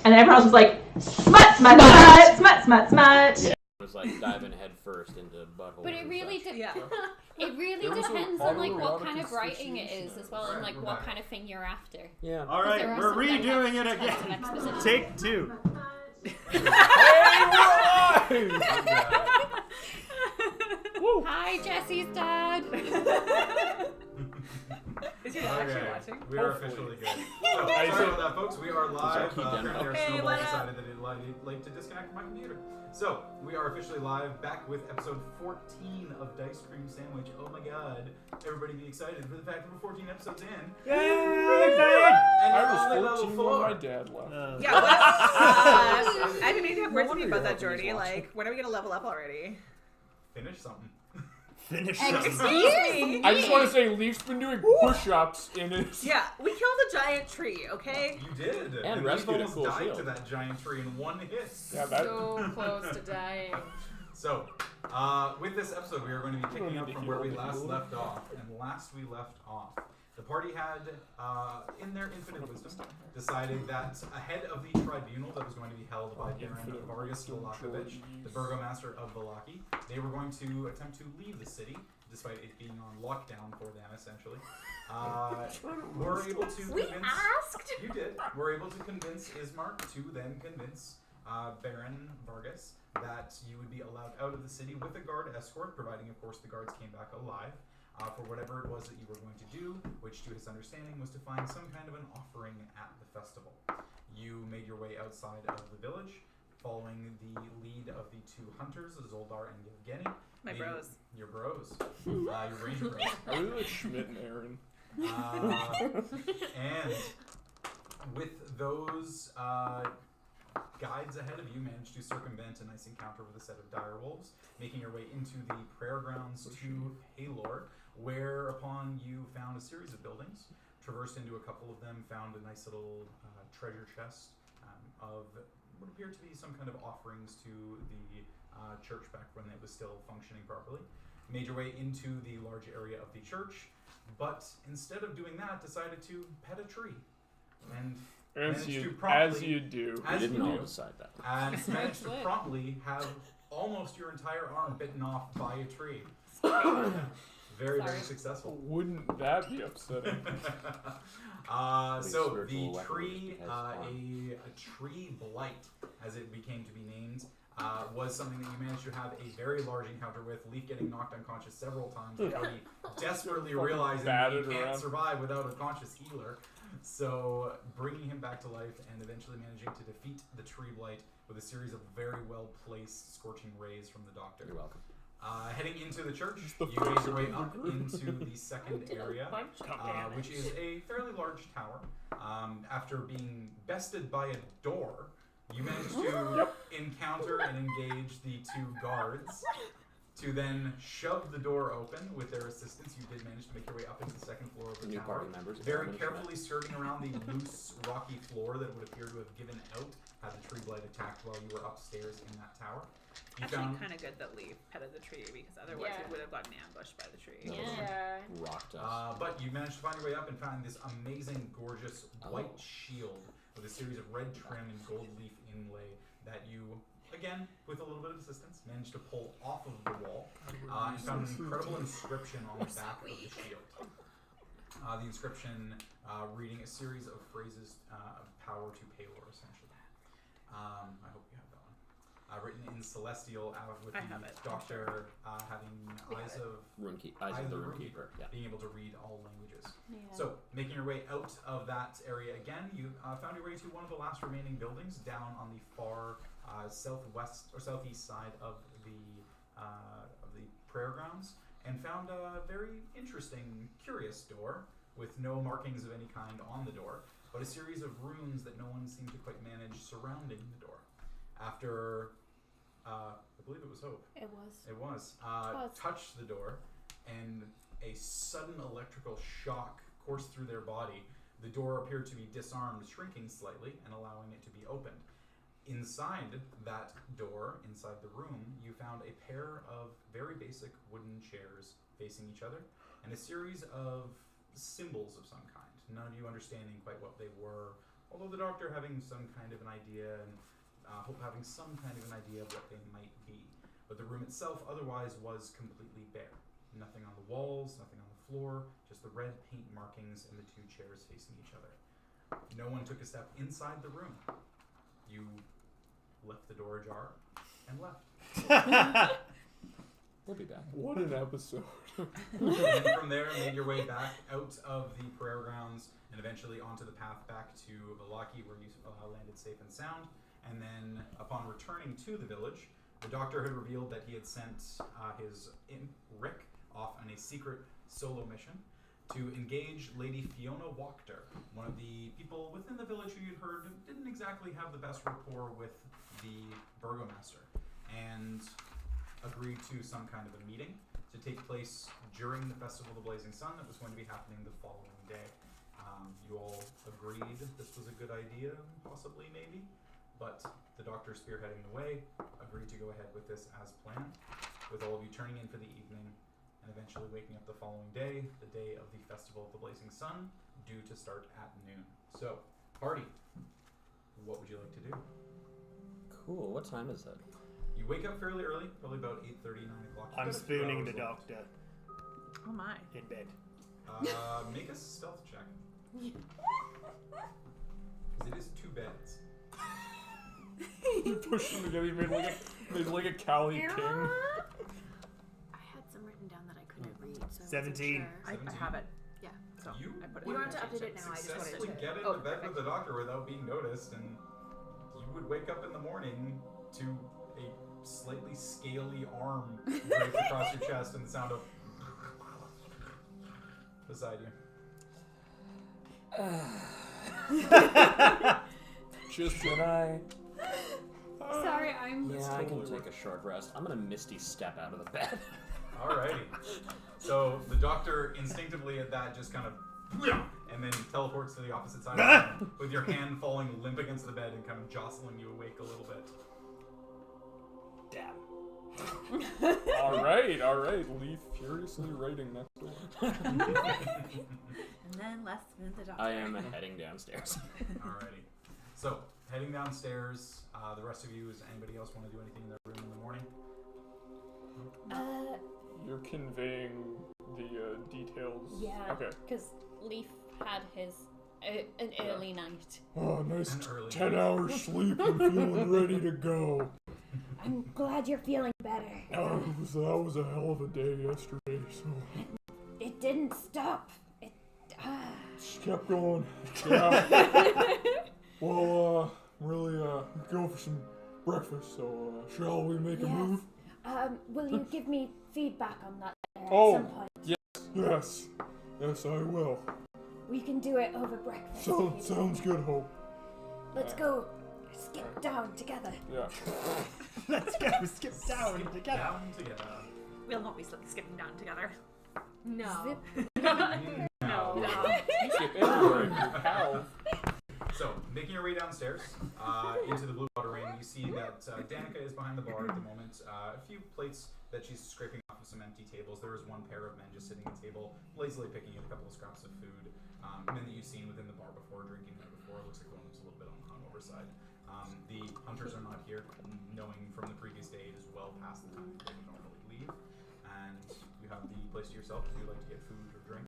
And everyone else was like, smut, smut, smut, smut, smut, smut. Yeah. It was like diving head first into butthole. But it really it really There was depends a on like what autoerotic kind of writing it is asphyxiation. as well, and like what kind of thing you're after. Yeah. All right, there are we're some that redoing have it again. tons of exposition. Take 2. Hey, we're alive! Hi, Jesse's dad. Is your dad actually watching? We are officially good. So, sorry about that, folks. We are live. Apparently our snowball decided that it would like to disconnect from my computer. So, we are officially live, back with episode 14 of Dicecream Sandwich. Oh my god. Everybody be excited for the fact that we're 14 episodes in. Yay! And I we're was only 14 level when 4. my dad left. Yeah, what? I've been meaning to have words with you wonder about that, you're Jordy. watching. Like, when are we gonna level up already? Finish something. Excuse me. I just want to say, Leaf's been doing push-ups in his... Yeah, we killed a giant tree, okay? You did. And we rescued a almost cool died shield. to that giant tree in one hit. Yeah, that... So close to dying. So, with this episode, we are going to be picking up from where we last left off. And last we left off, the party had, in their infinite wisdom, decided that ahead of the tribunal that was going to be held by Baron Vargas Vallaki, the burgomaster of Vallaki, they were going to attempt to leave the city, despite it being on lockdown for them, essentially. We're able to We convince... asked? You did. We're able to convince Ismark to then convince Baron Vargas that you would be allowed out of the city with a guard escort, providing, of course, the guards came back alive, for whatever it was that you were going to do, which, to his understanding, was to find some kind of an offering at the festival. You made your way outside of the village, following the lead of the two hunters, Zoldar and Yevgeny. My bros. Your bros. Your ranger bros. I really like Schmidt and Aaron. And with those guides ahead of you, managed to circumvent a nice encounter with a set of direwolves, making your way into the prayer grounds to Halor, whereupon you found a series of buildings, traversed into a couple of them, found a nice little treasure chest of what appeared to be some kind of offerings to the church back when it was still functioning properly. Made your way into the large area of the church, but instead of doing that, decided to pet a tree. And As you do. We didn't all decide that. And managed to promptly have almost your entire arm bitten off by a tree. Very, very successful. Wouldn't that be upsetting? So the tree, a tree blight, as it became to be named, was something that you managed to have a very large encounter with. Leaf getting knocked unconscious several times before he desperately realizing that he can't survive without a conscious healer. So bringing him back to life and eventually managing to defeat the tree blight with a series of very well placed scorching rays from the doctor. You're welcome. Heading into the church, you made your way up into the second area, which is a fairly large tower. After being bested by a door, you managed to encounter and engage the two guards to then shove the door open with their assistance. You did manage to make your way up into the second floor of the tower. Party members, very carefully skirting around the loose, rocky floor that would appear to have given out had the tree blight attacked while you were upstairs in that tower. Actually, kind of good that Leaf petted the tree, because otherwise we would have gotten ambushed by the tree. Yeah. Rocked us. But you managed to find your way up and found this amazing, gorgeous white shield with a series of red trim and gold leaf inlay that you, again, with a little bit of assistance, managed to pull off of the wall and found an incredible inscription on the back of the shield. The inscription reading a series of phrases of power to Palor, essentially. I hope you have that one. Written in Celestial, with the doctor having eyes of the Runekeeper, being able to read all languages. Yeah. So, making your way out of that area again, you found your way to one of the last remaining buildings down on the far southwest or southeast side of the prayer grounds, and found a very interesting, curious door with no markings of any kind on the door, but a series of runes that no one seemed to quite manage surrounding the door. After, I believe it was Hope. It was. It was. Touched the door, and a sudden electrical shock coursed through their body. The door appeared to be disarmed, shrinking slightly, and allowing it to be opened. Inside that door, inside the room, you found a pair of very basic wooden chairs facing each other, and a series of symbols of some kind. None of you understanding quite what they were although the doctor having some kind of an idea and Hope having some kind of an idea of what they might be. But the room itself otherwise was completely bare. Nothing on the walls, nothing on the floor, just the red paint markings and the two chairs facing each other. No one took a step inside the room. You left the door ajar and left. We'll be back. What an episode. And from there, made your way back out of the prayer grounds and eventually onto the path back to Vallaki, where you landed safe and sound. And then, upon returning to the village, the doctor had revealed that he had sent his imp, Rick, off on a secret solo mission to engage Lady Fiona Wachter, one of the people within the village who you'd heard didn't exactly have the best rapport with the burgomaster, and agreed to some kind of a meeting to take place during the Festival of the Blazing Sun that was going to be happening the following day. You all agreed this was a good idea, possibly, maybe, but the doctor spearheading the way agreed to go ahead with this as planned, with all of you turning in for the evening and eventually waking up the following day, the day of the Festival of the Blazing Sun, due to start at noon. So, party, what would you like to do? Cool. What time is it? You wake up fairly early, probably about 8:30, 9 o'clock. I'm You've got a few spooning hours the left. doctor Oh my. in bed. Make a stealth check. Because it is 2 beds. You pushed them together. You made like a Cali king. I had some written down that I couldn't read, so 17. I 17. have it. Yeah. So You I put it You in don't have to the update it now. I just wanted Successfully to. get into Oh, bed perfect. with the doctor without being noticed, and you would wake up in the morning to a slightly scaly arm draped across your chest and the sound of beside you. Just Should I? Sorry, I'm. Yeah, I can totally take a short rest. I'm gonna misty step out of the bed. Alrighty. So the doctor instinctively at that just kind of and then teleports to the opposite side of the room, with your hand falling limp against the bed and kind of jostling you awake a little bit. Damn. all right. Leaf furiously writing next door. And then less than the doctor. I am heading downstairs. Alrighty. So, heading downstairs, the rest of you, does anybody else want to do anything in their room in the morning? You're conveying the details. Yeah. Okay. Because Leaf had his an early night. Oh, nice An early 10 hours sleep and feeling ready to go. I'm glad you're feeling better. Oh, that was a hell of a day yesterday, so It didn't stop. It. just kept going. Yeah. Well, really, go for some breakfast, so shall we make a Yes. move? Will you give me feedback on that at Oh. some point? Yes, I will. We can do it over breakfast. Sounds good, Hope. Let's go. Skip down together. Yeah. Let's go skip down together. Down together. We'll not be skipping down together. No. No. You skip everywhere, you cow. So, making your way downstairs into the Blue Water Inn, you see that Danica is behind the bar at the moment. A few plates that she's scraping off of some empty tables. There is one pair of men just sitting at the table, lazily picking at a couple of scraps of food. Men that you've seen within the bar before, drinking there before. Looks like one was a little bit on the hungover side. The hunters are not here, knowing from the previous day it is well past the time that they would normally leave. And you have the place to yourself if you'd like to get food or drink.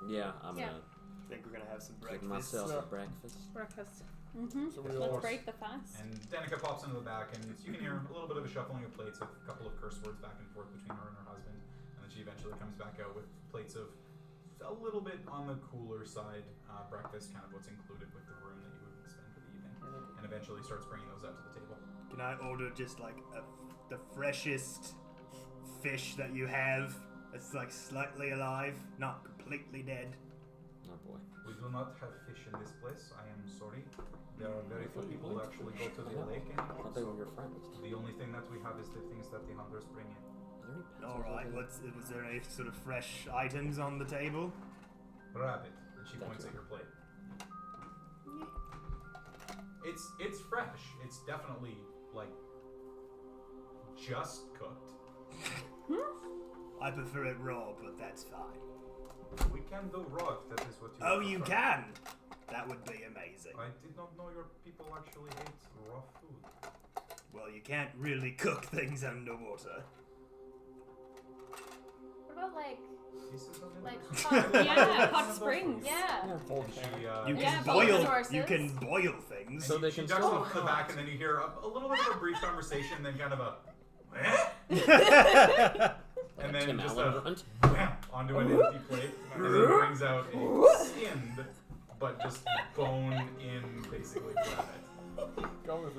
Yeah, I'm Yeah. gonna I think we're gonna have some give breakfast. myself Yeah. a breakfast. Breakfast. Mm-hmm. So we Let's all break the fast. And Danica pops into the back, and you can hear a little bit of a shuffling of plates with a couple of curse words back and forth between her and her husband. And then she eventually comes back out with plates of a little bit on the cooler side breakfast, kind of what's included with the room that you would spend for the evening. And eventually starts bringing those out to the table. Can I order just like the freshest fish that you have? That's like slightly alive, not completely dead. Oh boy. We do not have fish in this place, I am sorry. There are very few people who actually go to the lake I anymore. thought they were your friends. The only thing that we have is the things that the hunters bring in. Are there any pencils All right. over Was there any sort of fresh items on the table? Rabbit. And she Thank points you. at your plate. It's fresh. It's definitely like just cooked. I prefer it raw, but that's fine. We can go raw if that is what you Oh, you prefer. can. that would be amazing. I did not know your people actually ate raw food. Well, you can't really cook things underwater. What about like Pieces of it? hot? Yeah, hot springs. Yeah. She, You Yeah, can but boil. resources. You can boil things. So they she can ducks still off to the back, and then you hear a little bit of a brief conversation, then kind of a and then Tim just Allen a grunt. wham onto an empty plate, and then brings out a skinned but just bone in basically rabbit.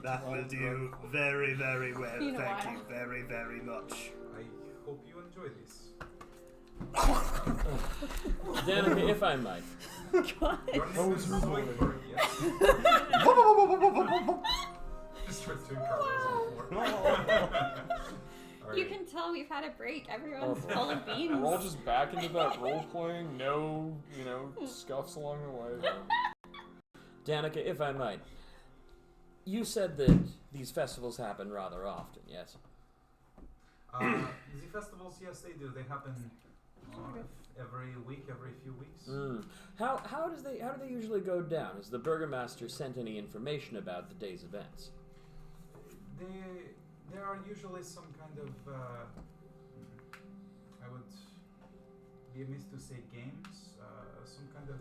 That will do very, very well. You know Thank why. you very, very much. I hope you enjoy this. Danica, if I might. Your name is Zoidberg, yes? Just starts doing cartwheels on the floor. You can tell we've had a break. Everyone's Oh, full of beans. We're all just back into that role playing, no, scuffs along the way. Danica, if I might. You said that these festivals happen rather often, yes? The festivals, yes, they do. They happen every week, every few weeks. How do they usually go down? Has the burgomaster sent any information about the day's events? There are usually some kind of, I would be amiss to say games, some kind of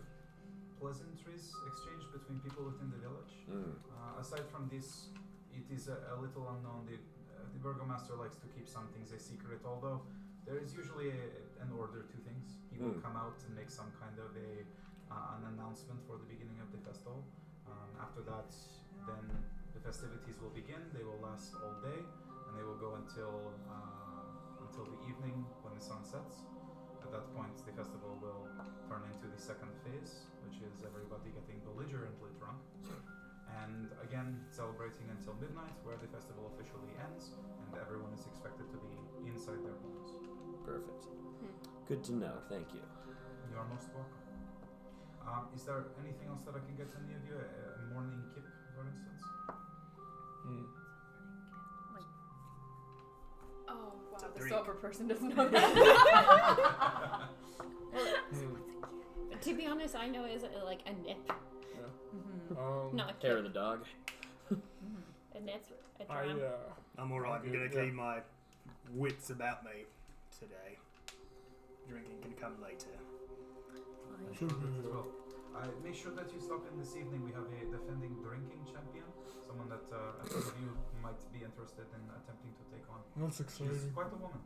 pleasantries exchanged between people within the village. Aside from this, it is a little unknown. The burgomaster likes to keep some things a secret, although there is usually an order to things. He will come out and make some kind of an announcement for the beginning of the festival. After that, then the festivities will begin. They will last all day, and they will go until the evening when the sun sets. At that point, the festival will turn into the second phase, which is everybody getting belligerently drunk, and again celebrating until midnight, where the festival officially ends, and everyone is expected to be inside their homes. Perfect. Good to know. Thank you. You are most welcome. Is there anything else that I can get any of you? A morning kip, for instance? Oh wow, the drink. sober person doesn't know that. To be honest, I know it's like a nip, not a Hair of kip. the dog. A nip, a dram. I'm alright. I'm gonna keep my wits about me today. Drinking can come later. Well, make sure that you stop in this evening. We have a defending drinking champion, someone that some of you might be interested in attempting to take on. That's She's exciting. quite a woman.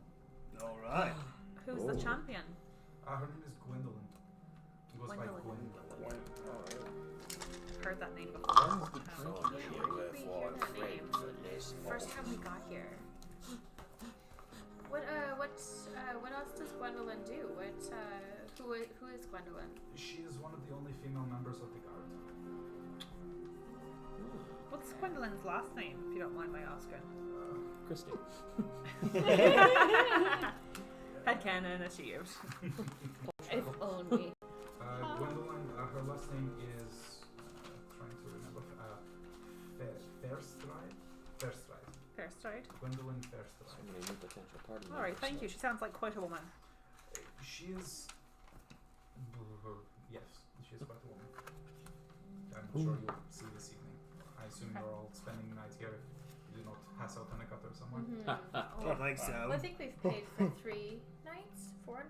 Alright. Who's the champion? Her name is Gwendolyn. Goes by Gwendolyn. Gwen. I've heard that name before. First time we got here. What else does Gwendolyn do? Who is Gwendolyn? She is one of the only female members of the guard. What's Gwendolyn's last name, if you don't mind my asking? Christy. Headcanon achieved. If only. Gwendolyn, her last name is trying to remember. Fairstride. Fairstride. Gwendolyn So Fairstride. many new potential party Alright, members. thank you. She sounds like quite a woman. She is. Yes, she is quite a woman. I'm sure you'll see this evening. I assume you're all spending the night here. You do not pass out on a gutter somewhere. I think so. Well, I think we've paid for 3 nights, 4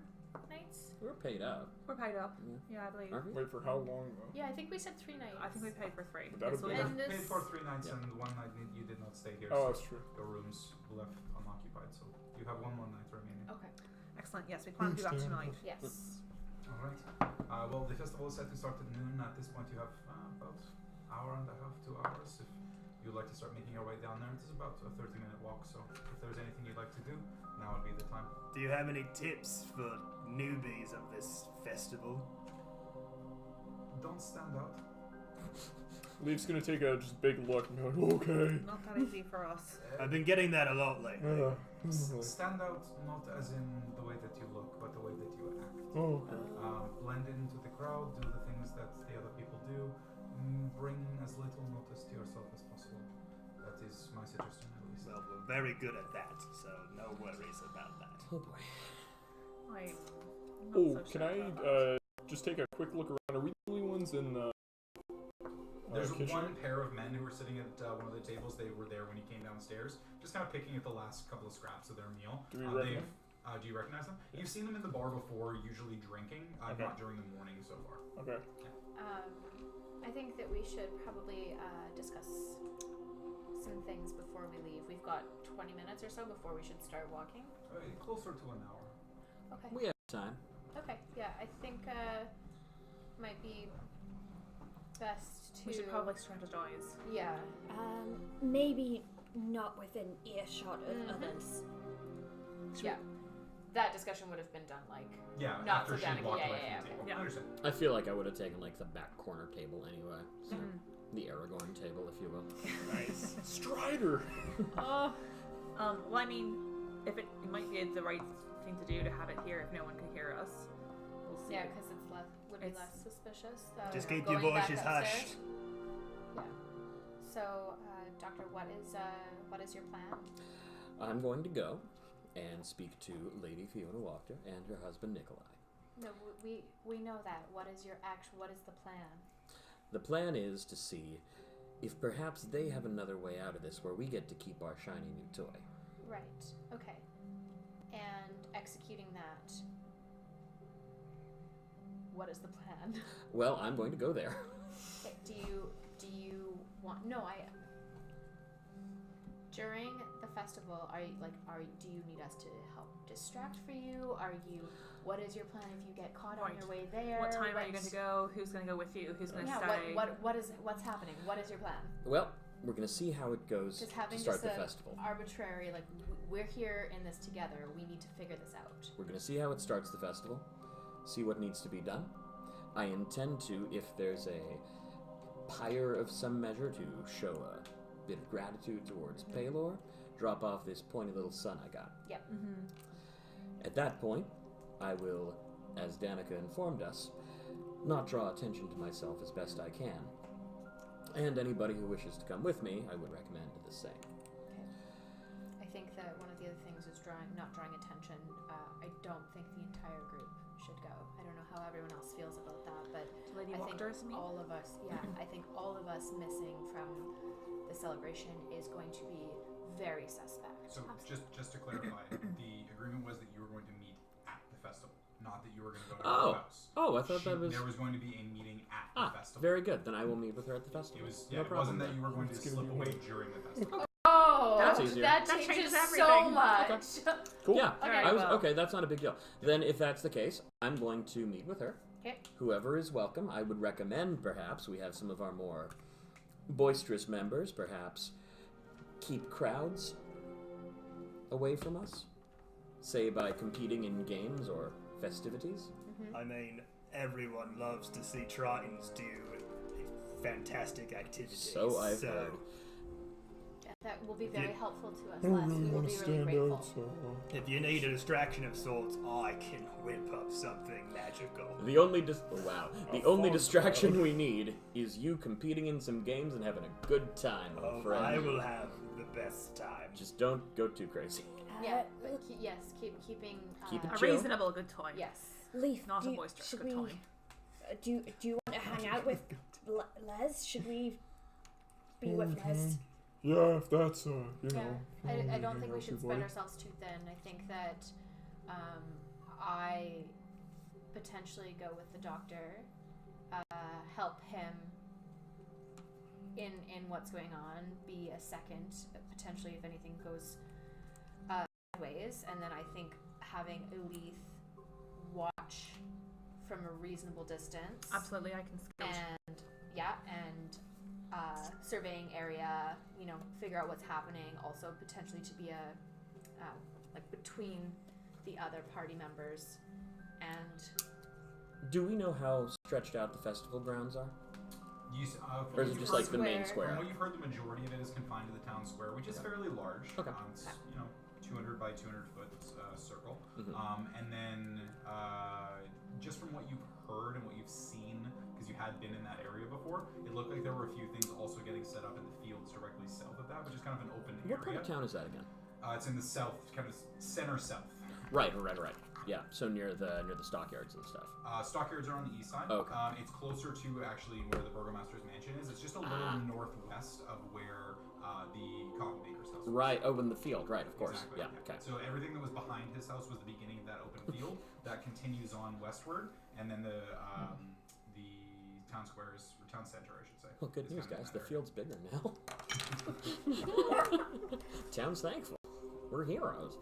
nights. We're paid up. We're paid up. Yeah. Yeah, I believe. Aren't we? Wait, for how long though? Yeah, I think we said 3 nights. I think we paid for 3. Would that have So we been- have- And Paid this, for 3 nights Yeah. and 1 night you did not stay here. Oh, so that's true. your rooms left unoccupied, so you have 1 more night remaining. okay. Excellent. Yes, we plan to do that tonight. Yes. Alright. Well, the festival is set to start at noon. At this point, you have about hour and a half, 2 hours. If you'd like to start making your way down there, it is about a 30-minute walk. So, if there's anything you'd like to do, now would be the time. Do you have any tips for newbies of this festival? Don't stand out. Leaf's gonna take a just big look and be like, okay. Not that easy for us. I've been getting that a lot lately. Stand out not as in the way that you look, but the way that you act. Oh, okay. Blend into the crowd, do the things that the other people do, bring as little notice to yourself as possible. That is my suggestion, at least. Well, we're very good at that, so no worries about that. Oh boy. I'm not Oh, so can sure I about that. just take a quick look around? Are we the only ones in There's kitchen? one pair of men who were sitting at one of the tables. They were there when he came downstairs, just kind of picking at the last couple of scraps of their meal. Do we recognize them? Do you recognize them? Yeah. You've seen them in the bar before, usually drinking, not during the morning so far. Okay. I think that we should probably discuss some things before we leave. We've got 20 minutes or so before we should start walking. Closer to an hour. Okay. We have time. Okay. Yeah, I think might be best to. We should probably strategize. Yeah. Maybe not within earshot of others. Yeah. That discussion would have been done Yeah, not after so she Danica. walked Yeah, away yeah, from the table. yeah. I understand. I feel like I would have taken like the back corner table anyway. So the Aragorn table, if you will. Nice. Strider. Well, I mean, if it might be the right thing to do to have it here if no one can hear us. We'll see. Yeah, because would be It's- less suspicious. Just we're keep your going back voices upstairs. hushed. Yeah. So, Doctor, what is your plan? I'm going to go and speak to Lady Fiona Wachter and her husband Nikolai. No, we know that. What is the plan? The plan is to see if perhaps they have another way out of this where we get to keep our shiny new toy. Right. Okay. And executing that. What is the plan? Well, I'm going to go there. Okay, do you want? No, During the festival, do you need us to help distract for you? What is your plan if you get caught on your way there? What time are you going to go? Who's going to go with you? Who's going to stay? What's happening? What is your plan? Well, we're going to see how it goes Just to having start just the a festival. arbitrary, we're here in this together. We need to figure this out. We're going to see how it starts the festival, see what needs to be done. I intend to, if there's a pyre of some measure to show a bit of gratitude towards Paylor, drop off this pointy little son I got. Yep. At that point, I will, as Danica informed us, not draw attention to myself as best I can. And anybody who wishes to come with me, I would recommend the same. Okay. I think that one of the other things is not drawing attention. I don't think the entire group should go. I don't know how everyone else feels about that, but Lady I think Wachter, you mean? all of us, I think all of us missing from the celebration is going to be very suspect. So just to clarify, the agreement was that you were going to meet at the festival, not that you were going to go to her house. Oh, I thought that was... There was going to be a meeting at the festival. Very good. Then I will meet with her at the festival. It wasn't that you were going to slip away during the festival. Oh, That's easier. that That changes changes so everything. much. Cool. Yeah, Okay, okay, that's not a big deal. Then if that's the case, I'm going to meet with her. Okay. Whoever is welcome, I would recommend perhaps we have some of our more boisterous members perhaps keep crowds away from us, say by competing in games or festivities. I mean, everyone loves to see Tritons do fantastic activities. So I've heard. Yeah, that will be very helpful to us, I don't Les. really We will want be to really stand grateful. out, so... If you need a distraction of sorts, I can whip up something magical. The only the only fun distraction crowd. we need is you competing in some games and having a good time, Oh, friend. I will have the best time. Just don't go too crazy. Yeah, but keeping. Keep it A chill. reasonable good toy. Yes. Leaf, Not a do, boisterous should good we, toy. do you want to hang out with Les? Should we be with Les? Yeah, if that's, you Yeah, know... I don't think we should spread everybody. ourselves too thin. I think that I potentially go with the doctor, help him in what's going on, be a second, potentially if anything goes ways, and then I think having Elith watch from a reasonable distance. Absolutely, I can scout. And surveying area, figure out what's happening, also potentially to be a between the other party members. And Do we know how stretched out the festival grounds are? Or is it It's just a like the main square. From square? what you've heard, the majority of it is confined to the town square, which is fairly large. Okay. It's 200 by 200 foot circle. Mhm. And then just from what you've heard and what you've seen, because you had been in that area before, it looked like there were a few things also getting set up in the fields directly south of that, which is kind of an open What part area. of town is that again? It's in the south, kind of center south. Right. Yeah, so near the stockyards and stuff. Stockyards are on the east side. Okay. It's closer to actually where the Burgomaster's mansion is. It's just a little northwest of where the coffee maker's house was. Right, oh, in the field, right, of course. Exactly, Yeah, okay. So everything that was behind his house was the beginning of that open field. That continues on westward, and then the town squares, or town center, I should say. Well, good is news, kind of guys. in The that field's bigger now. Town's thankful. We're heroes.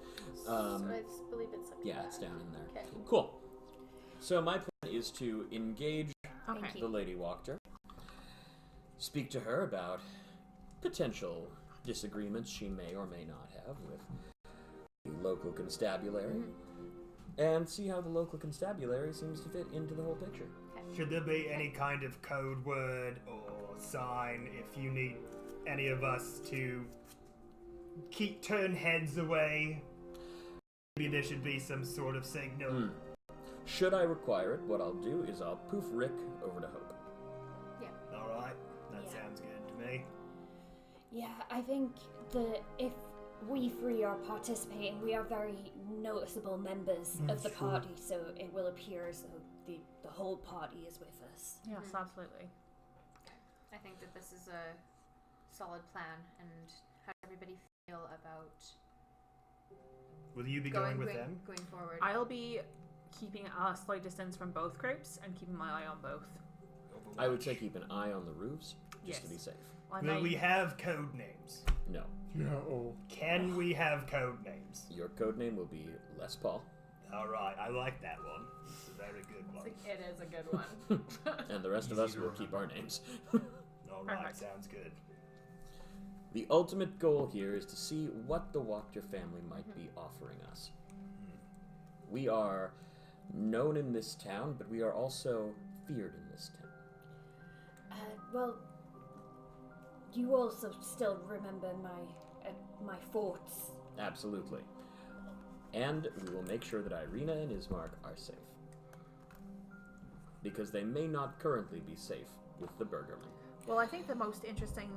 So I believe it's up Yeah, it's down in there. Okay. Cool. So my plan is to engage Okay. the Lady Wachter, speak to her about potential disagreements she may or may not have with the local constabulary, and see how the local constabulary seems to fit into the whole picture. Should there be any kind of code word or sign if you need any of us to turn heads away? Maybe there should be some sort of signal. Should I require it, what I'll do is I'll poof Rick over to Hope. Alright, that Yeah. sounds good to me. Yeah, I think if we three are participating, we are very noticeable members of the True. party, so it will appear as though the whole party is with us. Yes, absolutely. I think that this is a solid plan, and how does everybody feel about Will you be going with them? Going forward. I'll be keeping a slight distance from both groups and keeping my eye on both. I would say keep an eye on the roofs, just to Yes. be safe. I Will may- we have code names? No. Yeah, oh. Can we have code names? Your code name will be Les Paul, Alright, I like that one. It's a very good one. It is a good one. and the rest of Easy us to will keep our names. Alright, Perfect. sounds good. The ultimate goal here is to see what the Wachter family might be offering us. We are known in this town, but we are also feared in this town. Well, you also still remember my forts. Absolutely. And we will make sure that Irina and Ismark are safe. Because they may not currently be safe with the Burgerman. Well, I think the most interesting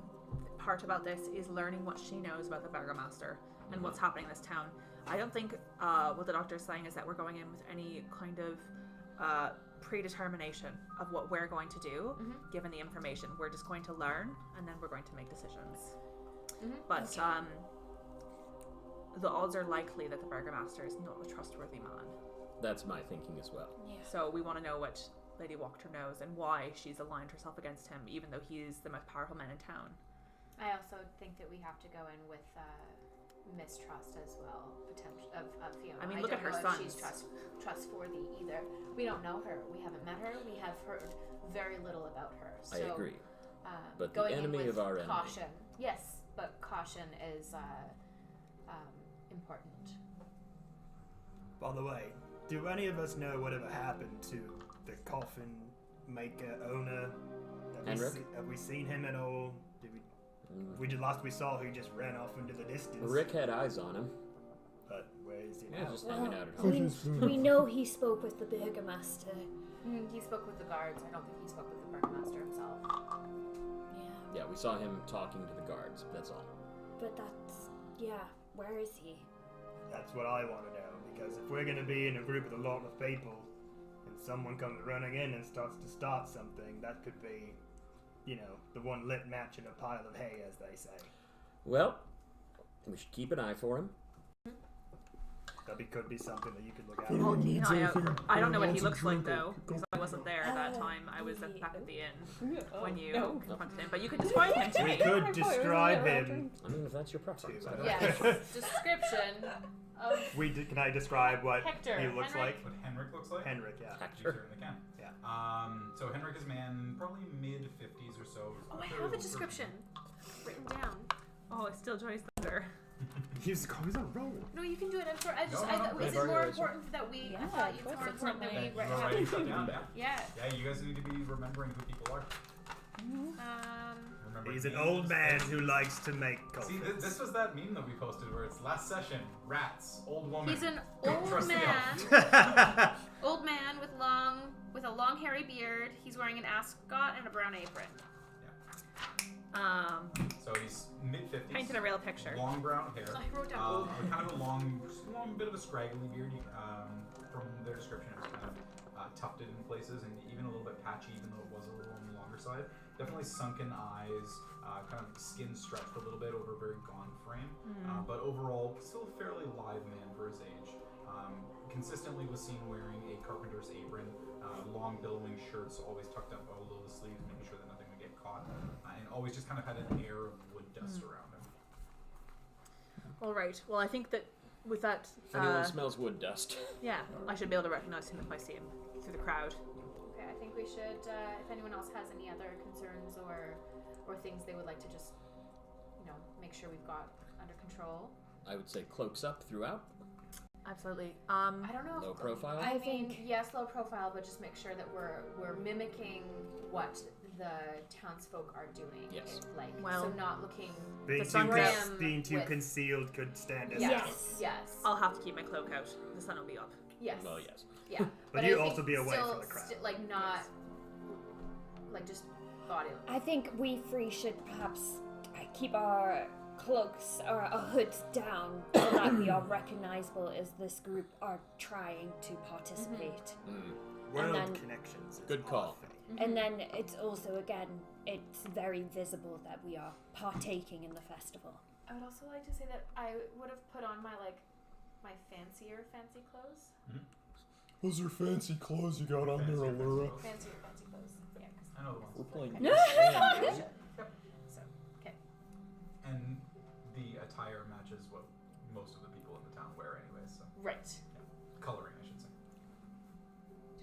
part about this is learning what she knows about the Burgomaster and what's happening in this town. I don't think what the doctor is saying is that we're going in with any kind of predetermination of what we're going to do, given the information. We're just going to learn, and then we're going to make decisions. But the odds are likely that the Burgomaster is not a trustworthy man. That's my thinking as well. So we want to know what Lady Wachter knows and why she's aligned herself against him, even though he's the most powerful man in town. I also think that we have to go in with mistrust as well, potential of Fiona. I mean, look at her don't know if she's sons. trustworthy either. We don't know her. We haven't met her. We have heard very little about her. So, I agree. But the going enemy in with of our enemy. caution. Yes, but caution is important. By the way, do any of us know whatever happened to the coffin maker owner? Henrik? Have we seen him at all? Last we saw, he just ran off into the distance. Rick had eyes on him. But where is he He was now? just hanging out at home. We know he spoke with the Burgomaster. He spoke with the guards. I don't think he spoke with the Burgomaster himself. Yeah, Yeah, we saw him talking to the guards. That's all. but where is he? That's what I want to know, because if we're going to be in a group with a lot of people, and someone comes running in and starts to start something, that could be, the one lit match in a pile of hay, as they say. Well, we should keep an eye for him. That could be something that you could look at. If anyone needs anything, I don't know what he wants a looks like drink, though, go because I wasn't there at that time. I was back at the inn when you no. confronted him. But you could describe him to We me. could describe him. I mean, if that's your preference. I don't know. Yes. Description of Can I describe what Hector, he looks Henrik. like? What Henrik looks like? Henrik, yeah. You certainly can. Yeah. So Henrik is a man, probably mid-50s or so. Oh, I have a description written down. Oh, it's still Joy's Thunder. He's on a roll. No, you can do it. No, Is They've it more already important that we? Yeah, I thought of it's course, more it's important not that we You're writing stuff down, yeah. Yeah. Yeah, you guys need to be remembering who people are. Remember He's an names, old man places. who likes to make See, coffins. this was that meme that we posted where it's last session, rats, old woman. He's an Don't old trust the man. elf. Old man with a long hairy beard. He's wearing an ascot and a brown apron. So he's mid-50s. Painted a real picture. Long brown hair. I wrote down old. Kind of a long bit of a scraggly beard. from their description, it was kind of tufted in places and even a little bit patchy, even though it was a little on the longer side. Definitely sunken eyes, kind of skin stretched a little bit over a very gaunt frame, but overall still a fairly live man for his age. Consistently was seen wearing a carpenter's apron, long billowing shirts, always tucked up below the sleeves, making sure that nothing would get caught, and always just kind of had an air of wood dust around him. All right. Well, I think that with that, If anyone smells wood dust. yeah, I should be able to recognize him if I see him through the crowd. Okay, I think we should, if anyone else has any other concerns or things they would like to just, make sure we've got under control. I would say cloaks up throughout. Absolutely. I don't know. Low profile. I think yes, low profile, but just make sure that we're mimicking what the townsfolk are doing. Yes. So not looking. Being too with- concealed could stand as Yes. Yes. I'll have to keep my cloak out. The sun will be up. Yes. Well, yes. Yeah. But I you think also be away still, from the crowd. not just body. I think we three should perhaps keep our cloaks or our hoods down so that we are recognizable as this group are trying to participate. World then- connections. is Good call. our thing. And then it's also, again, it's very visible that we are partaking in the festival. I would also like to say that I would have put on my fancy clothes. Those are fancy clothes you got on there, Allura. Fancy clothes. Yeah. 'Cause I know the ones. We're playing. Yep. So, okay. And the attire matches what most of the people in the town wear anyway, so Right. coloring, I should say.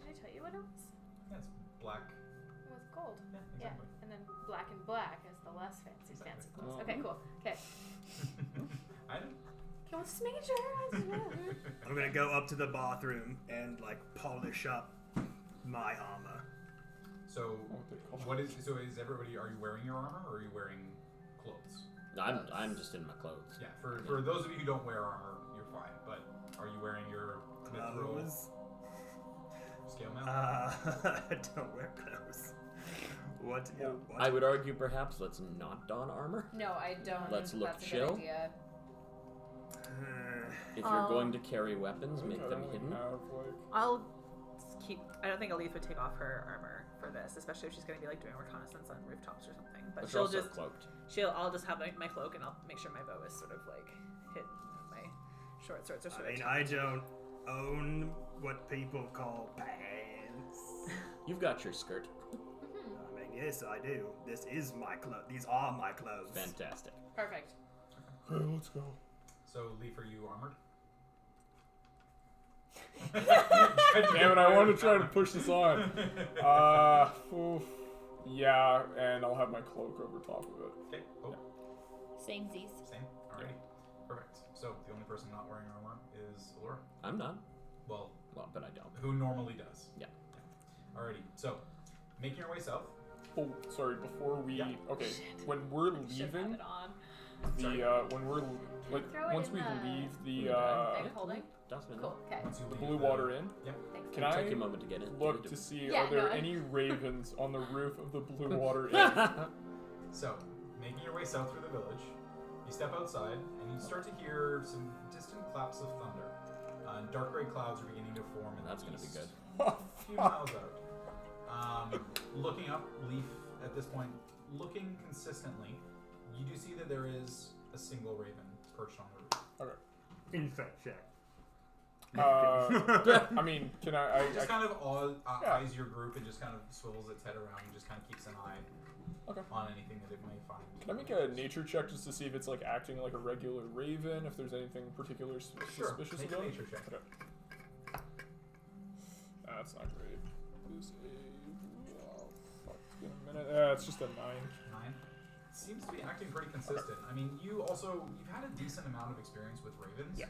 Did I tell you what it was? Yeah, it's black. It was gold. Yeah, Yeah. exactly. And then black and black is the less fancy Exactly. clothes. Oh. Okay, cool. Okay. I didn't. Okay, well, just making sure. I'm gonna go up to the bathroom and polish up my armor. So, is everybody? Are you wearing your armor, or are you wearing clothes? I'm just in my clothes. Yeah. For those of you who don't wear armor, you're fine. But are you wearing your mithril Clothes? scale mail? I don't wear clothes. What? I would argue perhaps let's not don armor. No, I don't. Let's think look that's a chill. good idea. If you're going to carry weapons, make them hidden. I'll keep. I don't think Elise would take off her armor for this, especially if she's going to be doing reconnaissance on rooftops or something. But But she'll also just. cloaked. I'll just have my cloak and I'll make sure my bow is sort of hidden. My short swords are sort of. I don't own what people call pants. You've got your skirt. Yes, I do. This is my clothes. These are my clothes. Fantastic. Perfect. Okay, let's go. So, Leaf, are you armored? Damn it, I want to try to push this on. Yeah, and I'll have my cloak over top of it. Okay. Oh, Samesies. same. Alrighty. Perfect. So, the only person not wearing armor is Allura. I'm not. Well, But I don't. who normally does. Yeah. Alrighty. So, making your way south. Oh, sorry. Before we Yeah. when we're Should have leaving, it on. when we're Throw it once in we the leave thing the holding. Doesn't Cool. Okay. Once you the leave blue water in, Yep. Thanks. can Take I a moment to get in. look to see Yeah, are there no, any ravens on the roof of the blue water inn? So, making your way south through the village, you step outside and you start to hear some distant claps of thunder. Dark gray clouds are beginning to form in That's the gonna be east. good. A few miles out. Looking up, Leaf at this point, looking consistently, you do see that there is a single raven perched on the roof. Okay. Insight check. I mean, can I It just kind of eyes your group and just kind of swivels its head around and just kind of keeps an eye on anything that it may find. Can I make a nature check just to see if it's acting like a regular raven? If there's anything particular suspicious Make a about it? nature check. Okay. That's not great. Is fuck, it's been a minute. It's just a 9. 9. Seems to be acting pretty consistent. I mean, you've had a decent amount of experience with ravens. Yeah.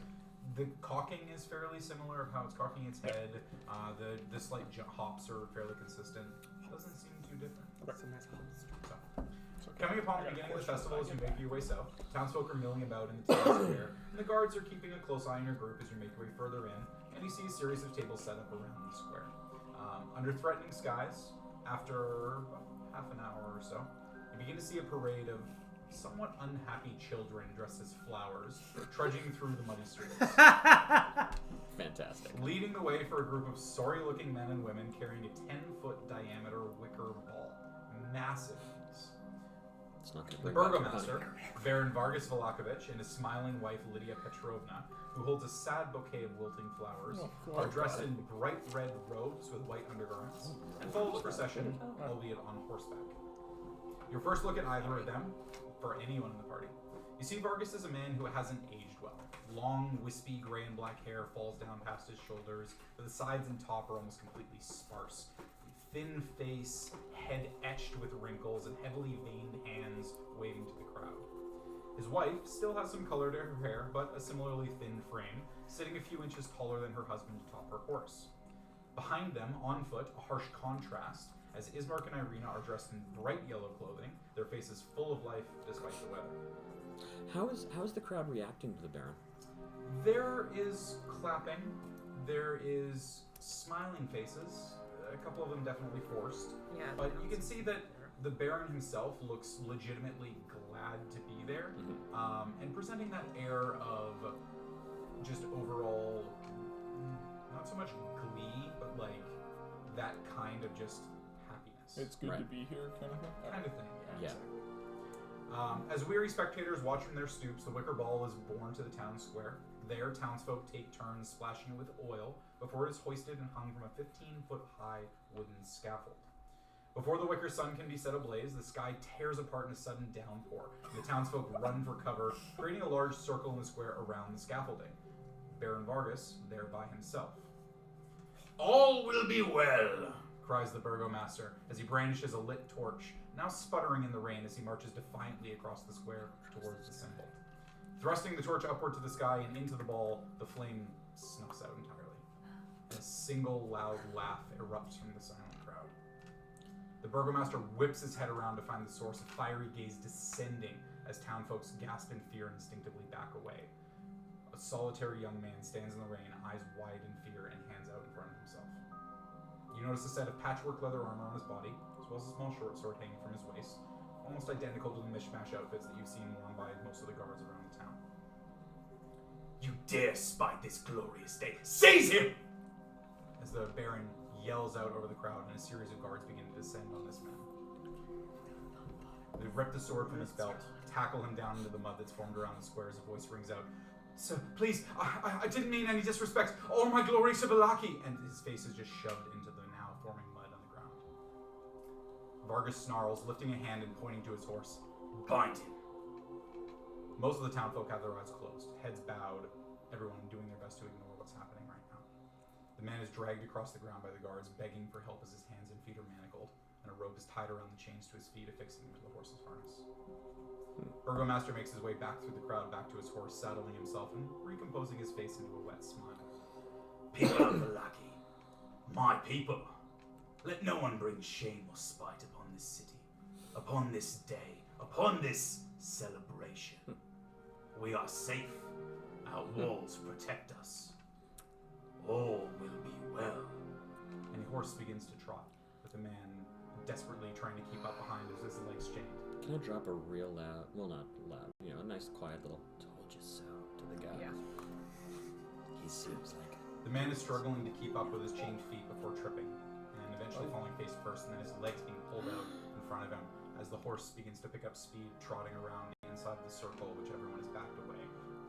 The cocking is fairly similar of how it's cocking its head. The slight hops are fairly consistent. Doesn't seem too different. Okay. So, coming upon the beginning of the festival as you make your way south, townsfolk are milling about in the town square, and the guards are keeping a close eye on your group as you make your way further in, and you see a series of tables set up around the square. Under threatening skies, after about half an hour or so, you begin to see a parade of somewhat unhappy children dressed as flowers trudging through the muddy streets. Fantastic. Leading the way for a group of sorry-looking men and women carrying a 10-foot diameter wicker ball. Massive. It's not going to The bring back your burgomaster, honey. Baron Vargas Vallaki, and his smiling wife Lydia Petrovna, who holds a sad bouquet of wilting flowers, are dressed in bright red robes with white undergarments, and follow the procession, albeit on horseback. Your first look at either of them, for anyone in the party, you see Vargas is a man who hasn't aged well. Long, wispy gray and black hair falls down past his shoulders, but the sides and top are almost completely sparse. Thin face, head etched with wrinkles, and heavily veined hands waving to the crowd. His wife still has some color to her hair, but a similarly thin frame, sitting a few inches taller than her husband atop her horse. Behind them, on foot, a harsh contrast, as Ismark and Irina are dressed in bright yellow clothing, their faces full of life despite the weather. How is the crowd reacting to the Baron? There is clapping, there is smiling faces, a couple of them definitely forced, Yeah. but you can see that the Baron himself looks legitimately glad to be there, and presenting that air of just overall, not so much glee, but like that kind of just happiness. It's good to Right. be here, kind of thing. Kind of thing, Yeah. exactly. As weary spectators watch from their stoops, the wicker ball is borne to the town square. There, townsfolk take turns splashing it with oil before it is hoisted and hung from a 15-foot-high wooden scaffold. Before the wicker sun can be set ablaze, the sky tears apart in a sudden downpour, and the townsfolk run for cover, creating a large circle in the square around the scaffolding. Baron Vargas there by himself. "All will be well," cries the burgomaster as he brandishes a lit torch, now sputtering in the rain as he marches defiantly across the square towards the symbol. Thrusting the torch upward to the sky and into the ball, the flame snuffs out entirely, and a single loud laugh erupts from the silent crowd. The burgomaster whips his head around to find the source, a fiery gaze descending as townfolks gasp in fear and instinctively back away. A solitary young man stands in the rain, eyes wide in fear, and hands out in front of himself. You notice a set of patchwork leather armor on his body, as well as a small short sword hanging from his waist, almost identical to the mishmash outfits that you've seen worn by most of the guards around the town. "You dare spite this glorious day! Seize him!" As the Baron yells out over the crowd, and a series of guards begin to descend on this man. They rip the sword from his belt, tackle him down into the mud that's formed around the square as a voice rings out, "Sir, please, I didn't mean any disrespect. All my glory to Vallaki!" And his face is just shoved into the now forming mud on the ground. Vargas snarls, lifting a hand and pointing to his horse. "Bind him!" Most of the townfolk have their eyes closed, heads bowed, everyone doing their best to ignore what's happening right now. The man is dragged across the ground by the guards, begging for help as his hands and feet are manacled, and a rope is tied around the chains to his feet, affixing him to the horse's harness. Burgomaster makes his way back through the crowd, back to his horse, saddling himself and recomposing his face into a wet smile. "People of Vallaki, my people, let no one bring shame or spite upon this city, upon this day, upon this celebration. We are safe. Our walls protect us. All will be well." And the horse begins to trot, with the man desperately trying to keep up behind as his legs chained. Can I drop a real loud, well not loud, a nice quiet little "told you so" to the guy? Yeah. He seems like The man is struggling to keep up with his chained feet before tripping, and eventually falling face first, and then his legs being pulled out in front of him as the horse begins to pick up speed, trotting around the inside of the circle, which everyone is backed away,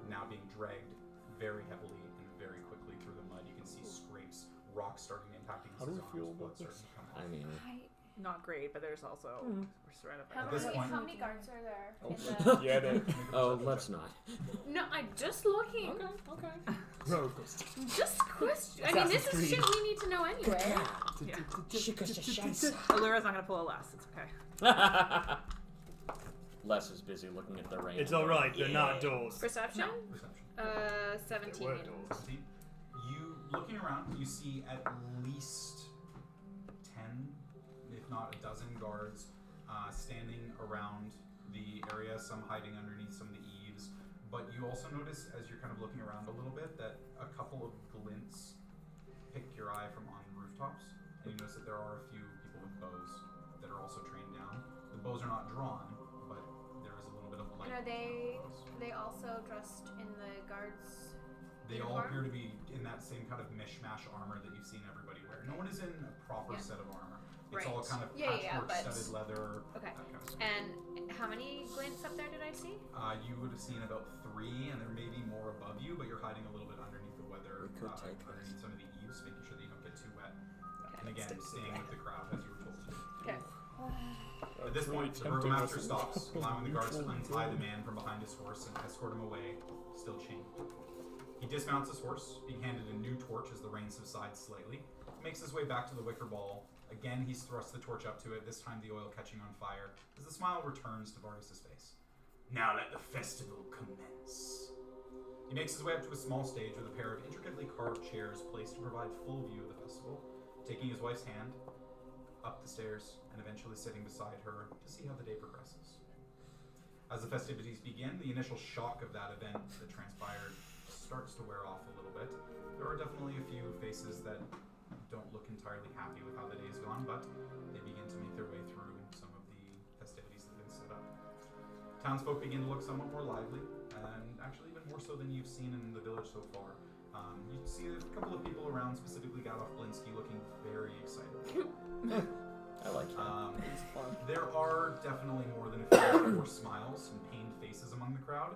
now being dragged very heavily and very quickly through the mud. You can see scrapes, rocks starting impacting his How do we arms, feel blood about this? starting to come out. I mean, Not great, but there's also we're surrounded by How At many, this point- how many guards are there? Oh, In the... yeah, that. oh, let's not. No, I'm just looking. Okay. Roller coaster. Just question. I mean, this is Assassin's shit we need to know anyway. Allura's not gonna pull a less. It's okay. Les is busy looking at the rain. It's alright, they're not doors. Perception? Perception. 17. Word doors. You, looking around, you see at least 10, if not a dozen guards standing around the area, some hiding underneath some of the eaves. But you also notice, as you're kind of looking around a little bit, that a couple of glints pick your eye from on the rooftops. And you notice that there are a few people with bows that are also trained down. The bows are not drawn, but there is a little bit of they also dressed in the guards? They all uniform? appear to be in that same kind of mishmash armor that you've seen everybody wear. No one is in a proper set of armor. It's all Right. kind of Yeah, patchwork, but- studded leather, Okay. that kind of stuff. And how many glints up there did I see? You would have seen about 3, and there may be more above you, but you're hiding a little bit underneath the weather, We could take underneath this. some of the eaves, making sure that you don't get too wet. Okay. And again, staying with the crowd as you were told to do. Okay. At this really point, the tempting burgomaster us stops, into allowing the guards to neutral untie the zone. man from behind his horse and escort him away, still chained. He dismounts his horse, being handed a new torch as the rain subsides slightly, makes his way back to the wicker ball. Again, he's thrust the torch up to it, this time the oil catching on fire, as the smile returns to Vargas' face. Now let the festival commence. He makes his way up to a small stage with a pair of intricately carved chairs placed to provide full view of the festival, taking his wife's hand up the stairs and eventually sitting beside her to see how the day progresses. As the festivities begin, the initial shock of that event that transpired starts to wear off a little bit. There are definitely a few faces that don't look entirely happy with how the day has gone, but they begin to make their way through some of the festivities that have been set up. Townsfolk begin to look somewhat more lively, and actually even more so than you've seen in the village so far. You see a couple of people around, specifically Gadolf Blinsky, looking very excited. I like that. It's fun. There are definitely more than a few more smiles and pained faces among the crowd,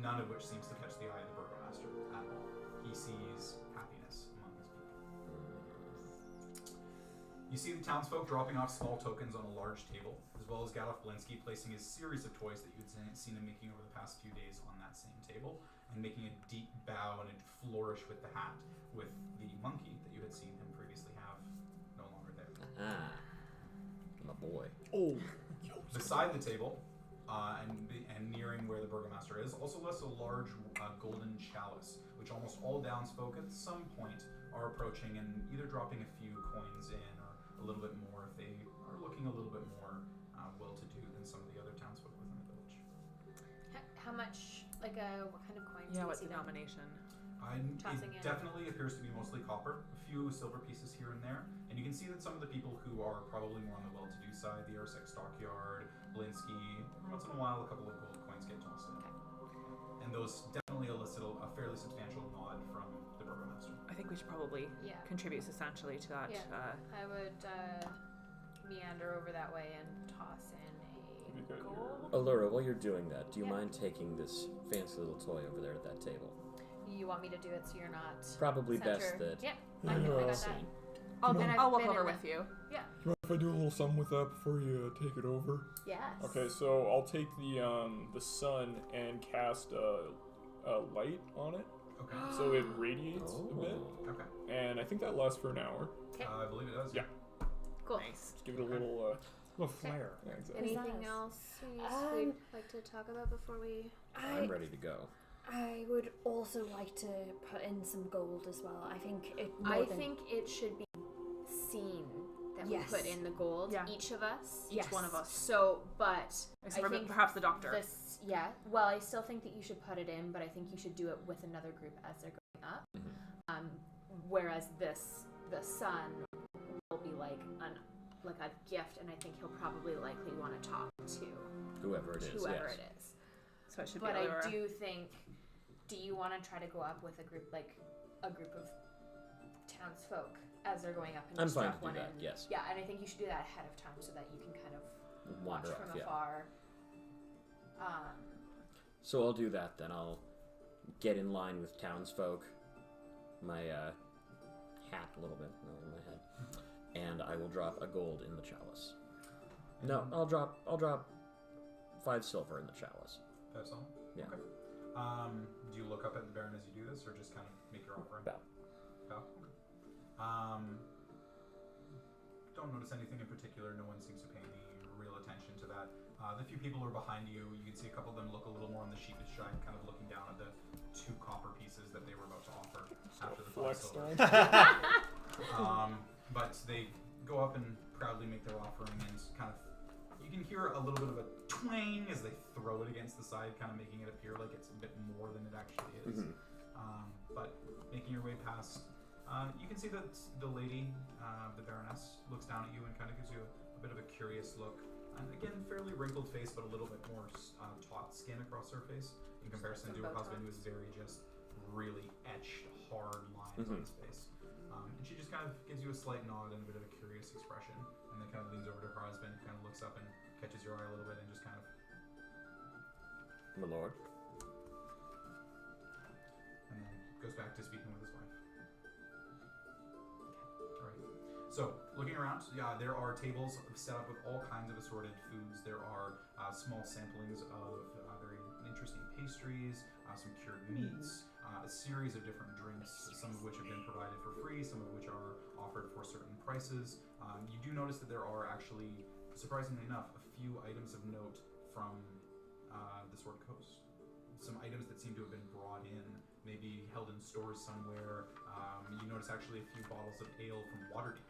none of which seems to catch the eye of the burgomaster at all. He sees happiness among his people. You see the townsfolk dropping off small tokens on a large table, as well as Gadolf Blinsky placing a series of toys that you'd seen him making over the past few days on that same table, and making a deep bow and a flourish with the hat, with the monkey that you had seen him previously have no longer there. Ah, my boy. Oh, Beside the table, and nearing where the burgomaster is, also lies a large golden chalice, which almost all townsfolk at some point are approaching and either dropping a few coins in or a little bit more if they are looking a little bit more well-to-do than some of the other townsfolk within the village. How much, what kind of coins Yeah, do you what see them? denomination? Tossing It in. definitely appears to be mostly copper, a few silver pieces here and there, and you can see that some of the people who are probably more on the well-to-do side, the Arsec Stockyard, Blinsky, once in a while a couple of gold coins get tossed in. And those definitely elicit a fairly substantial nod from the burgomaster. I think we should probably Yeah. contribute substantially to that. Yeah. I would meander over that way and toss in You a got gold. Allura, while you're doing that, do you Yeah. mind taking this fancy little toy over there at that table? You want me to do it so you're not Probably center. best that Yeah, Yeah. I got that. scene. I'll And I've walk been over in with you. Yeah. Do you mind if I do a little something with that before you take it over? Yes. Okay, so I'll take the sun and cast a light on it, Okay. so it radiates a bit, Okay. and I think that lasts for an hour. Okay. I believe it does. Yeah. Cool. Nice. Just give it a little flair. Yeah, exactly. Anything else we'd like to talk about before we? I'm ready to go. I would also like to put in some gold as well. I think it. I think it should be seen that Yes. we put in the gold. Yeah. Each of us. Each one of us. So, but Except I for think perhaps the doctor. this. Yeah. Well, I still think that you should put it in, but I think you should do it with another group as they're going up. Whereas the son will be like a gift, and I think he'll probably likely want to talk to Whoever it is, whoever yes. it is. So it should But be I Allura. do think, do you want to try to go up with a group of townsfolk as they're going up and I'm just fine drop to do one that, in? yes. Yeah, and I think you should do that ahead of time so that you can kind of watch Wander from off, yeah. afar. So I'll do that then. I'll get in line with townsfolk, my hat a little bit over my head, and I will drop a gold in the chalice. No, I'll drop 5 silver in the chalice. That's all? Yeah. Okay. Do you look up at the Baron as you do this, or just kind of make your offering? Bow. Bow? Okay. Don't notice anything in particular. No one seems to pay any real attention to that. The few people who are behind you, you can see a couple of them look a little more on the sheepish side, kind of looking down at the 2 copper pieces that they were about to offer after the 5 Flex silver. stone. But they go up and proudly make their offering, and kind of you can hear a little bit of a twang as they throw it against the side, kind of making it appear like it's a bit more than it actually is. But making your way past, you can see that the lady, the Baroness, looks down at you and kind of gives you a bit of a curious look. And again, fairly wrinkled face, but a little bit more taut skin across surface in comparison to her husband, who is very just really etched, hard lines on his face. And she just kind of gives you a slight nod and a bit of a curious expression, and then kind of leans over to her husband, kind of looks up and catches your eye a little bit, and just kind of, My lord. and then goes back to speaking with his wife. Alright. So, looking around, yeah, there are tables set up with all kinds of assorted foods. There are small samplings of very interesting pastries, some cured meats, a series of different drinks, some of which have been provided for free, some of which are offered for certain prices. You do notice that there are actually, surprisingly enough, a few items of note from the Sword Coast. Some items that seem to have been brought in, maybe held in stores somewhere. You notice actually a few bottles of ale from Waterdeep.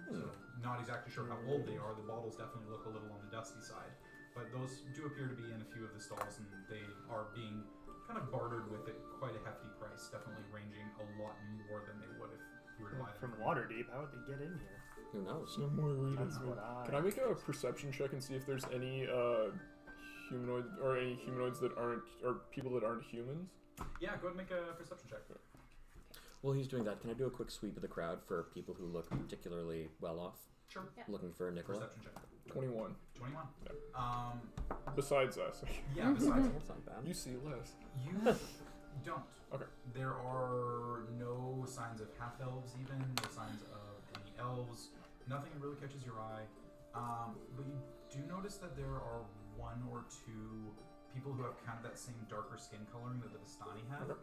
So not exactly sure how old they are. The bottles definitely look a little on the dusty side, but those do appear to be in a few of the stalls, and they are being kind of bartered with at quite a hefty price, definitely ranging a lot more than they would if you were to buy them From Waterdeep, how would they get in here? Who knows? Somewhere reading. That's what Can I make a perception check and see if there's any humanoid or any humanoids that aren't, or people that aren't humans? Yeah, go ahead and make a perception check. While he's doing that, can I do a quick sweep of the crowd for people who look particularly well off? Sure. Yeah. Looking for Nicola? Perception check. 21. 21. Yeah. Besides us. Yeah, besides That's not bad. You see less. you don't. Okay. There are no signs of half-elves even, no signs of any elves. Nothing really catches your eye. But you do notice that there are one or two people who have kind of that same darker skin coloring that the Vistani have. Okay.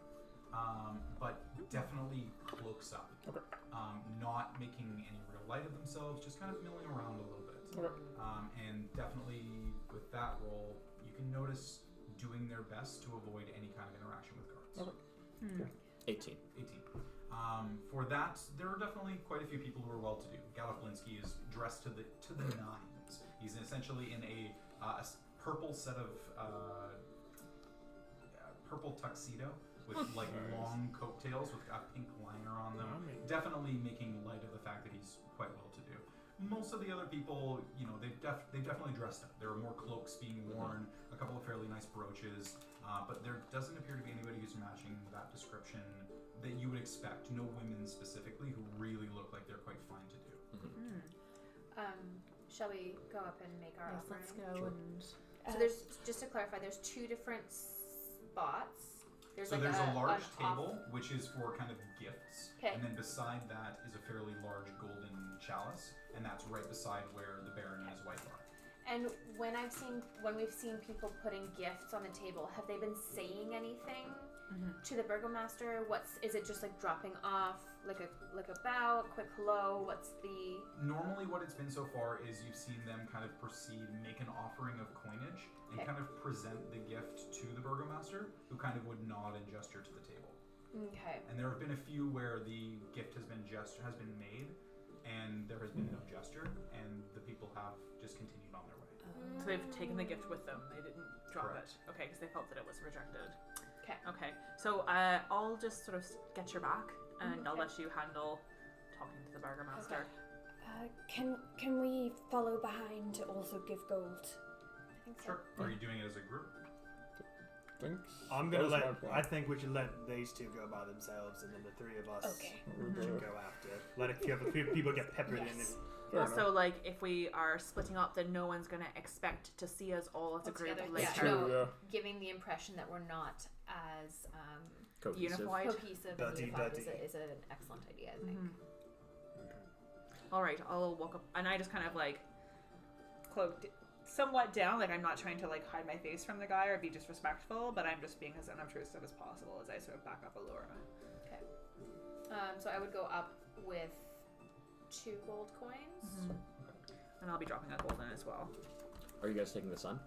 But definitely cloaks up. Okay. Not making any real light of themselves, just kind of milling around a little bit. Okay. And definitely with that role, you can notice doing their best to avoid any kind of interaction with guards. Okay. 18. 18. For that, there are definitely quite a few people who are well-to-do. Galiflinski is dressed to the nines. He's essentially in a purple set of purple tuxedo with like long coattails with a pink liner on them. Definitely making light of the fact that he's quite well-to-do. Most of the other people, you know, they've definitely dressed up. There are more cloaks being worn, a couple of fairly nice brooches, but there doesn't appear to be anybody who's matching that description that you would expect. No women specifically who really look like they're quite fine to do. Shall we go up and make our Yes, offering? let's go Sure. and. So there's, just to clarify, there's two different spots. There's So like there's a large an table, which is for kind of gifts, 'Kay. and then beside that is a fairly large golden chalice, and that's right beside where the Baron and his wife are. And when we've seen people putting gifts on the table, have they been saying anything to the burgomaster? Is it just like dropping off, like a bow, a quick hello? What's the? Normally what it's been so far is you've seen them kind of proceed, make an offering of coinage, and Okay. kind of present the gift to the burgomaster, who kind of would nod and gesture to the table. Okay. And there have been a few where the gift has been made, and there has been no gesture, and the people have just continued on their way. So they've taken the gift with them. They didn't drop Correct. it. Okay, because they felt that it was rejected. 'Kay. Okay. So I'll just sort of get your back, and I'll Okay. let you handle talking to the burgomaster. Can we follow behind to also give gold? I think so. Sure. Are you doing it as a group? I'm that gonna was my let. plan. I think we should let these two go by themselves, and then the three of us Okay. should go after. Let a few people get peppered in. Yes. Fair Also, enough. like, if we are splitting up, then no one's gonna expect to see us all as a All group together. later. Yeah, True, no, yeah. giving the impression that we're not as Cohesive. Unified. cohesive and Buddy, unified buddy. is an excellent idea, I think. All right, I'll walk up, and I just kind of like cloaked somewhat down. Like, I'm not trying to like hide my face from the guy or be disrespectful, but I'm just being as unobtrusive as possible as I sort of back up Allura. So I would go up with 2 gold coins. And I'll be dropping a gold in as well. Are you guys taking the sun?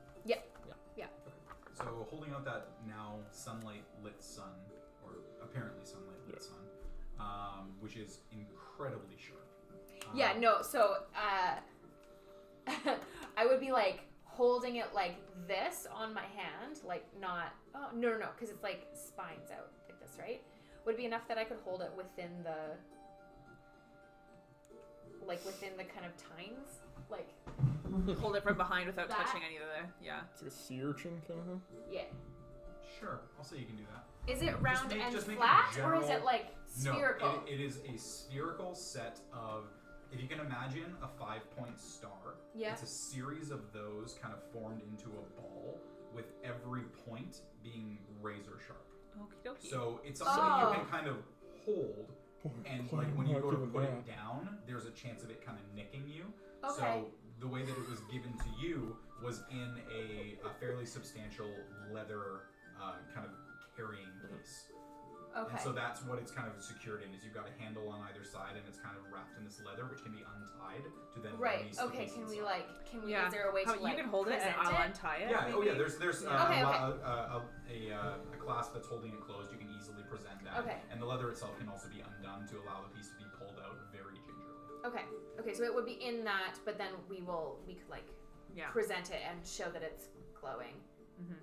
So holding out that now sunlight lit sun, or apparently sunlight lit sun, which is incredibly sharp. Yeah, no, so I would be like holding it like this on my hand, like not, oh, no, because it's like spines out like this, right? Would it be enough that I could hold it within the kind of tines? Like, hold it from behind without That? touching any of the. Yeah. It's like a sea urchin kind of thing. Yeah. Sure, I'll say you can do that. Is it round and just make a flat, or is general- it like spherical? No, it is a spherical set of. If you can imagine a 5-point star, Yeah. it's a series of those kind of formed into a ball, with every point being razor sharp. Okie dokie. So it's something Oh. you can kind of hold, and like when you go to put it down, there's a chance of it kind of nicking you. Okay. So the way that it was given to you was in a fairly substantial leather kind of carrying piece. Okay. And so that's what it's kind of secured in, is you've got a handle on either side, and it's kind of wrapped in this leather, which can be untied to then Right. release the Okay. piece Can we inside. Is there a way to you like can hold it and present I'll it? untie it. Yeah. Maybe? Oh yeah. There's Okay, a clasp that's holding it closed. You can easily present that. Okay. And the leather itself can also be undone to allow the piece to be pulled out very gingerly. Okay. Okay. So it would be in that, but then we could like Yeah. present it and show that it's glowing. Mm-hmm.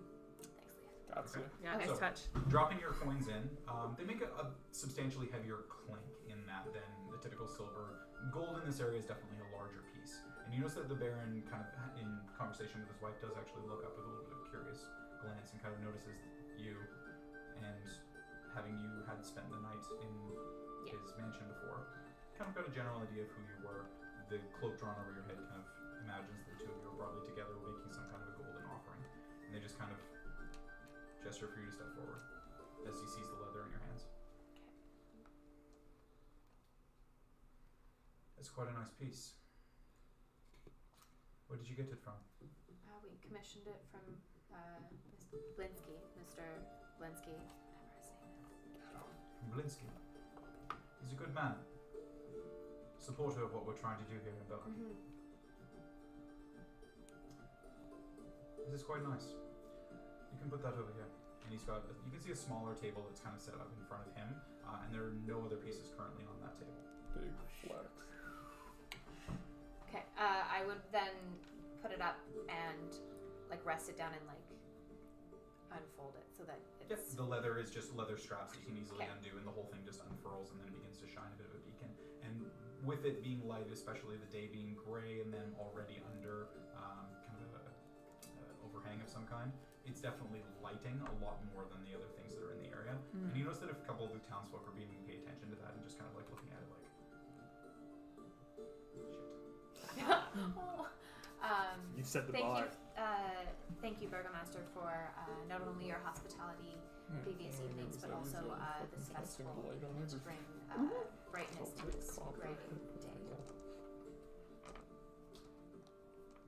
Thanks, Leah. That's Okay. it. Yeah. Nice So- touch. Dropping your coins in, they make a substantially heavier clink in that than the typical silver. Gold in this area is definitely a larger piece. And you notice that the Baron, kind of in conversation with his wife, does actually look up with a little bit of a curious glance and kind of notices you. And having you had spent the night in his mansion before, kind of got a general idea of who you were. The cloak drawn over your head kind of imagines that the two of you are probably together making some kind of a golden offering. And they just kind of gesture for you to step forward as he sees the leather in your hands. It's quite a nice piece. Where did you get it from? We commissioned it from Mr. Blinsky. Whatever his name is. From Blinsky. He's a good man. Supporter of what we're trying to do here in Vallaki. Mm-hmm. This is quite nice. You can put that over here. And he's got, you can see a smaller table that's kind of set up in front of him, and there are no other pieces currently on that table. Big flex. Okay. I would then put it up and like rest it down and like unfold it so that Yep. it's. The leather is just leather straps that you can easily Okay. undo, and the whole thing just unfurls and then it begins to shine a bit of a beacon. And with it being light, especially the day being gray and then already under kind of a overhang of some kind, it's definitely lighting a lot more than the other things that are in the area. And you notice that if a couple of the townsfolk are beginning to pay attention to that and just kind of like looking at it like, shit. You've set the Thank bar. you, thank you, Burgomaster, for not only your hospitality previous evenings, but also this festival to bring brightness to this gray day.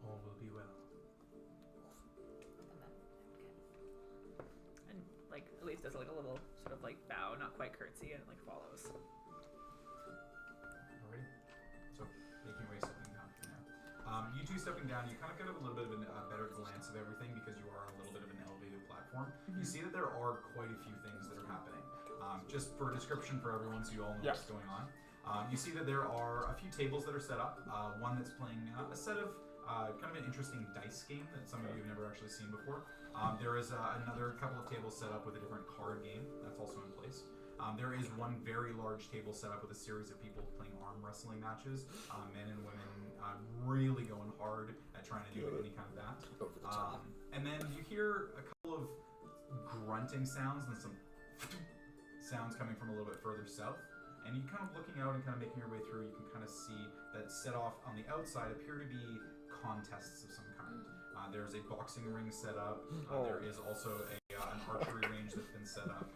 All will be well. And then, And like Elise does like a little sort of like bow, not quite curtsy, and like follows. Alrighty. So, making your way stepping down from there. You two stepping down, you kind of get a little bit of a better glance of everything because you are on a little bit of an elevated platform. You see that there are quite a few things that are happening. Just for description for everyone so you all know what's going on. You see that there are a few tables that are set up. One that's playing a set of kind of an interesting dice game that some of you have never actually seen before. There is another couple of tables set up with a different card game that's also in place. There is one very large table set up with a series of people playing arm wrestling matches, men and women really going hard at trying to do any kind of that. Over the top. And then you hear a couple of grunting sounds and some sounds coming from a little bit further south. And you kind of looking out and kind of making your way through, you can kind of see that set off on the outside appear to be contests of some kind. There's a boxing ring set up. There is also an archery range that's been set up.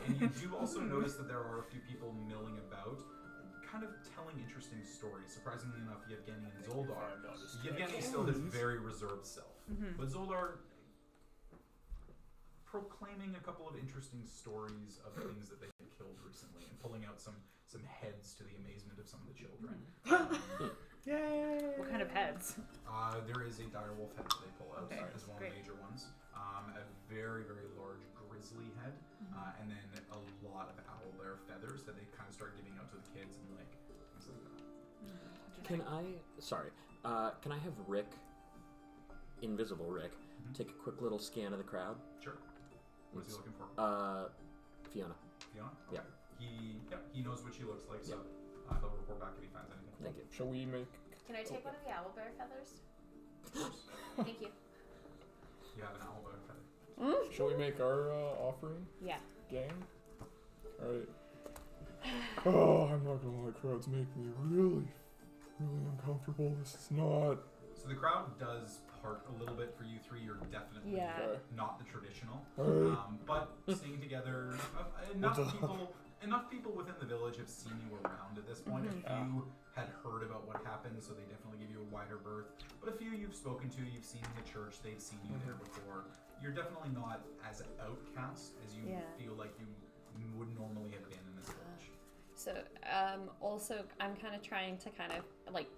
And you do also notice that there are a few people milling about, kind of telling interesting stories. Surprisingly enough, Yevgeny and Zoldar. Yevgeny is still his very reserved self. But Zoldar proclaiming a couple of interesting stories of things that they had killed recently and pulling out some heads to the amazement of some of the children. Yay! What kind of heads? There is a direwolf head that they pull out Okay, as one great. of the major ones. A very, very large grizzly head, and then a lot of owlbear feathers that they kind of start giving out to the kids and like things like that. Can I have Rick, invisible Rick, take a quick little scan of the crowd? Sure. What is he looking for? Fiona. Fiona? Yeah. He knows what she looks like, so he'll report back if he finds anything. Thank you. Shall we make? can I take one of the owlbear feathers? Thank you. You have an owl bear feather. Shall we make our offering Yeah. game? Alright. Oh, I'm not gonna lie, crowds make me really uncomfortable. This is not. So the crowd does part a little bit for you three. You're definitely Yeah. not the traditional. Alright. But staying together, enough people within the village have seen you around at this point. A few had heard about what happened, so they definitely give you a wider berth. But a few you've spoken to, you've seen in the church, they've seen you there before. You're definitely not as outcast as you feel like you would normally have been in this village. So, also, I'm kind of trying to like,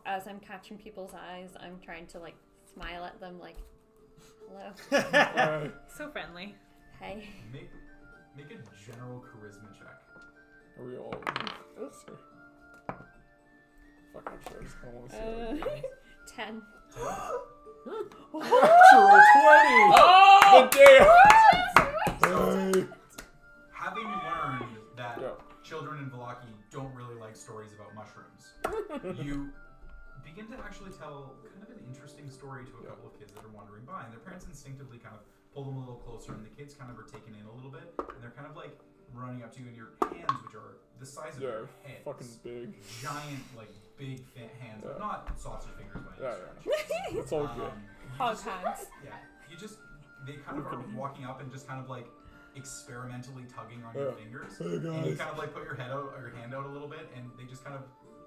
as I'm catching people's eyes, I'm trying to, like, smile at them, like, hello. So friendly. Hey. Make a general charisma check. Are we all? Sorry. Fuck, actually, I just kind of want to say it again. 10. Natural 20! Oh! The day! Having learned that Yeah. children in Vallaki don't really like stories about mushrooms, you begin to actually tell kind of an interesting story to a couple of kids that are wandering by, and their parents instinctively kind of pull them a little closer, and the kids kind of are taken in a little bit, and they're kind of like running up to you, and your hands, which are the size of your head, fucking big. giant, like big hands, but not sausage fingers by any stretch. It's all good. Hog hands. Yeah, they kind of are walking up and just kind of like experimentally tugging on your fingers. Hey And you guys. kind of like put your hand out a little bit, and they just kind of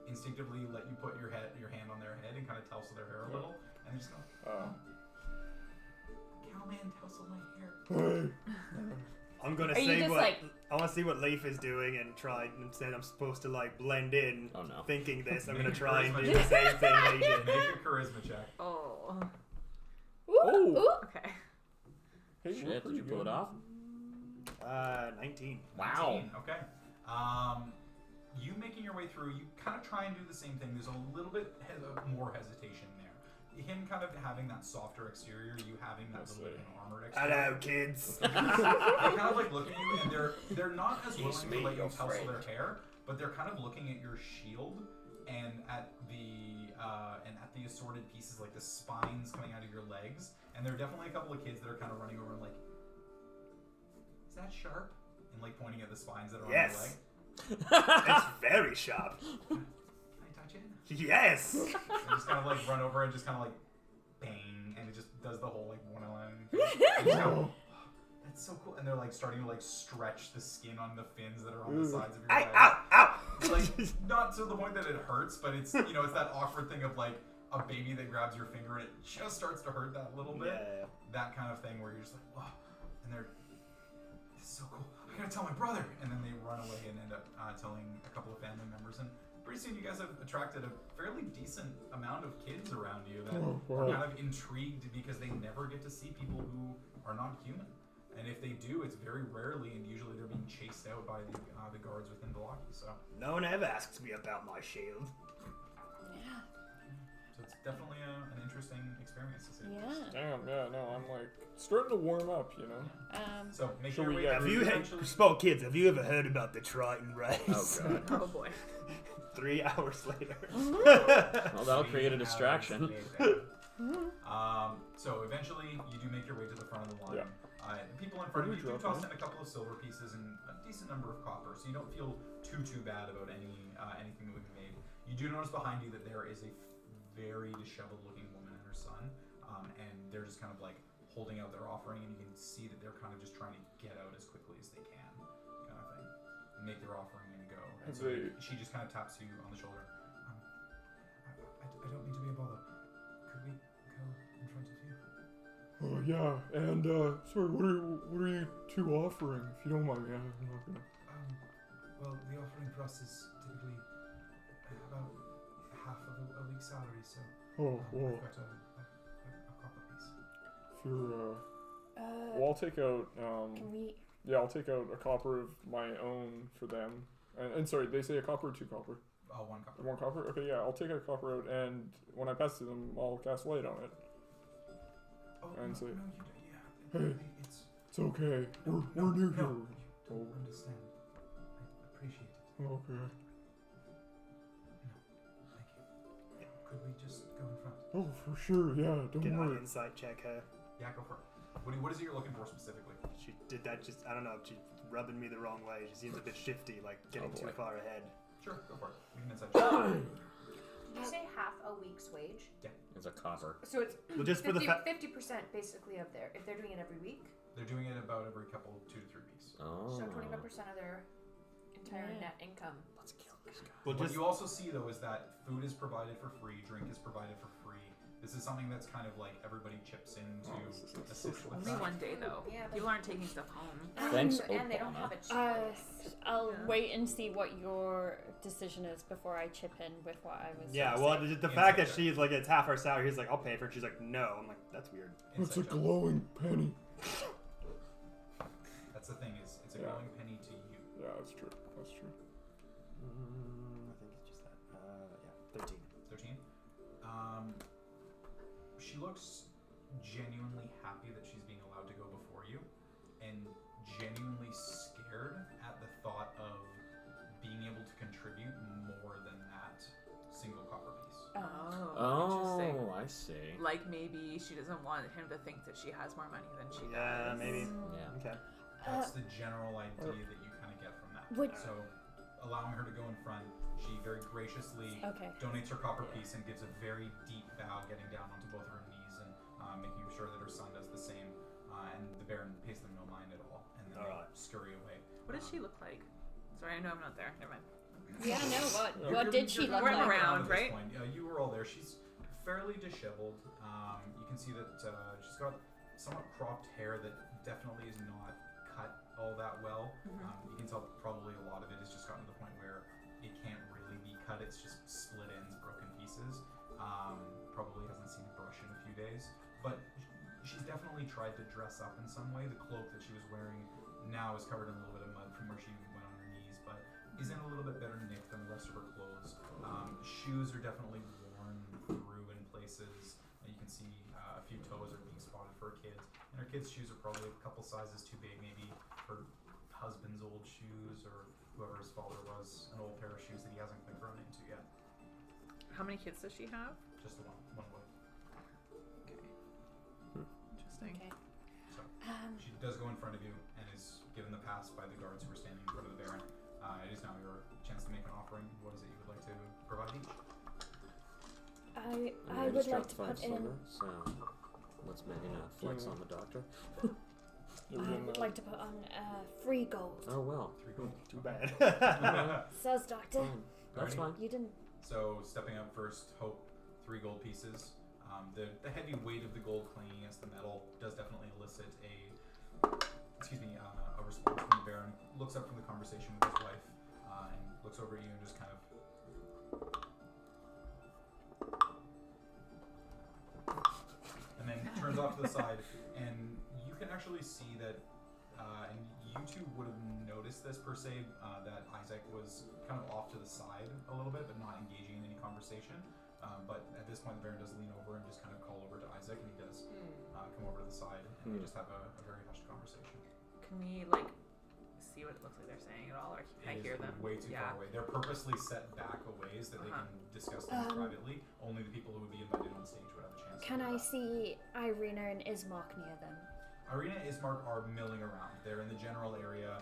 instinctively let you put your hand on their head and kind of tousle their hair a little, and they just go, Cowman, tousle my hair. Hey. I'm gonna Are you see just what like- I want to see what Leaf is doing and try. Instead, I'm supposed to like blend in. Oh, no. Thinking this, I'm Make gonna a try and charisma do check. the same thing they did. Make a charisma check. Oh. Oh. Okay. Hey, we're Shit, did pretty you pull good. it off? 19. Wow. 19, okay. You making your way through, you kind of try and do the same thing. There's a little bit more hesitation there. Him kind of having that softer exterior, you having that little bit of an armored exterior. Hello, kids. They kind of like look at you, and they're not as willing to made let you your tousle friend. their hair, but they're kind of looking at your shield and at the assorted pieces, like the spines coming out of your legs. And there are definitely a couple of kids that are kind of running over and like, is that sharp? And like pointing at the spines that are on your leg. Yes. It's very sharp. Can I touch it? Yes. They just kind of like run over and just kind of like bang, and it just does the whole like one line. That's so cool. And they're like starting to like stretch the skin on the fins that are on the sides of your legs. Ow! Like not to the point that it hurts, but it's it's that awkward thing of like a baby that grabs your finger and it just starts to hurt that little bit. Yeah. That kind of thing where you're just like, wow, and they're, this is so cool. I gotta tell my brother, and then they run away and end up telling a couple of family members, and pretty soon you guys have attracted a fairly decent amount of kids around you that are kind of intrigued because they never get to see people who are not human. And if they do, it's very rarely, and usually they're being chased out by the guards within Vallaki. So No one ever asks me about my shield. it's definitely an interesting experience to see. Yeah. Damn, yeah, no, I'm like starting to warm up, you know. So make Should your we way get- Have through you eventually. small kids? Have you ever heard about the Triton race? Oh, God. Oh boy. 3 hours later. Well, that'll create a distraction. So eventually, you do make your way to the front of the line. Yeah. The people in front of What you do we do drop toss in? in a couple of silver pieces and a decent number of copper, so you don't feel too bad about anything that would be made. You do notice behind you that there is a very disheveled-looking woman and her son, and they're just kind of like holding out their offering, and you can see that they're kind of just trying to get out as quickly as they can, kind of thing. Make their offering and go. And Have so they- she just kind of taps you on the shoulder. I don't mean to be a bother. Could we go in front of you? Oh yeah, and sorry, what are you two offering? If you don't mind me, I'm not gonna. Well, the offering for us is typically about half of a week's salary, so Oh well, we've got a copper piece. if you're well, I'll take out Can we? yeah, I'll take out a copper of my own for them. And sorry, they say a copper or 2 copper? 1 copper. 1 copper? Okay, yeah, I'll take a copper out, and when I pass to them, I'll cast light on it. Oh, And no, say, no, you don't. "Hey, it's it's okay. We're new here. You Oh, don't understand. I appreciate it. okay. Thank you. Could we just go in front? Oh, for sure. Yeah, don't Get an worry. insight check her. Yeah, go for it. What is it you're looking for specifically? She did that just, I don't know, she's rubbing me the wrong way. She seems a bit shifty, like getting too boy. far ahead. Sure, go for it. Give me an insight check. Did you say half a week's wage? It's a copper. So it's Well, just for the 50% basically of their, if they're doing it every week, They're doing it about every couple, 2 to 3 weeks. Oh. so 25% of their entire Yeah. net income. Let's kill this guy. Well, What just you also see though is that food is provided for free, drink is provided for free. This is something that's kind of like everybody chips in to assist with Only that. one day though. Yeah, but- People aren't taking stuff home. Thanks, and they don't Obama. have a choice. I'll Yeah. wait and see what your decision is before I chip in with what I was. yeah. gonna Well, say. the fact that she's like it's half our salary, he's like, I'll pay for it. She's like, no. I'm like, that's weird. It's a Insight check. glowing penny. That's the thing is, it's a Yeah. glowing penny to you. Yeah, that's true. That's true. I think it's just that. Yeah, 13. 13. She looks genuinely happy that she's being allowed to go before you, and genuinely scared at the thought of being able to contribute more than that single copper piece. Oh, interesting. Oh, I see. Like maybe she doesn't want him to think that she has more money than she Yeah, does. maybe. Yeah. Okay. That's the general idea that you kind of get from that. Would- So, allowing her to go in front, she very graciously Okay. donates her copper piece and gives a very deep bow, getting down onto both of her knees and making sure that her son does the same. And the Baron pays them no mind at all, and then Alright. they scurry away. What does she look like? Sorry, I know I'm not there. Never mind. Yeah, no. What? You're- What you're- did she you're look kind of like? around, at this right? point. You were all there. She's fairly disheveled. You can see that she's got somewhat cropped hair that definitely is not cut all that well. You can tell probably a lot of it has just gotten to the point where it can't really be cut. It's just split ends, broken pieces. Probably hasn't seen a brush in a few days. But she's definitely tried to dress up in some way. The cloak that she was wearing now is covered in a little bit of mud from where she went on her knees, but is in a little bit better nick than the rest of her clothes. Shoes are definitely worn through in places. You can see a few toes are being spotted for her kids. And her kids' shoes are probably a couple sizes too big, maybe her husband's old shoes or whoever his father was, an old pair of shoes that he hasn't been grown into yet. How many kids does she have? Just the one boy. Interesting. Okay. So she does go in front of you and is given the pass by the guards who are standing in front of the Baron. It is now your chance to make an offering. What is it you would like to provide each? I would like to put in. Silver, so let's maybe not flex on the doctor. I would like to put on free gold. Oh well. 3 gold. Too bad. Says doctor. Fine. That's Alrighty. fine. You didn't. So stepping up first, Hope, 3 gold pieces. The heavy weight of the gold clanging against the metal does definitely elicit a response from the Baron. Looks up from the conversation with his wife and looks over at you and just kind of and then turns off to the side, and you can actually see that and you two would have noticed this per se, that Isaac was kind of off to the side a little bit, but not engaging in any conversation. But at this point, the Baron does lean over and just kind of call over to Isaac, and he does come over to the side, and they just have a very hushed conversation. Can we see what it looks like they're saying at all, or can I It is hear them? way too far away. They're purposely set back a ways that they can discuss things privately. Only the people who would be invited on stage would have a chance. Can to do I that. see Irina and Ismark near them? Irina and Ismark are milling around. They're in the general area.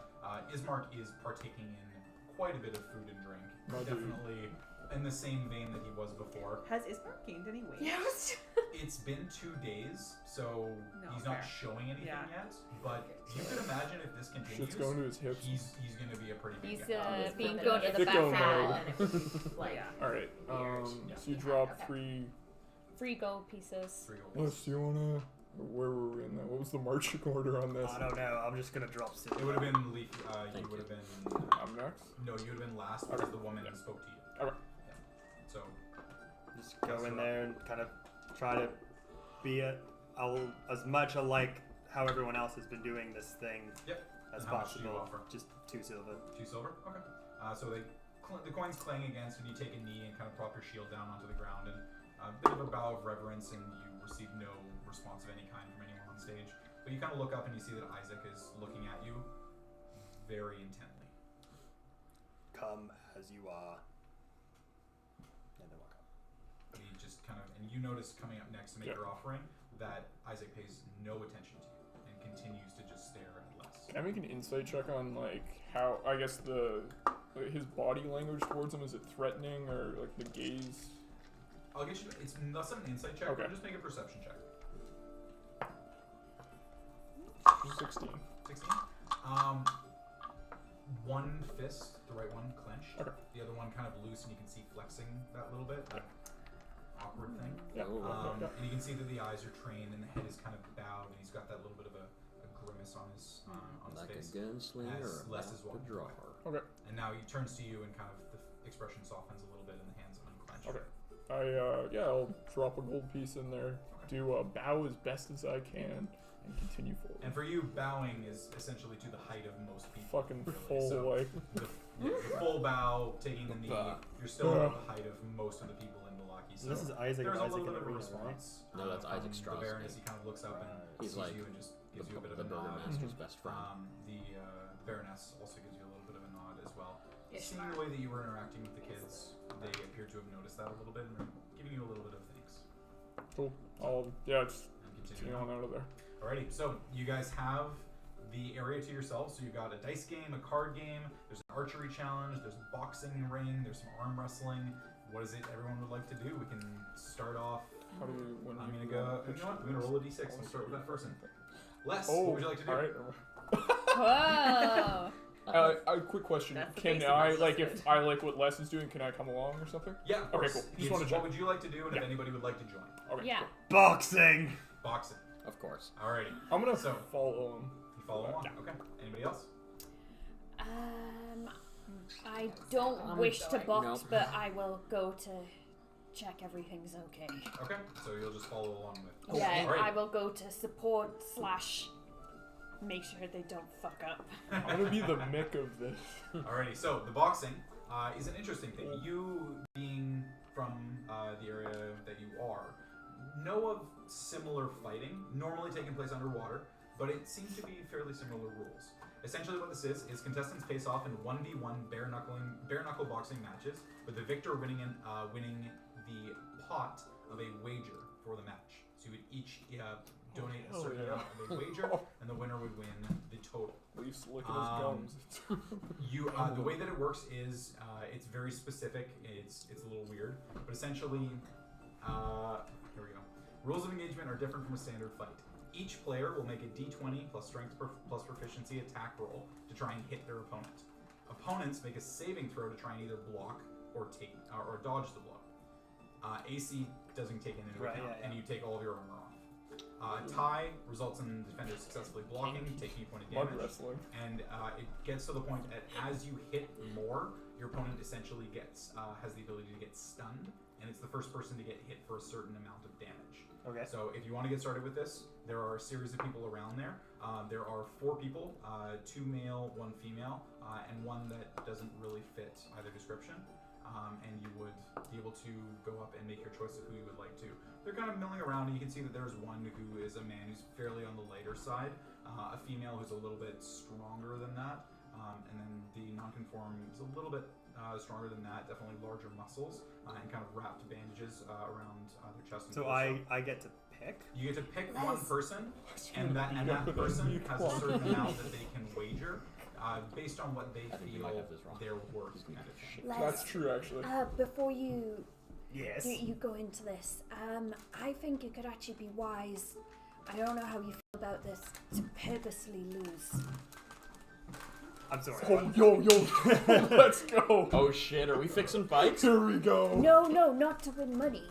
Ismark is partaking in quite a bit of food and drink. My dude. Definitely in the same vein that he was before. Has Ismark gained any weight? Yes. It's been 2 days, so No, he's not fair. showing anything Yeah. yet. But you can imagine if this continues, Shit's going to his hips. he's going to be a pretty big He's guy. being Flip it go up to its the Thicko back mode. and it would be like Yeah. Alright, Weird. Yeah. so you drop Okay. 3. Free gold pieces. 3 gold. Unless you wanna. Where were we in that? What was the marching order on this? I don't know. I'm just gonna drop silver. It would have been Leaf. You Thank would have you. been. I'm next. No, you would have been last because the woman spoke to you. Okay. Yeah. So Just go in there and kind of try to be as much alike how everyone else has been doing this thing Yep. as And how much do you possible. offer? Just 2 silver. 2 silver. Okay. So the coins clang against, and you take a knee and kind of prop your shield down onto the ground, and a bit of a bow of reverence, and you receive no response of any kind from anyone on stage. But you kind of look up and you see that Isaac is looking at you very intently. Come as you are. And then walk up. He just kind of, and you notice coming up next to make Yeah. your offering that Isaac pays no attention to you and continues to just stare at Les. Can I make an insight check on like how I guess his body language towards him, is it threatening or like the gaze? I'll get you. It's less of an insight check. Okay. But just make a perception check. 16. 16. One fist, the right one, clenched. Okay. The other one kind of loose, and you can see flexing that little bit. That awkward thing. Yeah. And you can see that the eyes are trained, and the head is kind of bowed, and he's got that little bit of a grimace on his Like face. a gunslinger as or Les is a walking drawer. away. Okay. And now he turns to you, and kind of the expression softens a little bit, and the hands unclench. Okay. I'll drop a gold piece in there. Do a bow as best as I can and continue forward. And for you, bowing is essentially to the height of most people. Fucking really. full So like. the full bow, taking the knee. You're still at the height of most of the people in Vallaki. So This is Isaac. there's a Isaac little in bit of a arena, right? response. No, that's from Isaac Strahd. The Baron as he kind of looks up and He's sees like you and just gives you a bit of the a nod. Burgermaster's best friend. The Baroness also gives you a little bit of a nod as well. Yes, Seeing the way that you were interacting with the kids, they appear to have noticed that a little bit and are giving you a little bit of thanks. Cool. I'll just And continue continue on out of there. Alrighty, so you guys have the area to yourselves. So you've got a dice game, a card game, there's an archery challenge, there's a boxing ring, there's some arm wrestling. What is it everyone would like to do? We can start off. How do we when I'm you gonna go. You know what? I'm gonna roll a d6. We'll start with that person. Les, what would you like to do? Alright. Whoa! Quick question. That's the Can basic I, message. like, if I like what Les is doing, can I come along or something? Yeah, of Okay, course. cool. Just It's wanted to what check. would you like to do, and if Yeah. anybody would like to join? Okay, Yeah. cool. Boxing. Boxing. Of course. Alrighty. I'm gonna So- follow him. You follow along? Yeah. Okay. Anybody else? I don't wish to Nope. box, but I will go to check everything's okay. Okay. So you'll just follow along with. Yeah, Alright. I will go to support / make sure they don't fuck up. I'm gonna be the Mick of this. Alrighty, so the boxing is an interesting thing. You being from the area that you are, know of similar fighting, normally taking place underwater, but it seems to be fairly similar rules. Essentially what this is contestants face off in 1v1 bare knuckle boxing matches, with the victor winning the pot of a wager for the match. So you would each donate a certain amount of a wager, and the winner would win the total. Leaf's licking his gums. The way that it works is it's very specific. It's a little weird, but essentially, here we go. Rules of engagement are different from a standard fight. Each player will make a d20 plus strength plus proficiency attack roll to try and hit their opponent. Opponents make a saving throw to try and either block or dodge the blow. AC doesn't take it into account, and you take all of your armor off. Tie results in the defender successfully blocking, taking a point of Mud damage. wrestling. And it gets to the point that as you hit more, your opponent essentially has the ability to get stunned, and it's the first person to get hit for a certain amount of damage. Okay. So if you want to get started with this, there are a series of people around there. There are 4 people, 2 male, 1 female, and one that doesn't really fit either description. And you would be able to go up and make your choice of who you would like to. They're kind of milling around, and you can see that there's one who is a man who's fairly on the lighter side, a female who's a little bit stronger than that, and then the non-conform is a little bit stronger than that, definitely larger muscles, and kind of wrapped bandages around their chest and So torso. I get to pick. You get to pick Nice. one person, and that person has a certain amount that they can wager based on what they think you feel might have this wrong. they're worth. Kind of thing. That's true, actually. Before you Yes. you go into this, I think it could actually be wise. I don't know how you feel about this, to purposely lose. I'm sorry. Oh, yo, let's go. Oh shit, are we fixing fights? Here we go. No, not to win money,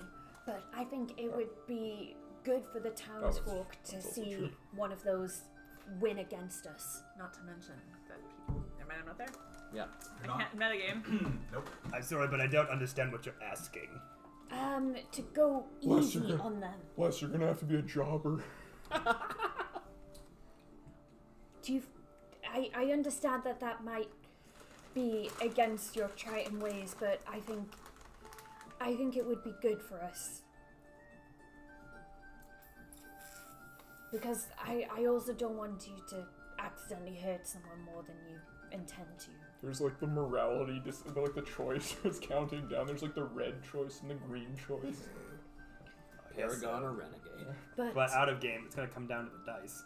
but I think it would be good for the townsfolk to that's also see true. one of those win against us. Not to mention that people. Am I not there? Yeah. I Not- can't metagame. Nope. I'm sorry, but I don't understand what you're asking. To go Less easy you're gonna- on them. Les, you're gonna have to be a jobber. Do you? I understand that might be against your Triton ways, but I think it would be good for us. Because I also don't want you to accidentally hurt someone more than you intend to. There's like the morality, like the choice is counting down. There's like the red choice and the green choice. Paragon or renegade. But out of game, it's gonna come down to the dice.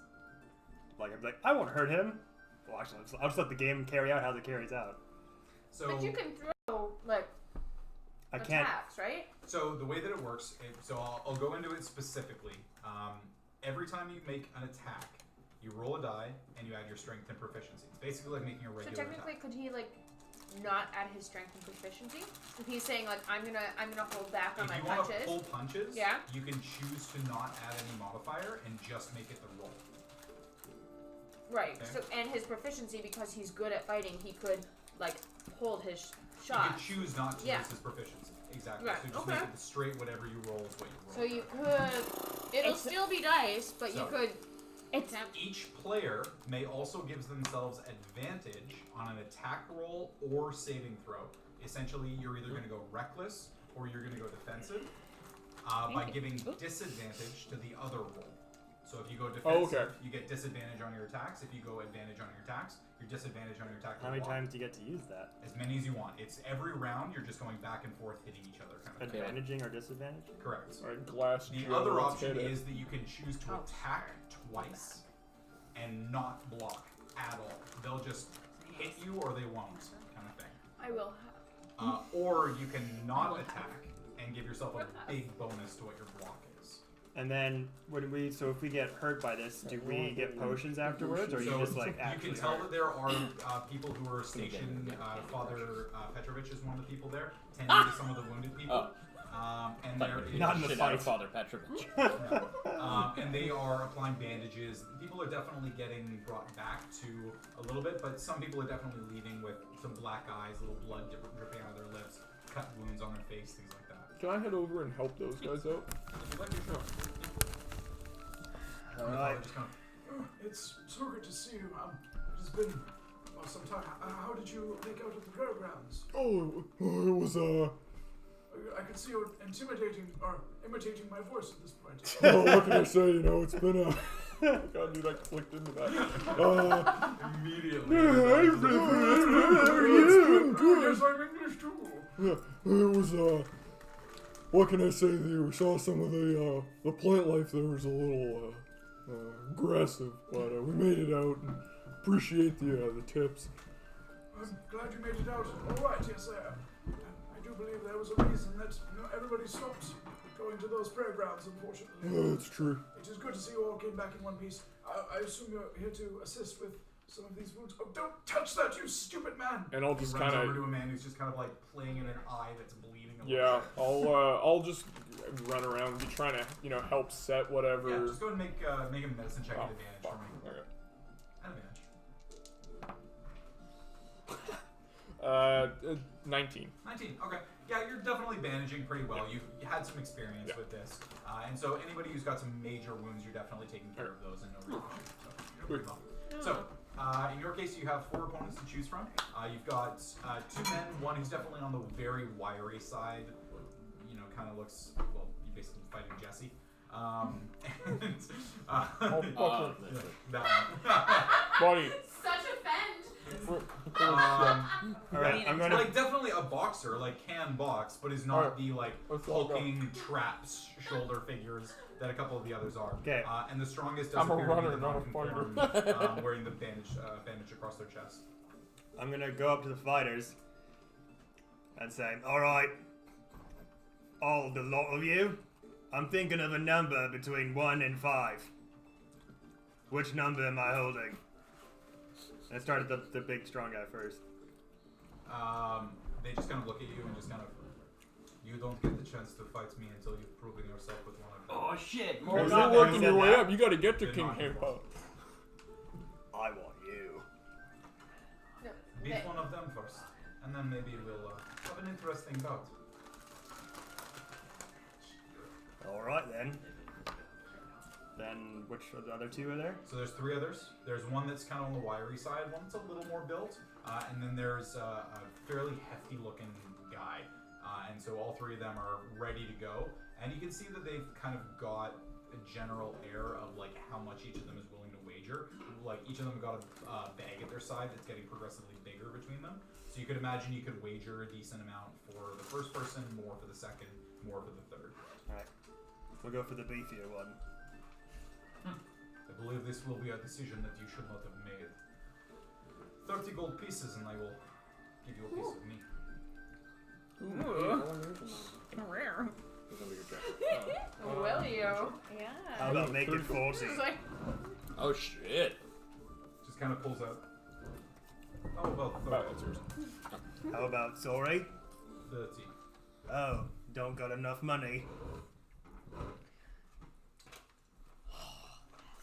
Like I'm like, I won't hurt him. Well, actually, I'll just let the game carry out how it carries out. So But you can throw like I can't. attacks, right? So the way that it works, I'll go into it specifically. Every time you make an attack, you roll a die and you add your strength and proficiency. It's basically like making a So regular technically, attack. could he like not add his strength and proficiency? If he's saying like I'm gonna hold back on If my you want to punches. pull punches, Yeah. you can choose to not add any modifier and just make it the roll. Right. Okay. So and his proficiency, because he's good at fighting, he could like hold his You shot. can choose not to Yeah. use his proficiency. Exactly. Right, So just okay. make it straight whatever you roll is what you roll. So you could. It'll still be dice, but you So- could. Each player may also give themselves advantage on an attack roll or saving throw. Essentially, you're either going to go reckless or you're going to go defensive by giving disadvantage to the other roll. So if you go defensive, you get disadvantage on your attacks. If you go advantage on your attacks, you're disadvantage on your attack. How many times do you get to use that? As many as you want. It's every round. You're just going back and forth hitting each other. Kind of thing. Advantaging or disadvantaging? Correct. Alright, glass The Joe, other let's option hit it. is that you can choose to attack twice and not block at all. They'll just hit you or they won't, kind of thing. I will. Or you can not attack and give yourself a big bonus to what your block is. And then if we get hurt by this, do we get potions afterwards, or you So just like you actually can tell hurt? that there are people who are stationed. Father Petrovich is one of the people there, tending to some of the wounded people. And there is Not in the Shit out of fight. Father Petrovich. and they are applying bandages. People are definitely getting brought back to a little bit, but some people are definitely leaving with some black eyes, little blood dripping out of their lips, cut wounds on their face, things like that. Can I head over and help those guys out? If you'd like to, sure. Alright. Just kind It's so good to see you. It has been some time. How did you make out of the fairgrounds? Oh, it was I can see you're imitating my voice at this point. oh, what can I say? You know, it's been God, dude, I clicked into that. immediately. Yes, I'm English too. Yeah, it was what can I say? We saw some of the plant life there was a little aggressive, but we made it out and appreciate the tips. I'm glad you made it out. All right, yes, I do believe there was a reason that everybody stopped going to those fairgrounds, unfortunately. That's true. It is good to see you all came back in one piece. I assume you're here to assist with some of these wounds. Oh, don't touch that, you stupid man! And I'll He just runs kind over of to a man who's just kind of like playing in an eye that's bleeding a yeah, little bit. I'll just run around and be trying to help set whatever. Yeah, just go and make a medicine check Oh, at advantage fuck. for me. Okay. Advantage. 19. 19. Okay. Yeah, you're definitely bandaging pretty well. You had some experience with this, and so anybody who's got some major wounds, you're definitely taking care of those and no reason to. So you're doing pretty well. So in your case, you have 4 opponents to choose from. You've got 2 men. One who's definitely on the very wiry side. You know, kind of looks well. You basically fighting Jesse. And that one. Buddy. Such offend. Alright, I'm gonna. Like definitely a boxer, like can box, but is not the like let's all go. hulking traps shoulder figures that a couple of the others are. Okay. And the strongest does I'm a appear to be runner, the not a fighter. non-conformed, wearing the bandage across their chest. I'm gonna go up to the fighters and say, alright, all the lot of you, I'm thinking of a number between 1 and 5. Which number am I holding? I started the big strong guy first. They just kind of look at you and just kind of, you don't get the chance to fight me until you've proven yourself with one of them. Oh shit! Who's More You're that? working Who your said way that? up. You got to get to Did King not Hampa. involve. I want you. No, Beat one of them first, and then maybe we'll have an interesting bout. Alright then. Then which of the other 2 are there? So there's 3 others. There's one that's kind of on the wiry side, one that's a little more built, and then there's a fairly hefty looking guy. And so all 3 of them are ready to go. And you can see that they've kind of got a general air of like how much each of them is willing to wager. Like each of them got a bag at their side that's getting progressively bigger between them. So you could imagine you could wager a decent amount for the first person, more for the second, more for the third. Alright. We'll go for the beefier one. I believe this will be a decision that you should not have made. 30 gold pieces and I will give you a piece of me. Rare. Will you? Yeah. How about make it 40? This is like, Oh shit! Just kind of pulls out. Oh, about 30. About yours. How about sorry? 30. Oh, don't got enough money.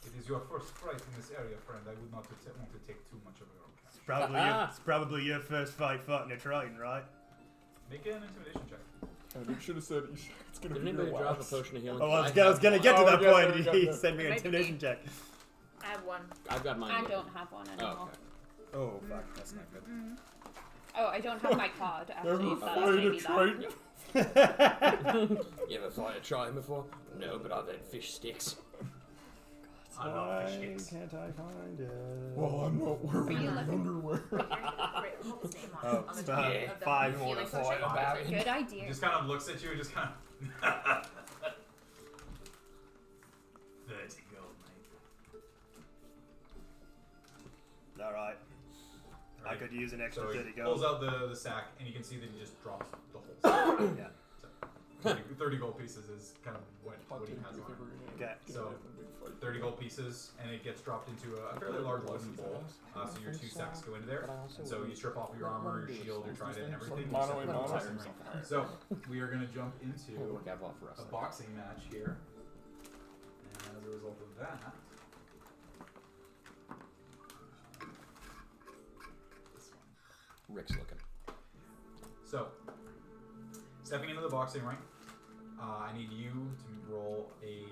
It is your first fight in this area, friend. I would not want to take too much of your own cash. It's probably your first fight fighting a Triton, right? Make an intimidation check. You should have said it's gonna Did be anybody your drop a last. potion of healing? Oh, I was gonna get to Oh, that yeah, point. yeah, He yeah. sent me an Maybe intimidation check. I have one. I've got mine. I here. don't have one Oh, anymore. okay. Oh, fuck. That's not good. Oh, I don't have my card, actually. Ever If that's fight a maybe that. Triton? You ever fight a Triton before? No, but I've had fish sticks. I love fish sticks. Can't I find it? Well, I'm not wearing you my looking? underwear. what's his name Oh, on the it's top about of the 5 healing more potion? fight about it. Good idea. He just kind of looks at you and just kind of. 30 gold, mate. Alright. I could use an extra So he 30 pulls gold. out the sack and you can see that he just drops the whole sack. Yeah. So 30 gold pieces is kind of what he has on him. Okay. So 30 gold pieces, and it gets dropped into a fairly large wooden bowl. So your 2 sacks go into there. And so you strip off your armor, your shield, your trident, and everything. Mono except and for the mono. boxing ring. So we are going to jump into Work out well for us. a boxing match here. And as a result of that, this one. Rick's looking. So, stepping into the boxing ring, I need you to roll a.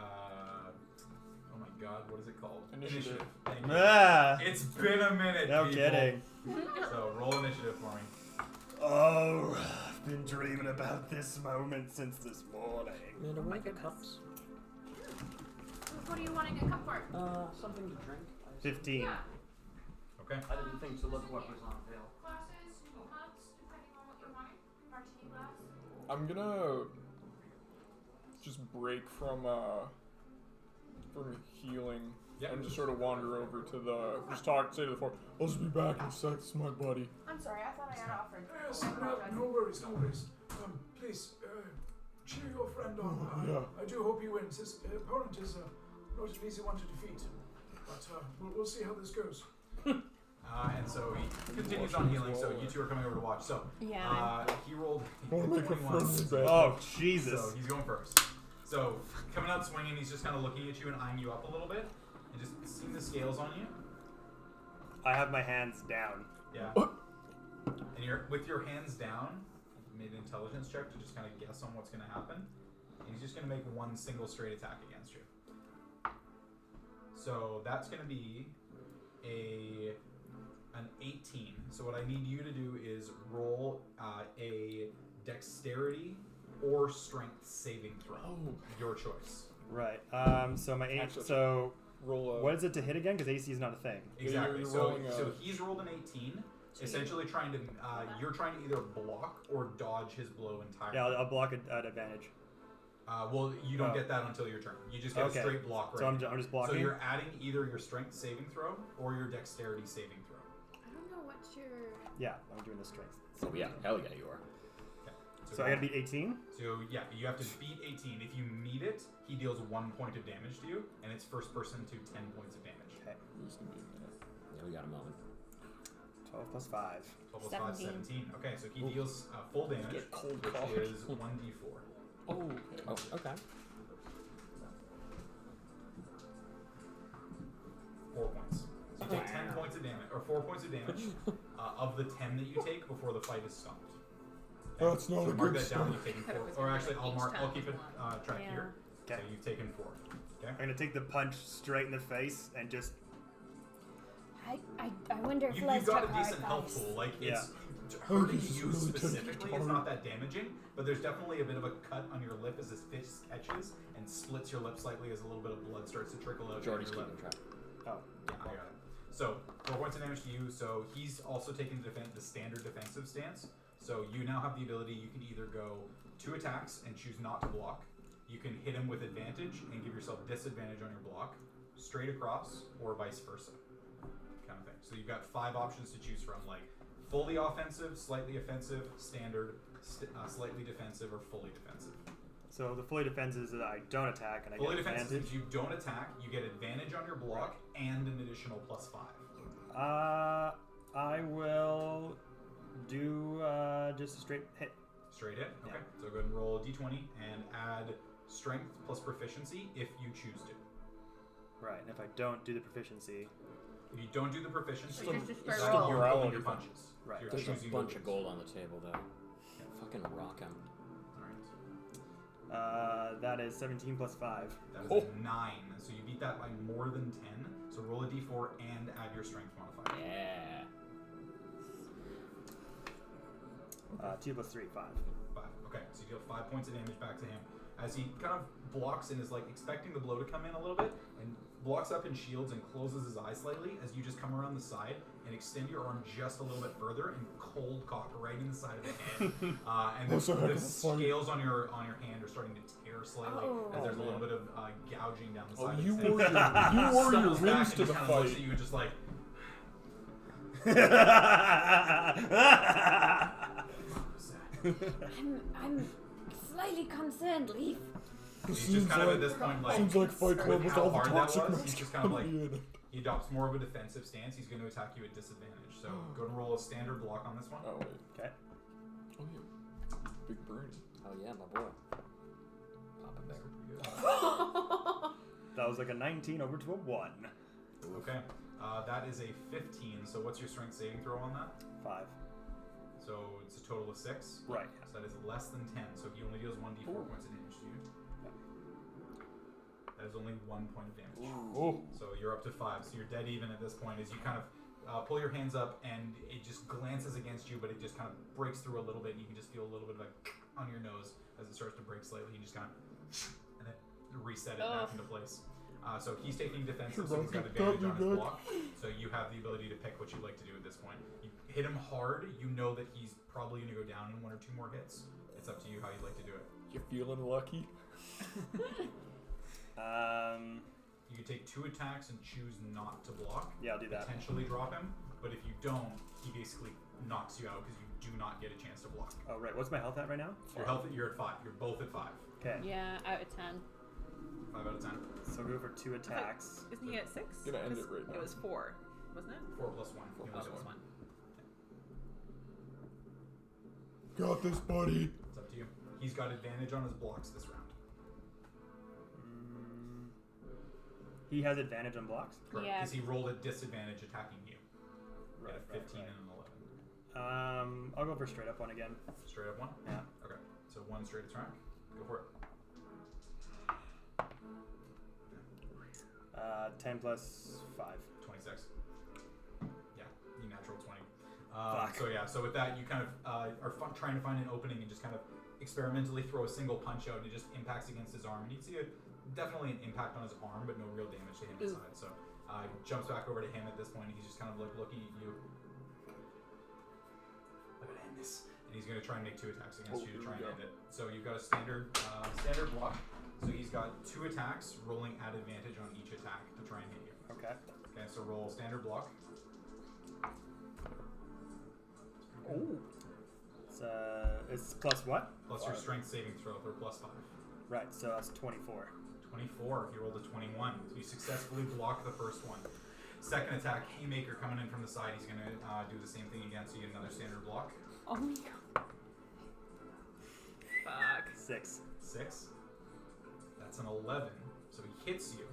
Oh my god, what is it called? Initiative. Thank you. Ah! It's been a minute. No people. kidding. So, roll initiative for me. Oh, I've been dreaming about this moment since this morning. Amanda, my what are the goodness. cups? What do you want to get a cup for? Something to drink. 15. Yeah. Okay. I didn't think to look what was on sale. Glasses, cups, depending on what you want. Martini glass. I'm gonna just break from healing Yeah. and just sort of wander over to say to the floor, I'll just be back in a sec, it's my buddy. I'm sorry, I thought I had offered. Yes, I no, apologize. no worries, no worries. Please, cheer your friend on. Yeah. I do hope he wins. His opponent is not an easy one to defeat. But we'll see how this goes. And so he continues on healing, so you two are coming over to watch. So, Yeah. he rolled I want to make a 21. friendly bet. Oh, Jesus. So he's going first. So coming out swinging, he's just kind of looking at you and eyeing you up a little bit, and just seeing the scales on you. I have my hands down. Yeah. And you're with your hands down. Made an intelligence check to just kind of guess on what's going to happen. And he's just going to make one single straight attack against you. So that's going to be an 18. So what I need you to do is roll a dexterity or strength saving throw. Your choice. Right. So my 8. Actually, So Roll a... what is it to hit again? Because AC is not a thing. Exactly. you're So rolling a- so he's rolled an 18. Essentially trying to you're trying to either block or dodge his blow entirely. Yeah, I'll block it at advantage. Well, you don't Oh. get that until your turn. You just get Okay. a straight block right So I'm now. just So blocking. you're adding either your strength saving throw or your dexterity saving throw. I don't know what's your. Yeah, I'm doing the strength. Oh yeah, hell yeah, you are. Okay. So I gotta beat 18? So yeah, you have to beat 18. If you meet it, he deals 1 point of damage to you, and it's first person to 10 points of damage. Okay. Yeah, we got a moment. 12 plus 5. 12 plus 5, 17. Okay, so he deals full damage, Get cold which coffee. is 1d4. Oh, okay. Oh, okay. 4 points. So you take 10 points of damage, or 4 points of damage of the 10 that you take before the fight is stopped. That's not so a mark good that down. start. You've taken Cut it 4. with Or your actually, knife I'll each mark. I'll time keep it you track Yeah. here. So Okay. you've taken 4. Okay. I'm gonna take the punch straight in the face and just. I wonder if You've Les got a took our decent health advice. pool. Like Yeah. it's hurting this is you really specifically. tempting. It's not that damaging, but there's definitely a bit of a cut on your lip as this fish catches and splits your lip slightly as a little bit of blood starts to trickle out. Jordy's your keeping lip. track. Oh. Yeah, I got it. So 4 points of damage to you. So he's also taking the standard defensive stance. So you now have the ability. You can either go 2 attacks and choose not to block. You can hit him with advantage and give yourself disadvantage on your block, straight across, or vice versa, kind of thing. So you've got 5 options to choose from, like fully offensive, slightly offensive, standard, slightly defensive, or fully defensive. So the fully defensive is that I don't attack and I Fully get defensive advantage. is if you don't attack, you get advantage on your block and an additional +5. I will do just a straight hit. Straight hit? Okay. Yeah. So go ahead and roll a d20 and add strength plus proficiency if you choose to. Right, and if I don't do the proficiency, If you don't do the proficiency, Just a it's square still roll. you're rolling your punches. Right. You're There's a choosing bunch your of gold on the table, though. Fucking rock 'em. Alright. that is 17 plus 5. That is a 9. So you beat that by more than 10. So roll a d4 and add your strength modifier. Yeah. 2 plus 3, 5. 5. Okay, so you deal 5 points of damage back to him. As he kind of blocks and is like expecting the blow to come in a little bit, and blocks up and shields and closes his eyes slightly as you just come around the side and extend your arm just a little bit further and cold cock right in the side of the head. And That's a heck the of a fight. scales on your hand are starting to tear slightly as there's a little bit of gouging down the Oh, side you of his wore head. your Stumbles back wings and to the just kind of looks fight. at you and just like, I'm slightly concerned, Leaf. he's just kind of at this point like, Seems like Fight Club with with how all the hard that toxic was, he's just kind of like, masculinity in it. he adopts more of a defensive stance. He's going to attack you at disadvantage. So go and roll a standard block on this one. Oh, wait. Okay. Oh, yeah. Big brain. Oh yeah, my boy. Papa Bear. That was like a 19 over to a 1. Okay. That is a 15. So what's your strength saving throw on that? 5. So it's a total of 6. Right. So that is less than 10. So he only deals 1d4 points of damage to you. That is only 1 point of damage. Oh. So you're up to 5. So you're dead even at this point as you kind of pull your hands up and it just glances against you, but it just kind of breaks through a little bit. And you can just feel a little bit of a on your nose as it starts to break slightly. You just kind of and then reset it back into place. So he's taking defensive, so he's got advantage on his block. So you have the ability to pick what you'd like to do at this point. You hit him hard. You know that he's probably going to go down in 1 or 2 more hits. It's up to you how you'd like to do it. You feeling lucky? You can take 2 attacks and choose not to block. Yeah, I'll do that. Potentially drop him, but if you don't, he basically knocks you out because you do not get a chance to block. Oh, right. What's my health at right now? You're at 5. You're both at 5. Okay. Yeah, out of 10. 5 out of 10. So go for 2 attacks. Isn't he at 6? Gonna end it right now. It was 4, wasn't it? 4 plus 1. Oh, You it lose was 1. 1. Got this, buddy. It's up to you. He's got advantage on his blocks this round. He has advantage on blocks? Correct. Yeah. Because he rolled a disadvantage attacking you. Right, At a 15 and an 11. I'll go for straight up 1 again. Straight up 1? Yeah. Okay. So 1 straight attack. Go for it. 10 plus 5. 26. Yeah, you natural 20. Fuck. So yeah, so with that, you kind of are trying to find an opening and just kind of experimentally throw a single punch out, and it just impacts against his arm. And you'd see definitely an impact on his arm, but no real damage to him inside. So he jumps back over to him at this point, and he's just kind of like looking at you. Look at this. And he's going to try and make 2 attacks against you to try and end it. So you've got a standard block. So he's got 2 attacks, rolling at advantage on each attack to try and hit you. Okay. Okay, so roll standard block. Oh. It's plus what? Plus your strength saving throw for +5. Right, so that's 24. 24. You rolled a 21. So you successfully block the first one. Second attack, Haymaker coming in from the side. He's going to do the same thing again, so you get another standard block. Oh my god. Fuck. 6. 6. That's an 11. So he hits you,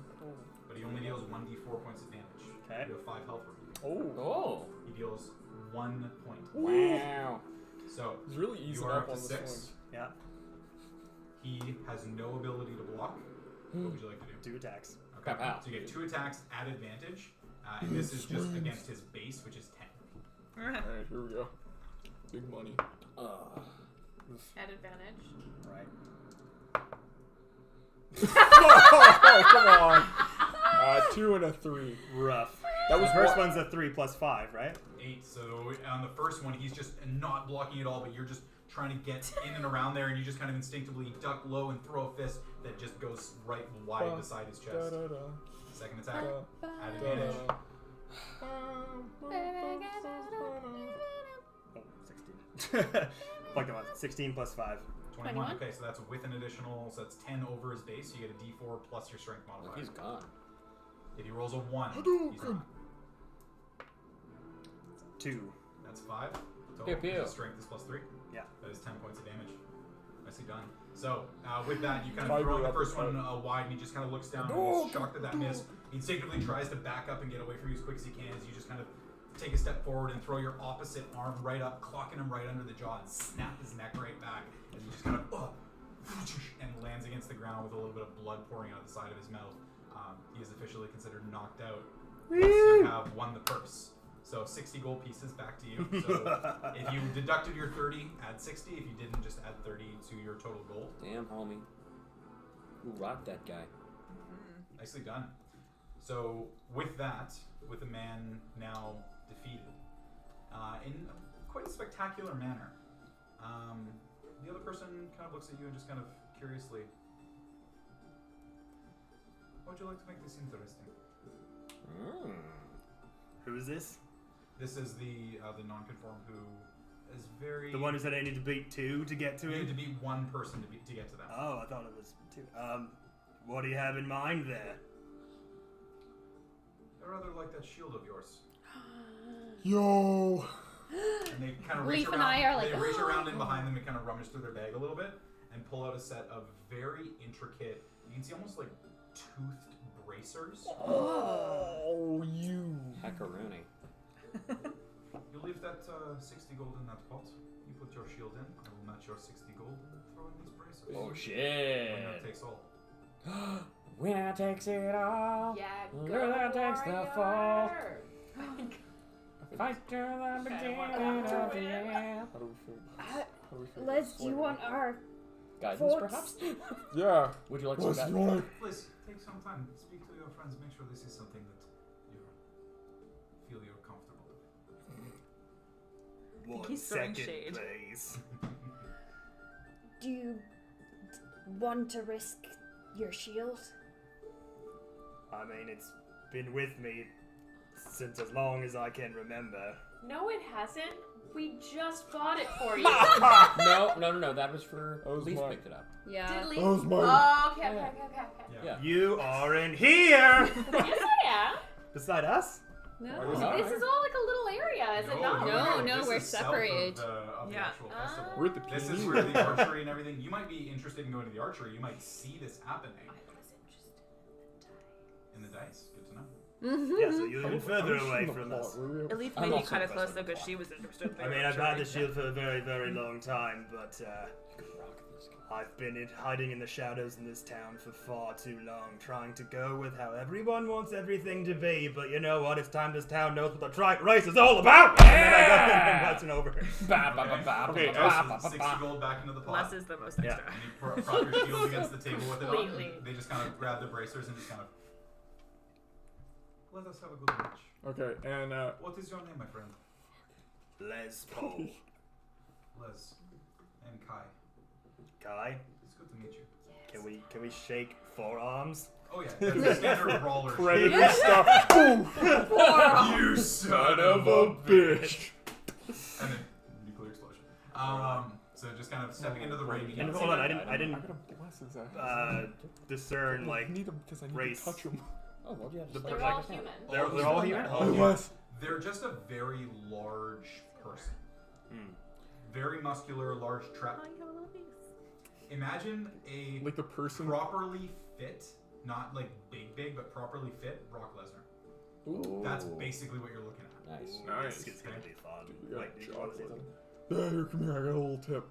but he only deals 1d4 points of damage. Okay. You have 5 health remaining. Oh. He deals 1 point. Wow. So It's really easy you are up on to the 6. swing. Yeah. He has no ability to block. What would you like to do? 2 attacks. Okay. Pow, pow. So you get 2 attacks at advantage, and this is just against his base, which is 10. Alright, here we go. Big money. At advantage. Right. Oh, come on. 2 and a 3. Rough. That was The first what- one's a 3 plus 5, right? 8. So on the first one, he's just not blocking at all, but you're just trying to get in and around there, and you just kind of instinctively duck low and throw a fist that just goes right wide beside his chest. Second attack. Add advantage. Oh, 16. Fuck them up. 16 plus 5. 21. Okay, so that's with an additional, so that's 10 over his base. So you get a d4 plus your strength modifier. He's gone. If he rolls a 1, he's not. 2. That's 5. Total. Pew, pew. His strength is plus 3. Yeah. That is 10 points of damage. Nicely done. So, with that, you kind of throw the first one wide, and he just kind of looks down and is shocked at that miss. He instinctively tries to back up and get away from you as quick as he can, as you just kind of take a step forward and throw your opposite arm right up, clocking him right under the jaw, and snap his neck right back, as he just kind of, and lands against the ground with a little bit of blood pouring out the side of his mouth. He is officially considered knocked out. You have won the purse. So 60 gold pieces back to you. So if you deducted your 30, add 60. If you didn't, just add 30 to your total gold. Damn, homie. Who rocked that guy? Nicely done. So with that, with the man now defeated, in quite a spectacular manner, the other person kind of looks at you and just kind of curiously, how would you like to make this interesting? Who is this? This is the non-conform who is very... The one who said I need to beat 2 to get to You him? need to beat one person to get to them. Oh, I thought it was 2. What do you have in mind there? I rather like that shield of yours. Yo! And they kind of Leaf reach and around. I are like, they reach around in behind them and kind of rummage through their bag a little bit and pull out a set of very intricate. You can see almost like toothed bracers. Oh, you. Hackaroonie. You leave that 60 gold in that pot. You put your shield in. I will match your 60 gold and throw in these bracers. Oh shit! Winner takes all. Winner takes it all. Yeah, Winner takes the fall. warrior. Fight to the beginning of the end. How do we feel? How do we feel? Les, do you want our Guidance, forts? perhaps? Yeah. Would you like some Les, guidance? you wanna... Please take some time. Speak to your friends. Make sure this is something that you feel you're comfortable with. 1 he's throwing second, shade. please. Do you want to risk your shield? I mean, it's been with me since as long as I can remember. No, it hasn't. We just bought it for you. No. That was for That was Leaf mine. picked it up. Yeah. Did Leaf? That was mine. Oh, okay. Yeah. You aren't here! Yes, I am. Beside us? No. Alright. This is all like a little area, is it not? No, this we're is south separated. Of the Yeah. actual festival. We're at the This is PNE. where the archery and everything. You might be interested in going to the archery. You might see this happening I was interested in the dice. Good to know. Yeah, so you're I'm even further just away in the from plot. us. We're real- At least I'm maybe also kind of impressed close though, with because the she was interested. I mean, I've had the shield for a very, very long time, but I've been hiding in the shadows in this town for far too long, trying to go with how everyone wants everything to be, but you know what? It's time this town knows what the trite race is all about! And then I go and that's an over. Okay, So 60 gold back into the pot. Less is the most Yeah. extra. And you prop your shield against the table with it on. Completely. They just kind of grab the bracers and just kind of... Let us have a good match. Okay, and What is your name, my friend? Les Paul. Les. And Kai. Kai, It's good to meet you. can we shake forearms? Oh yeah, that's the standard brawler predator shit. stuff. Boom! You son of a bitch. And then nuclear explosion. So just kind of stepping into the ring. And hold on, I didn't I gotta bless his ass. discern I like need him because I need race. to touch him. Oh, well, yeah. The just They're like all that. human. they're all human. Oh, Hey, yeah. Les. They're just a very large person. Hmm. Very muscular, large trap. Oh, you have a little piece. Imagine a Like the person. properly fit, not like big, but properly fit Brock Lesnar. Ooh. That's basically what you're looking at. Nice. Nice. This is gonna be fun. You got Wait, did you want to say chocolate. something? Yeah, here, come here. I got a little tip.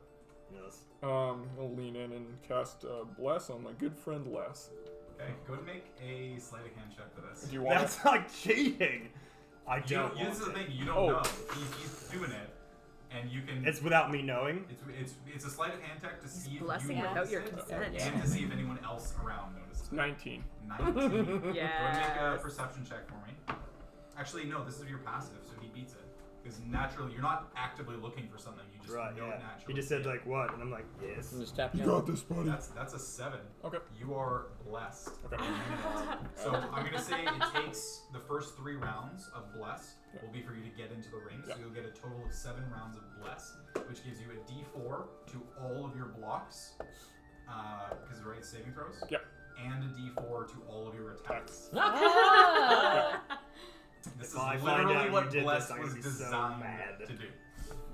Yes. I'll lean in and cast Bless on my good friend Les. Okay, go ahead and make a sleight of hand check for this. Do you want That's like cheating. I You don't don't, this is the want it. thing, you don't Oh. know. He's doing it, and you can. It's without me knowing. It's a sleight of hand check to see if blessing you without notice your it, consent. and to see if anyone else around notices. 19. 19. Go ahead and make a Yes. perception check for me. Actually, no, this is your passive, so he beats it. Because naturally, you're not actively looking for something. You just know it naturally. He just said like what, and I'm like yes. And just tap You down. got this, buddy. That's a 7. Okay. You are blessed. Okay. So I'm gonna say it takes the first 3 rounds of bless will be for you to get into the ring. So you'll get a total of 7 rounds of bless, which gives you a D4 to all of your blocks, because right saving throws. Yep. And a D4 to all of your attacks. This is If I find literally out you what did bless this, I'm was gonna be so designed mad. to do.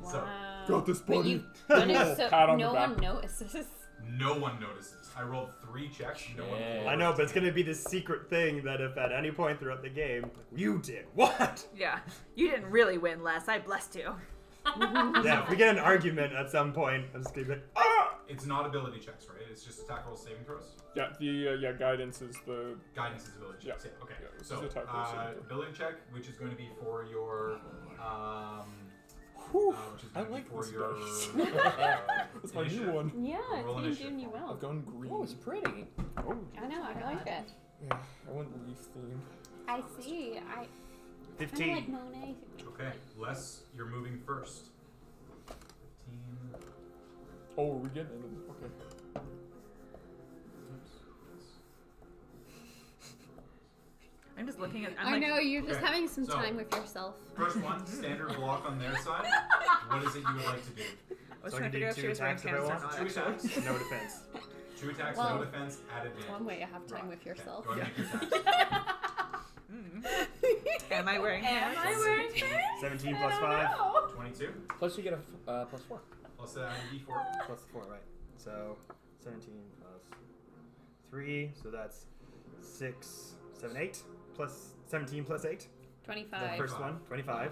Wow. So Got this, But buddy. you done it so Pat on no the back. one notices. no one notices. I rolled 3 checks. No one. Shit. I know, but it's gonna be this secret thing that if at any point throughout the game, like, you did what? Yeah. You didn't really win, Les. I blessed you. Yeah, if we get an argument at some point, I'm just gonna be like, ah! It's not ability checks, right? It's just attack roll saving throws. Yeah, the guidance is the. Guidance is ability checks. Yeah. Okay. Yeah, this So is attack roll saving throw. ability check, which is going to be for your Whew. which is I going to like be for this your dice. That's my new initiative. one. Yeah, Roll it's initiative. been doing you well. I've gone green. Oh, it's pretty. Oh, I know, I like it. yeah. I went leaf themed. I see. I kind of 15. like Monet. Okay, Les, you're moving first. 15. Oh, are we getting into the. Okay. I'm just looking at. I know, you're just Okay, having some so- time with yourself. First one, standard block on their side. What is it you would like to do? I was So I trying can to do figure out if 2 she was wearing attacks if I pants or want? not. 2 actually. attacks. No defense. 2 attacks, Well, no defense, at advantage. One way to have time with Okay, yourself. go ahead and make your attacks. Am I wearing pants? Am I wearing pants? 17 I plus don't 5. know. 22 Plus you get a plus 4. plus a D4. Plus 4, right. So 17 plus 3, so that's 6, 7, 8. Plus 17 plus 8. The 25. first one, 25.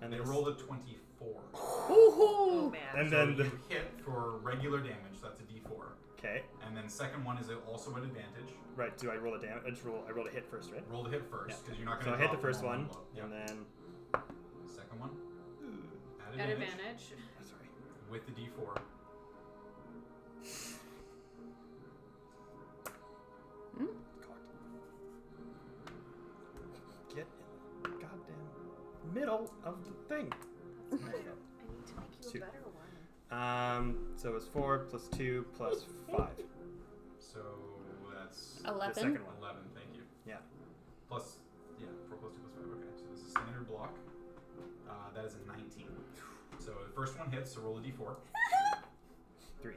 And they this- rolled a 24. Oh man. And So then you the. hit for regular damage, that's a D4. Okay. And then second one is also at advantage. Right, do I roll a damage? I rolled a hit first, right? Roll the hit first, because you're not So going I to hit the first one, Yep. and then. Second one, at At advantage, advantage. Sorry. with the D4. Cocked. Get in the goddamn middle of the thing. There you I need to make you Two. a better one. go. So it's 4 plus 2 plus 5. So that's 11. The second one. 11, thank you. Yeah. Plus, 4 plus 2 plus 5, okay. So this is a standard block. That is a 19. So the first one hits, so roll a D4. 3.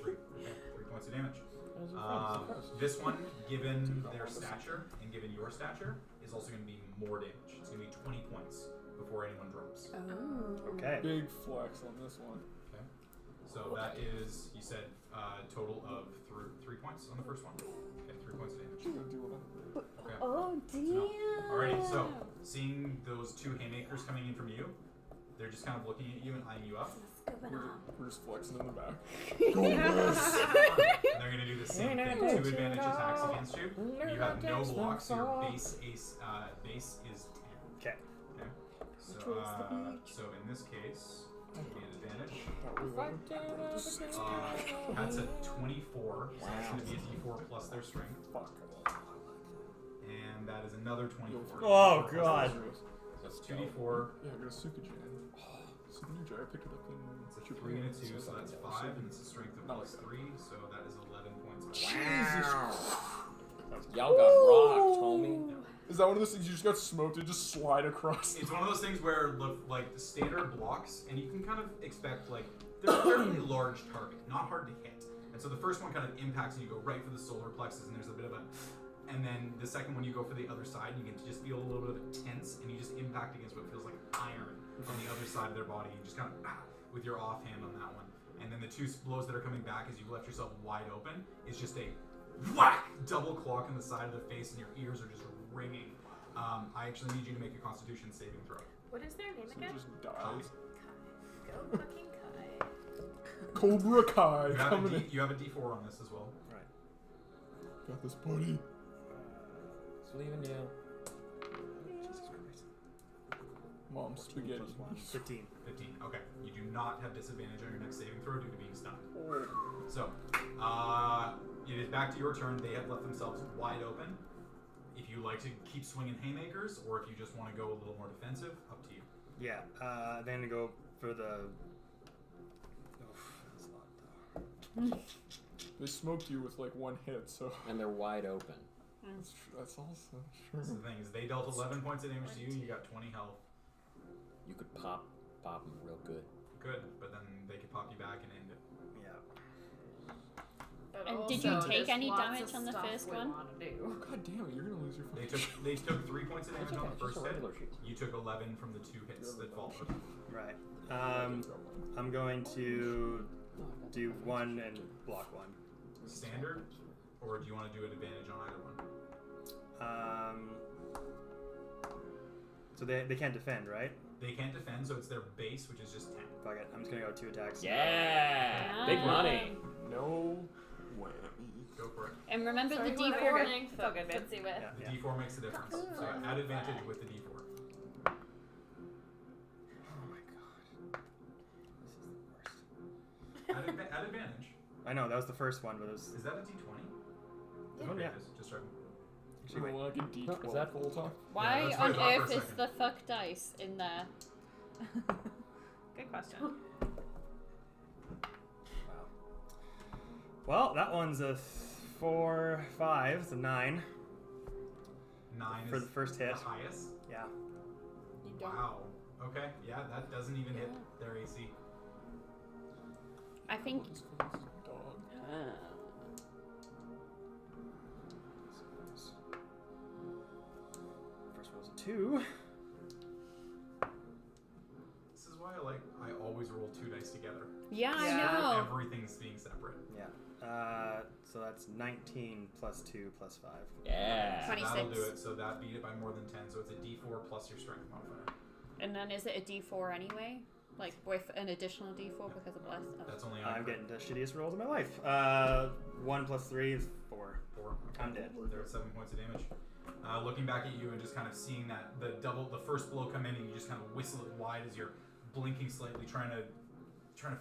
3. Okay, 3 points of damage. How's your friends? This one, given their stature and given your stature, is also going to be more damage. It's going to be 20 points before anyone drops. Oh. Okay. Big flex on this one. Okay. So that is, you said, total of 3 points on the first one. Okay, 3 points of damage. Gonna do what Okay. Oh, damn. Alrighty, so seeing those 2 haymakers coming in from you, they're just kind of looking at you and eyeing you up. What's going on? we're just flexing in the back. And they're going to do the same thing. 2 advantage attacks against you. You have no blocks, so your base is 10. Okay. Okay. So, so in this case, you get advantage. That's a 24, so that's going to be a D4 plus their strength. Fuck. And that is another 24. Oh, plus God. their strength. So that's 2D4. Yeah, I got a Suka Jan. Suka Jan, I picked it up in. It's a 3 and a 2, so that's 5, and it's a strength of plus 3, so that is 11 points of damage. Y'all got rocked, homie. Is that one of those things you just got smoked and just slide across? It's one of those things where, like, the standard blocks, and you can kind of expect, like, they're a fairly large target, not hard to hit. And so the first one kind of impacts, and you go right for the solar plexus, and there's a bit of a... And then the second one, you go for the other side, and you can just feel a little bit of a tense, and you just impact against what feels like iron on the other side of their body, and you just kind of, with your offhand on that one. And then the 2 blows that are coming back as you left yourself wide open is just a whack, double clock in the side of the face, and your ears are just ringing. I actually need you to make a Constitution saving throw. What is their name So again? just die. Kai. Go fucking Kai. Cobra Kai You have, coming in. you have a D4 on this as well. Right. Got this, buddy. It's leaving you. Jesus Christ. Mom, spaghetti. Plus 1. 15. 15. Okay. You do not have disadvantage on your next saving throw due to being stunned. Oh. So, it is back to your turn. They have left themselves wide open. If you like to keep swinging haymakers, or if you just want to go a little more defensive, up to you. Yeah, then to go for the. Oof, that's a lot though. They smoked you with like one hit, so And they're wide open. that's also That's true. the thing is they dealt 11 points of damage to you. You got 20 health. You could pop them real good. Good, but then they could pop you back and end it. Yeah. But And also, did you take there's any lots damage of on the stuff first we one? wanna do. God damn it, you're gonna lose your fucking They took 3 points of damage It's on okay, the just first a hit. regular shield. You took 11 from the 2 hits that followed. Right. I'm going to do one and block one. Standard, or do you want to do an advantage on either one? So they can't defend, right? They can't defend, so it's their base, which is just 10. Fuck it. I'm just gonna go 2 attacks. Yeah! Big money! No whammy. Go for it. And remember Sorry, the who am I D4 running It's all good, babe. puts you with. Yeah, The yeah. D4 makes a difference. So add advantage with the D4. Oh my god. This is the worst. Add advantage. I know that was the first one, but it was. Is that a D20? Yeah. Okay, just checking. Actually, wait. Like a D12 is that full time? Why that's what I on thought for a earth is second. the fuck dice in there? Good question. Wow. Well, that one's a 4, 5, so 9 9 for is the first hit. the highest. Yeah. Wow. Okay, yeah, that doesn't even hit their AC. I think. Dog. First roll's a 2. This is why I always roll 2 dice together. Yeah, I Yeah. know. Everything's being separate. Yeah. So that's 19 plus 2 plus 5. Yeah! 26. That'll do it. So that beat it by more than 10. So it's a D4 plus your strength modifier. And then is it a D4 anyway? Like with an additional D4 because of bless? Oh. That's only I'm on getting the shittiest rolls of my life. 1 plus 3 is 4. 4. Okay. I'm dead. They're at 7 points of damage. Looking back at you and just kind of seeing that the first blow come in, and you just kind of whistle it wide as you're blinking slightly, trying to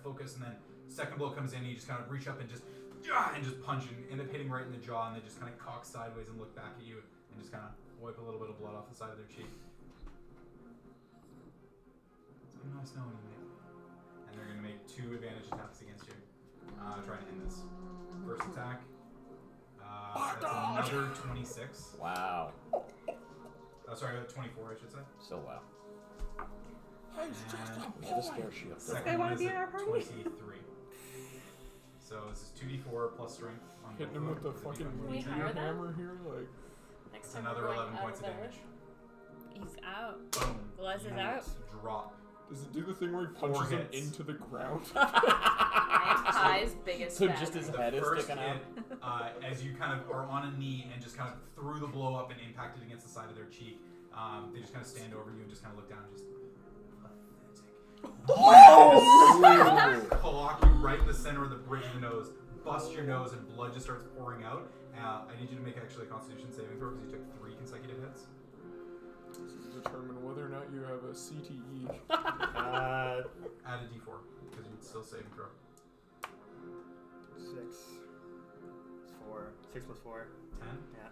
focus, and then second blow comes in, and you just kind of reach up and just punch and end up hitting right in the jaw, and they just kind of cock sideways and look back at you and just kind of wipe a little bit of blood off the side of their cheek. It's been nice knowing you, mate. And they're gonna make 2 advantage attacks against you. Trying to end this. First attack. That's another 26. Wow. Sorry, 24, I should say. So wow. And We have a spare shield. second guy one wanna is be in a our party? 23. So this is 2d4 plus strength on Hitting both him of with the them. fucking Can we meteor hire them? hammer here, like. Next It's time another we're going 11 out points of of there. damage. He's out. Boom. Bless is You out. Drop. Does it do the thing where he 4 punches him hits. into the ground? Ty's biggest So fan. just his The head is first sticking out. hit, as you kind of are on a knee and just kind of threw the blow up and impacted against the side of their cheek, they just kind of stand over you and just kind of look down and just pathetic. Clock you right in the center of the bridge of the nose, bust your nose, and blood just starts pouring out. I need you to make actually a Constitution saving throw because you took 3 consecutive hits. This is to determine whether or not you have a CTE. Add a d4 because you'd still saving throw. 6. 4. 6 plus 4. 10. Yeah.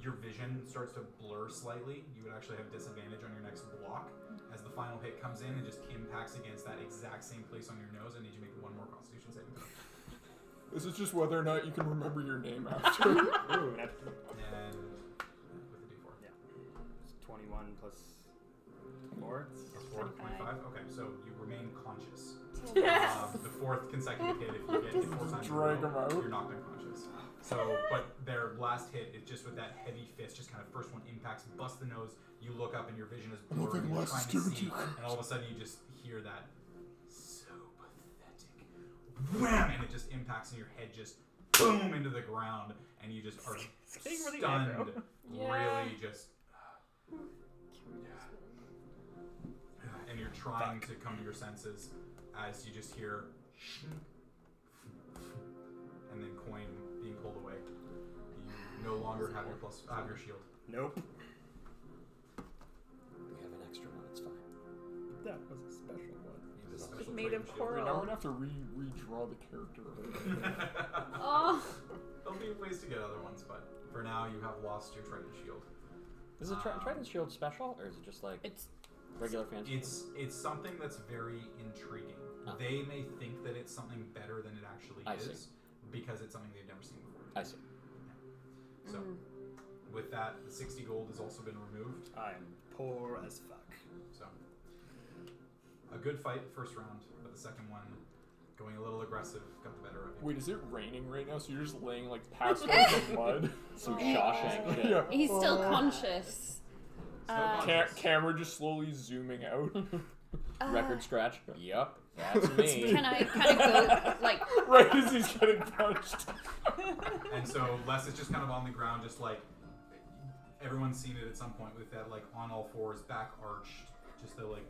Your vision starts to blur slightly. You would actually have disadvantage on your next block as the final hit comes in and just impacts against that exact same place on your nose. I need you to make 1 more Constitution saving throw. This is just whether or not you can remember your name after. Ooh, that's And with the d4. yeah. It's 21 plus 4. Plus 4, 25. Okay, so you remain conscious. Yes. The 4th consecutive hit, if you get hit 4 times in a Drag row, him out. you're knocked unconscious. So, but their last hit is just with that heavy fist, just kind of first one impacts, busts the nose. You look up and your vision is blurry. Nothing You're less trying to stupid. see, and all of a sudden you just hear that so pathetic wham, and it just impacts, and your head just boom into the ground, and you just are getting really stunned, aggro. really just. And you're trying to come to your senses as you just hear and then coin being pulled away. You no longer have your shield. Nope. We have an extra one, it's fine. That was a special one. You have a special made trait of shield. coral. Wait, now we're gonna have to redraw the character. Oh. There'll be ways to get other ones, but for now you have lost your Triton shield. Is the Trident Shield special, or is it just like... It's regular fans? It's something that's very intriguing. Oh. They may think that it's something better than it actually I is see. because it's something they've never seen before. I see. So, with that, the 60 gold has also been removed. I'm poor as fuck. So, a good fight first round, but the second one, going a little aggressive, got the better of you. Wait, is it raining right now? So you're just laying like passed out in the mud? Some Shawshank shit. Yeah. He's still conscious. Still conscious. Camera just slowly zooming out. Record scratch. Yup, that's me. Can I go, like... Right as he's getting punched. And so Les is just kind of on the ground, just like everyone's seen it at some point with that, like on all fours, back arched, just the like,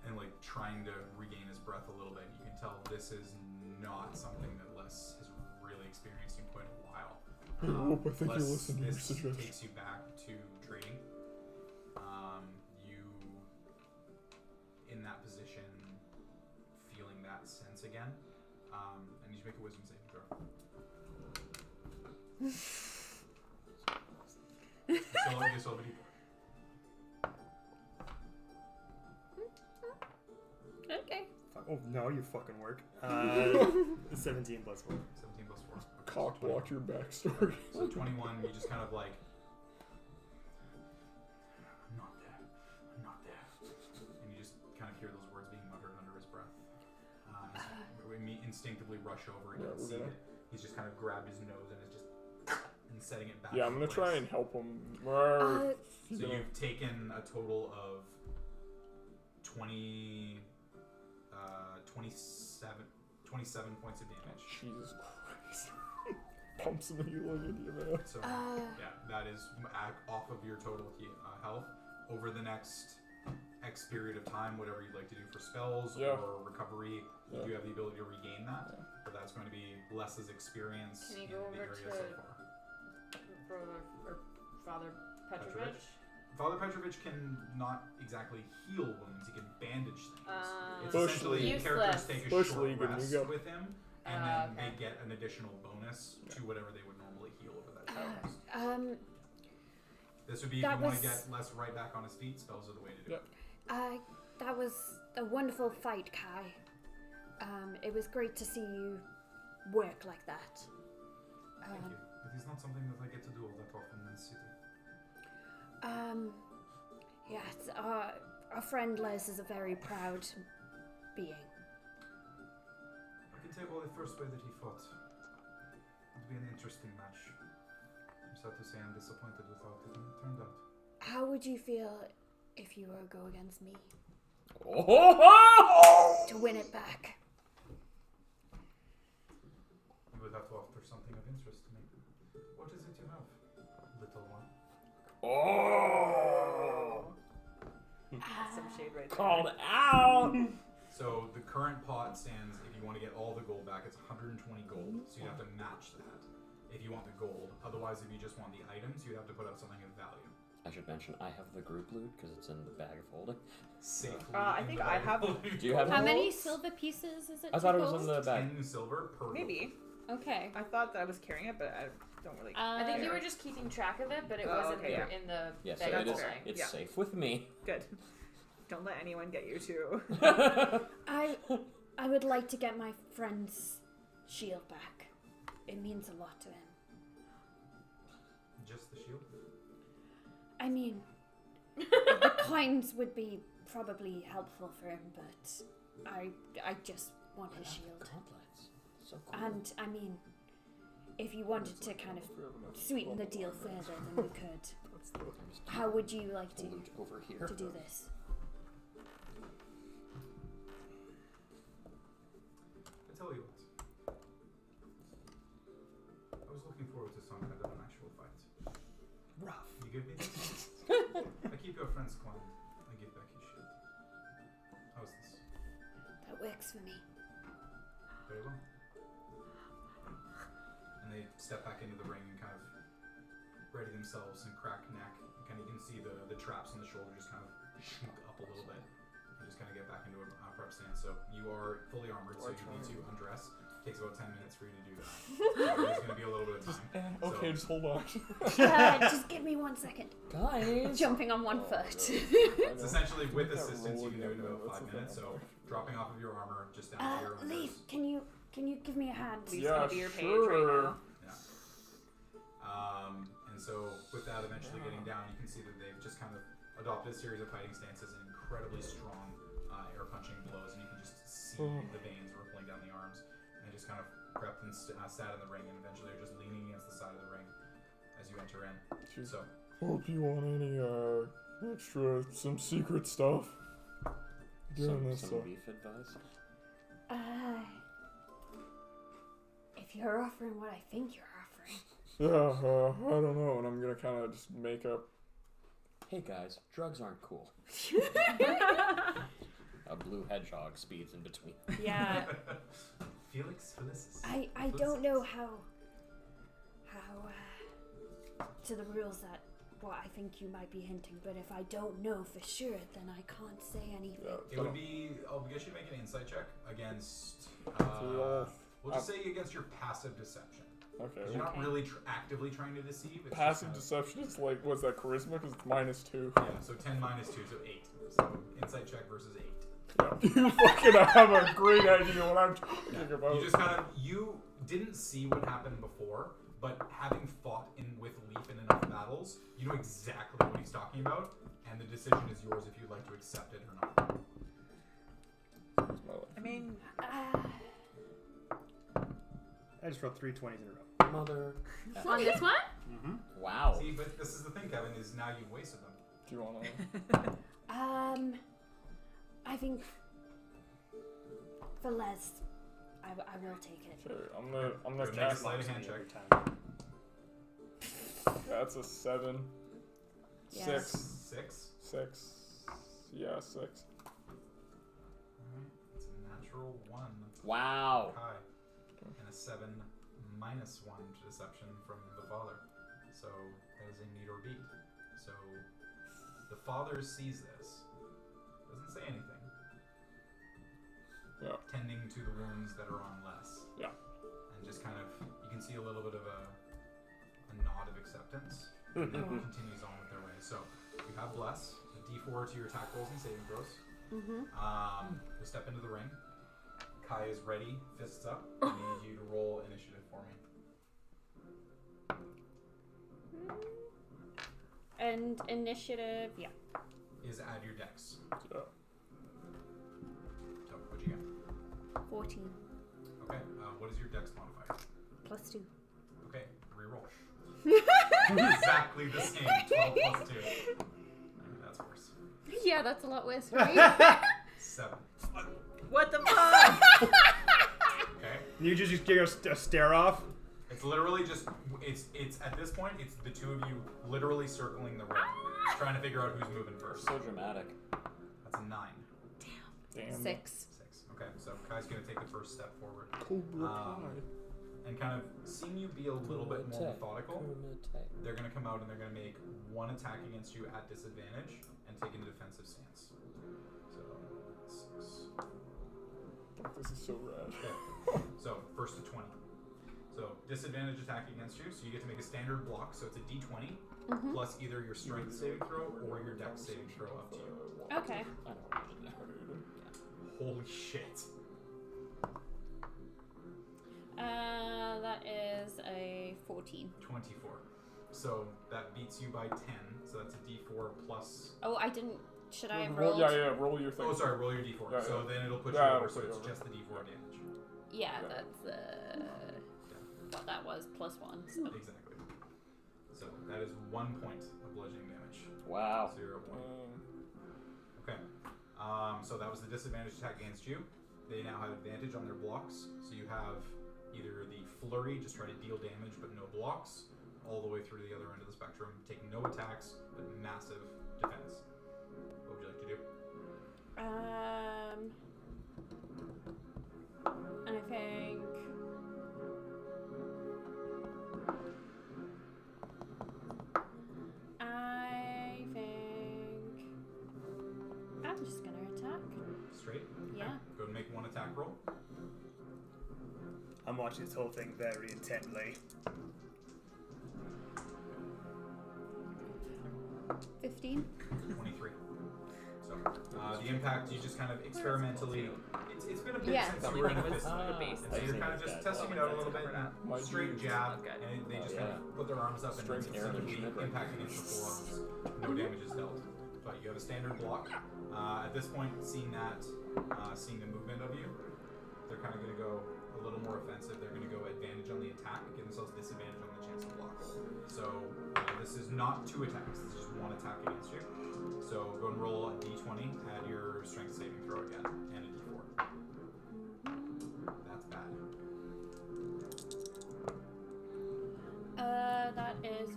and like trying to regain his breath a little bit. You can tell this is not something that Les has really experienced in quite a while. I think you Les, listened to your this suggestion. takes you back to trading. You in that position, feeling that sense again. I need to make a wisdom saving throw. You still have a D4. Okay. Oh no, you fucking work. 17 plus 4. 17 plus 4. Cock block your backstory. So 21, you just kind of like, I'm not there. I'm not there. And you just kind of hear those words being muttered under his breath. We instinctively rush over and Yeah, you can we're see gonna- it. He's just kind of grabbed his nose and is just and setting it back. Yeah, I'm in gonna place. try and help him. So you've taken a total of 27 points of damage. Jesus Christ. Pumps him heal like India, man. So yeah, that is off of your total health. Over the next X period of time, whatever you'd like to do for spells or recovery, you do have the ability to regain that. But that's going to be Les's experience Can you in go the over area to so far. Father Petrovich? Father Petrovich can not exactly heal wounds, he can bandage things. It's Bush essentially League. characters take a Bush short League, and rest you go. with him, and then they get an additional bonus to whatever they would normally heal over that short rest. This would be if you that want to was- get Les right back on his feet, spells are the way to do it. That was a wonderful fight, Kai. It was great to see you work like that. Thank you. It is not something that I get to do all that often in the city. Yes, our friend Les is a very proud being. I can tell by the first way that he fought. It'd be an interesting match. I'm sad to say I'm disappointed with how it turned out. How would you feel if you were to go against me Oh! to win it back? You would have to offer something of interest to me. What is it you have, little one? Oh! Some shade right there. Called out! So the current pot stands, if you want to get all the gold back, it's 120 gold. So you'd have to match that if you want the gold. Otherwise, if you just want the items, you'd have to put up something of value. I should mention I have the group loot because it's in the bag of holding. Safely. I think I have. Do you have How it? many silver pieces is it? I to thought it was hold? in the bag. 10 silver per Maybe. Okay. I thought that I was carrying it, but I don't really. I think you care. were just keeping track of it, but it Oh, wasn't okay, yeah. in the Yes, bag so of it is. holding. It's Yeah. safe with me. Good. Don't let anyone get you too. I would like to get my friend's shield back. It means a lot to him. Just the shield? I mean, the coins would be probably helpful for him, but I just want his shield. Gauntlets. So cool. And I mean, if you wanted to kind of sweeten the deal further, then we could. How would you like to Loot over here. do this? I tell you what. I was looking forward to some kind of an actual fight. Rough. You give me this? I keep your friends quiet. I give back his shield. How's this? That works for me. Very well. And they step back into the ring and kind of ready themselves and crack neck. And kind of you can see the traps on the shoulder just kind of shoot up a little bit. And just kind of get back into a prep stance. So you are fully armored, so you need to undress. takes about 10 minutes for you to do that. So there's going to be a little bit of time. Okay, just hold on. Just give me 1 second. Guys. Jumping on one foot. It's essentially with assistance you can do it in about 5 minutes. So dropping off of your armor just down to your own. Leaf, can you give me a hand? Leaf's Yeah, gonna be your page sure. right now. And so with that eventually getting down, you can see that they've just kind of adopted a series of fighting stances and incredibly strong air punching blows, and you can just see the veins rippling down the arms, and they just kind of crept and sat in the ring, and eventually they're just leaning against the side of the ring as you enter in. So Hope you want any some secret stuff during this. Some beef advice. If you're offering what I think you're offering. Yeah, I don't know, and I'm gonna kind of just make up. Hey guys, drugs aren't cool. A blue hedgehog speeds in between. Yeah. Felix Felicis. I don't know how to the rules that what I think you might be hinting, but if I don't know for sure, then I can't say anything. It would be. I'll get you to make an insight check against. all- We'll just say against your passive deception. Okay. You're not really actively trying to deceive. It's Passive just kind deception is like, what's that, charisma? Because it's -2. of, yeah, so 10 minus 2, so 8. So insight check versus 8. You fucking have a great idea what I'm talking about. You just kind of, you didn't see what happened before, but having fought with Leaf in enough battles, you know exactly what he's talking about, and the decision is yours if you'd like to accept it or not. I mean, I just rolled 3 20s in a row. Mother. On this one? Mm-hmm. Wow. See, but this is the thing, Kevin, is now you've wasted them. Do you want to? I think for Les, I will take it. Okay, I'm gonna Make a cast. sleight of hand check. That's a 7. Yes. 6. 6. Yeah, 6. Alright, it's a natural 1. Wow. High. And a 7 minus 1 to deception from the father. So that is a meet or beat. So the father sees this, doesn't say anything. Yeah. Tending to the wounds that are on less. Yeah. And just kind of, you can see a little bit of a nod of acceptance. And then continues on with their way. So you have bless, a d4 to your attack rolls and saving throws. You'll step into the ring. Kai is ready, fists up. I need you to roll initiative for me. And initiative, yeah. Is add your dex. Yeah. So, what'd you get? 14 Okay, what is your dex modifier? +2. Okay, reroll. Exactly the same, 12 plus 2. That's worse. Yeah, that's a lot worse for me. 7. what the fuck? Okay? You just give a stare off. It's literally just, it's at this point, it's the two of you literally circling the ring, trying to figure out who's moving first. So dramatic. That's a 9. Damn. 6. 6. Okay, so Kai's going to take the first step forward. Cobra Kai. And kind of seeing you be a little bit more methodical, they're going to come out and they're going to make one attack against you at disadvantage and take a defensive stance. So, 6. This is so rad. Okay. So, first to 20. So, disadvantage attack against you, so you get to make a standard block, so it's a d20 plus either your strength saving throw or your dex saving throw up to you. Okay. I don't know. Holy shit. That is a 14. 24. So, that beats you by 10, so that's a d4 plus... Oh, I didn't. Should I have Roll, rolled? yeah, roll your thing. Oh, sorry, roll your d4. Yeah, so yeah. then it'll put Yeah, you it'll over, so put you it's over. just the d4 damage. Yeah, Yeah. that's what that was +1. So. Exactly. So that is 1 point of bludgeoning damage. Wow. 0 point. Okay. So that was the disadvantage attack against you. They now have advantage on their blocks. So you have either the flurry, just try to deal damage but no blocks, all the way through to the other end of the spectrum. Take no attacks but massive defense. What would you like to do? And I think I'm just gonna attack. Straight? Yeah. Go and make one attack roll. I'm watching this whole thing very intently. 15. 23. So, the impact, you just kind of experimentally. It's been a bit Yeah. since The you only were in a thing was fist fight. the base. And so you're kind of just testing it out a little bit. Might Straight use- jab, Good. and they just kind yeah. of put their arms up and Strength successfully damage. impact against the forearms. No damage is dealt. But you have a standard block. At this point, seeing the movement of you, they're kind of going to go a little more offensive. They're going to go advantage on the attack, give themselves disadvantage on the chance to block. So this is not 2 attacks. This is just 1 attack against you. So go and roll a d20, add your strength saving throw again, and a d4. That's bad. That is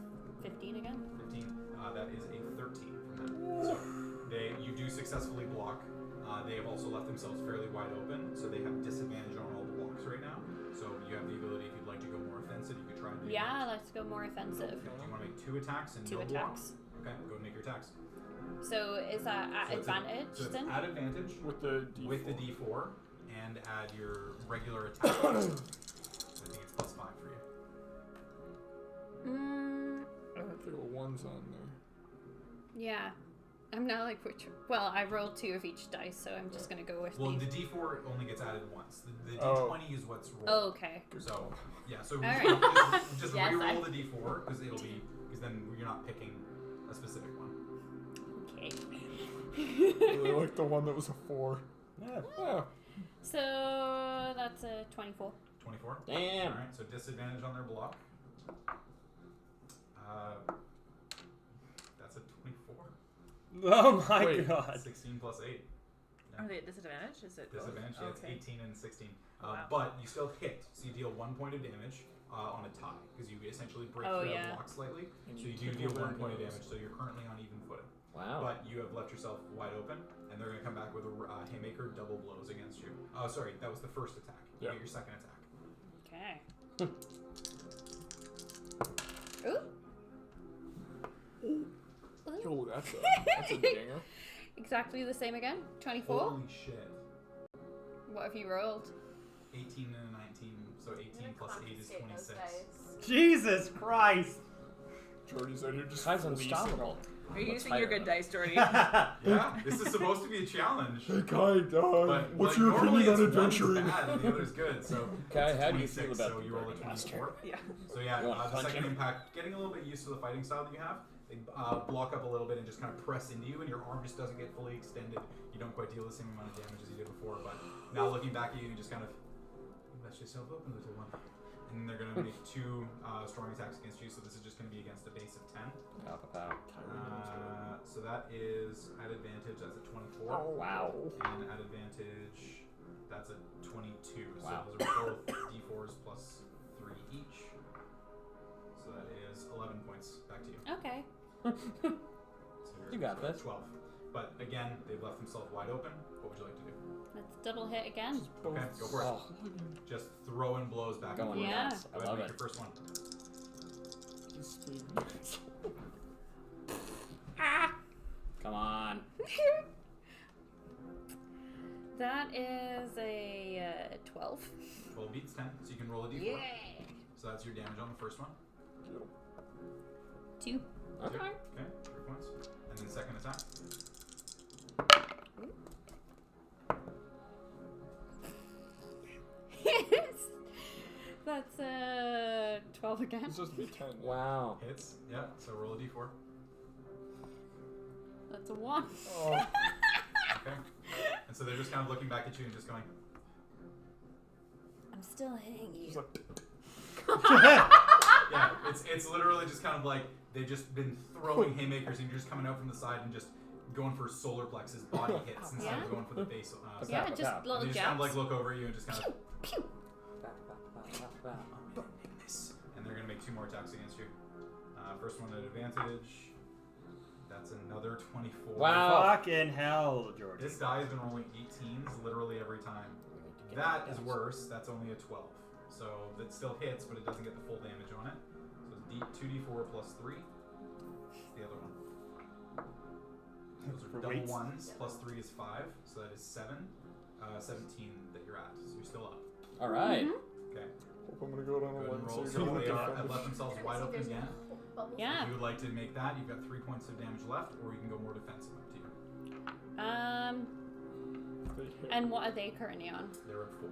15 again. 15. That is a 13 from them. So you do successfully block. They have also left themselves fairly wide open, so they have disadvantage on all the blocks right now. So you have the ability, if you'd like to go more offensive, you could try and do Yeah, let's go more offensive. Okay. Do you want to make 2 attacks and 2 no attacks. block? Okay, go and make your attacks. So is that at So it's advantage So it's then? at advantage With the D4. with the d4 and add your regular attack. I think it's +5 for you. I don't think a 1's on there. Yeah. I'm not like which. Well, I rolled 2 of each dice, so I'm just gonna go with Well, the. the d4 only gets added once. The Oh. d20 is what's rolled. Oh, okay. So yeah, so right. just Yes, re-roll the d4 because then you're not picking a specific one. Okay. I really like the one that was a 4. Yeah. Yeah. So that's a 24. 24. Damn. All right, so disadvantage on their block. That's a 24. Oh my Wait. god. 16 plus 8. Are they at disadvantage? Is it both? Disadvantage. Yeah, it's Okay. 18 and 16. Wow. But you still hit, so you deal 1 point of damage on a tie because you essentially break Oh, through yeah. that block slightly. And So you you do tickle deal 1 their point of nose. damage. So you're currently on even footing. Wow. But you have left yourself wide open, and they're going to come back with a haymaker, double blows against you. Oh, sorry, that was the first attack. You Yeah. get your second attack. Okay. Ooh. Yo, that's a dinger. Exactly the same again. 24. Holy shit. What have you rolled? 18 and a 19, so 18 plus 8 is 26. Jesus Christ. Jordy's out here just Guy's fleecing unstoppable. Are you Let's using your hire good them. dice, Jordy? Yeah, this is supposed to be a challenge. Hey, Kai, But what's like, your normally opinion on it's one's adventuring? bad and the other's good, so Kai, it's how do you feel 26, about so the you roll a Burning 24. Yeah. So yeah, You wanna the punch second him? impact, getting a little bit used to the fighting style that you have, they block up a little bit and just kind of press into you, and your arm just doesn't get fully extended. You don't quite deal the same amount of damage as you did before, but now looking back at you, you just kind of let yourself open, little one. And they're going to make 2 strong attacks against you, so this is just going to be against a base of 10. Pow, pow, pow. So that is at advantage, that's a 24. Oh, wow. And at advantage, that's a 22. Wow. So those are both d4s plus 3 each. So that is 11 points. Back to you. Okay. So You got this. 12. But again, they've left themselves wide open. What would you like to do? Let's double hit again. Okay, go for it. Oh, Just throwing blows back and going forth. Yeah. nuts. Go I ahead love and make it. your first one. Come on. That is a 12. 12 beats 10, so you can roll a d4. Yeah. So that's your damage on the first one. 2. Okay. Okay, 3 points. And then second attack. That's 12 again. It's supposed to be 10. Wow. Hits. Yeah, so roll a d4. That's a 1. Oh, Okay. And so they're just kind of looking back at you and just going, I'm still hitting it's you. like, yeah, it's literally just kind of like they've just been throwing haymakers and you're just coming out from the side and just going for solar plexus body hits instead Yeah. of going for the base. Yeah, Pap, just pap. little and they just jabs. kind of like look over you and just kind of, Pew. and they're going to make 2 more attacks against you. First one at advantage. That's another 24. Wow. Fucking hell, Jordy. This die has been rolling 18s literally every time. That is worse. That's only a 12. So that still hits, but it doesn't get the full damage on it. So it's 2d4 plus 3. It's the other one. Those are double Weights. 1s. Plus 3 is 5. So that is 7. 17 that you're at. So you're still up. All right. Okay. Hope I'm gonna go down Go a ahead and line roll. so So you're they gonna have defend left it. themselves See wide if open there's again. any bubbles. Yeah. If you would like to make that, you've got 3 points of damage left, or you can go more defensive. Up to you. And what are they currently on? They're at 4.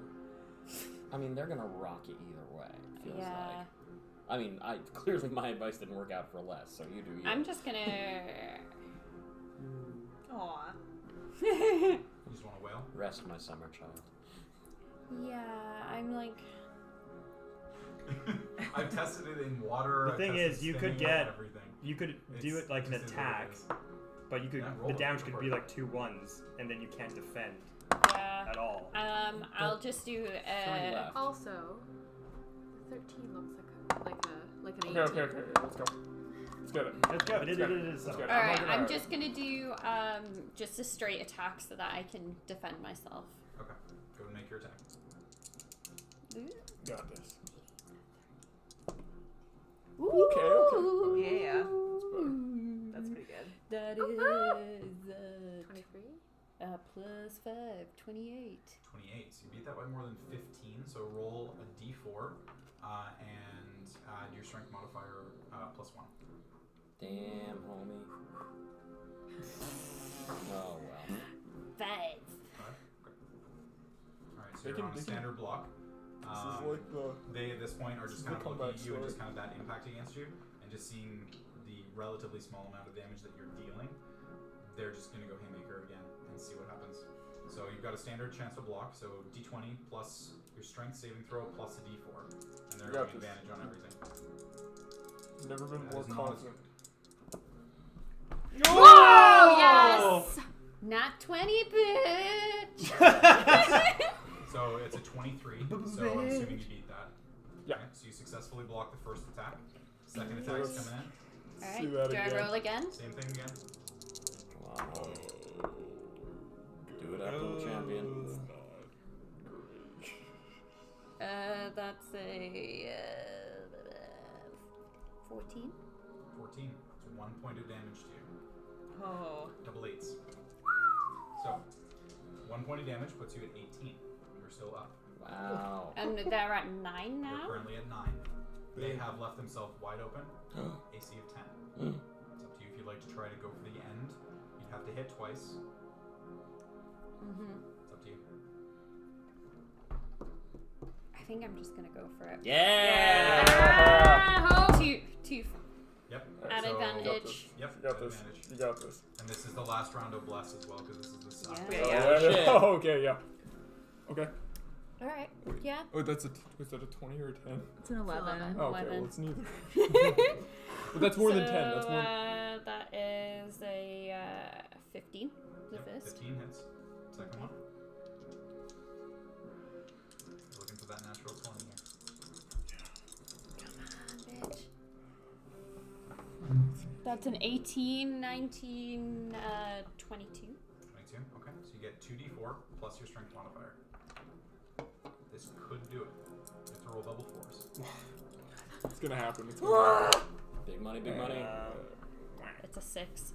I mean, they're gonna rock it either way. It feels Yeah. like. I mean, clearly my advice didn't work out for less, so you do you. I'm just gonna. Aw. You just want to wail? Rest my summer child. Yeah, I'm like. I've tested it in water. The I've thing tested is, you spinning could it, get- everything. You could do It's it like an just is what it attack, is. but you could Yeah, roll the it, damage go could for be it. like 2 1s, and then you can't defend Yeah. at all. I'll just do. 3 left. Also, the 13 looks like an 18. Okay. Let's go. Let's get it. Let's go. It is. Let's get it. Alright, not I'm gonna- just gonna do just a straight attack so that I can defend myself. Okay. Go and make your attack. Got this. Ooh. Okay. Yeah. That's pretty good. That is 23. plus 5, 28. 28. So you beat that by more than 15. So roll a d4 and add your strength modifier +1. Damn, homie. Oh well. 5. Okay. Alright, so you're on a standard block. This is like the. They at this point are just This is kind of the looking comeback at you and story. just kind of that impact against you, and just seeing the relatively small amount of damage that you're dealing. They're just going to go haymaker again and see what happens. So you've got a standard chance to block, so d20 plus your strength saving throw plus a d4, and they're Got having this. advantage on everything. Never been That more is not confident. Oh, yes! Not 20, bitch! So it's a 23, so I'm assuming you beat that. Yeah. Okay, so you successfully block the first attack. Second attack is coming in. See Alright, that do again. I roll again? Same thing again. Come on, homie. Do it up, little champion. That's a 14. 14. It's 1 point of damage to you. Oh. Double 8s. So, 1 point of damage puts you at 18. You're still up. Wow. And they're at 9 You're now? currently at 9. They have left themselves wide open. AC of 10. It's up to you if you'd like to try to go for the end. You'd have to hit twice. Mm-hmm. It's up to you. I think I'm just gonna go for it. Yeah! Two Yep. at So- advantage. Yep. You got at this. advantage. You got this. And this is the last round of bless as well, because this is the side. Yeah. Oh, shit. Oh, okay, yeah. Okay. Alright, yeah. Oh, was that a 20 or a 10? It's an 11. Oh, okay, 11. well, it's neither. But that's more than 10. That's So, more. that is a 15. The Yep, first. 15 hits. Second one. You're looking for that natural 20 here. Come on, bitch. That's an 18, 19, 22. 22. Okay. So you get 2d4 plus your strength modifier. This could do it. You have to roll double 4s. It's gonna happen. It's gonna happen. Big money, big money. It's a 6.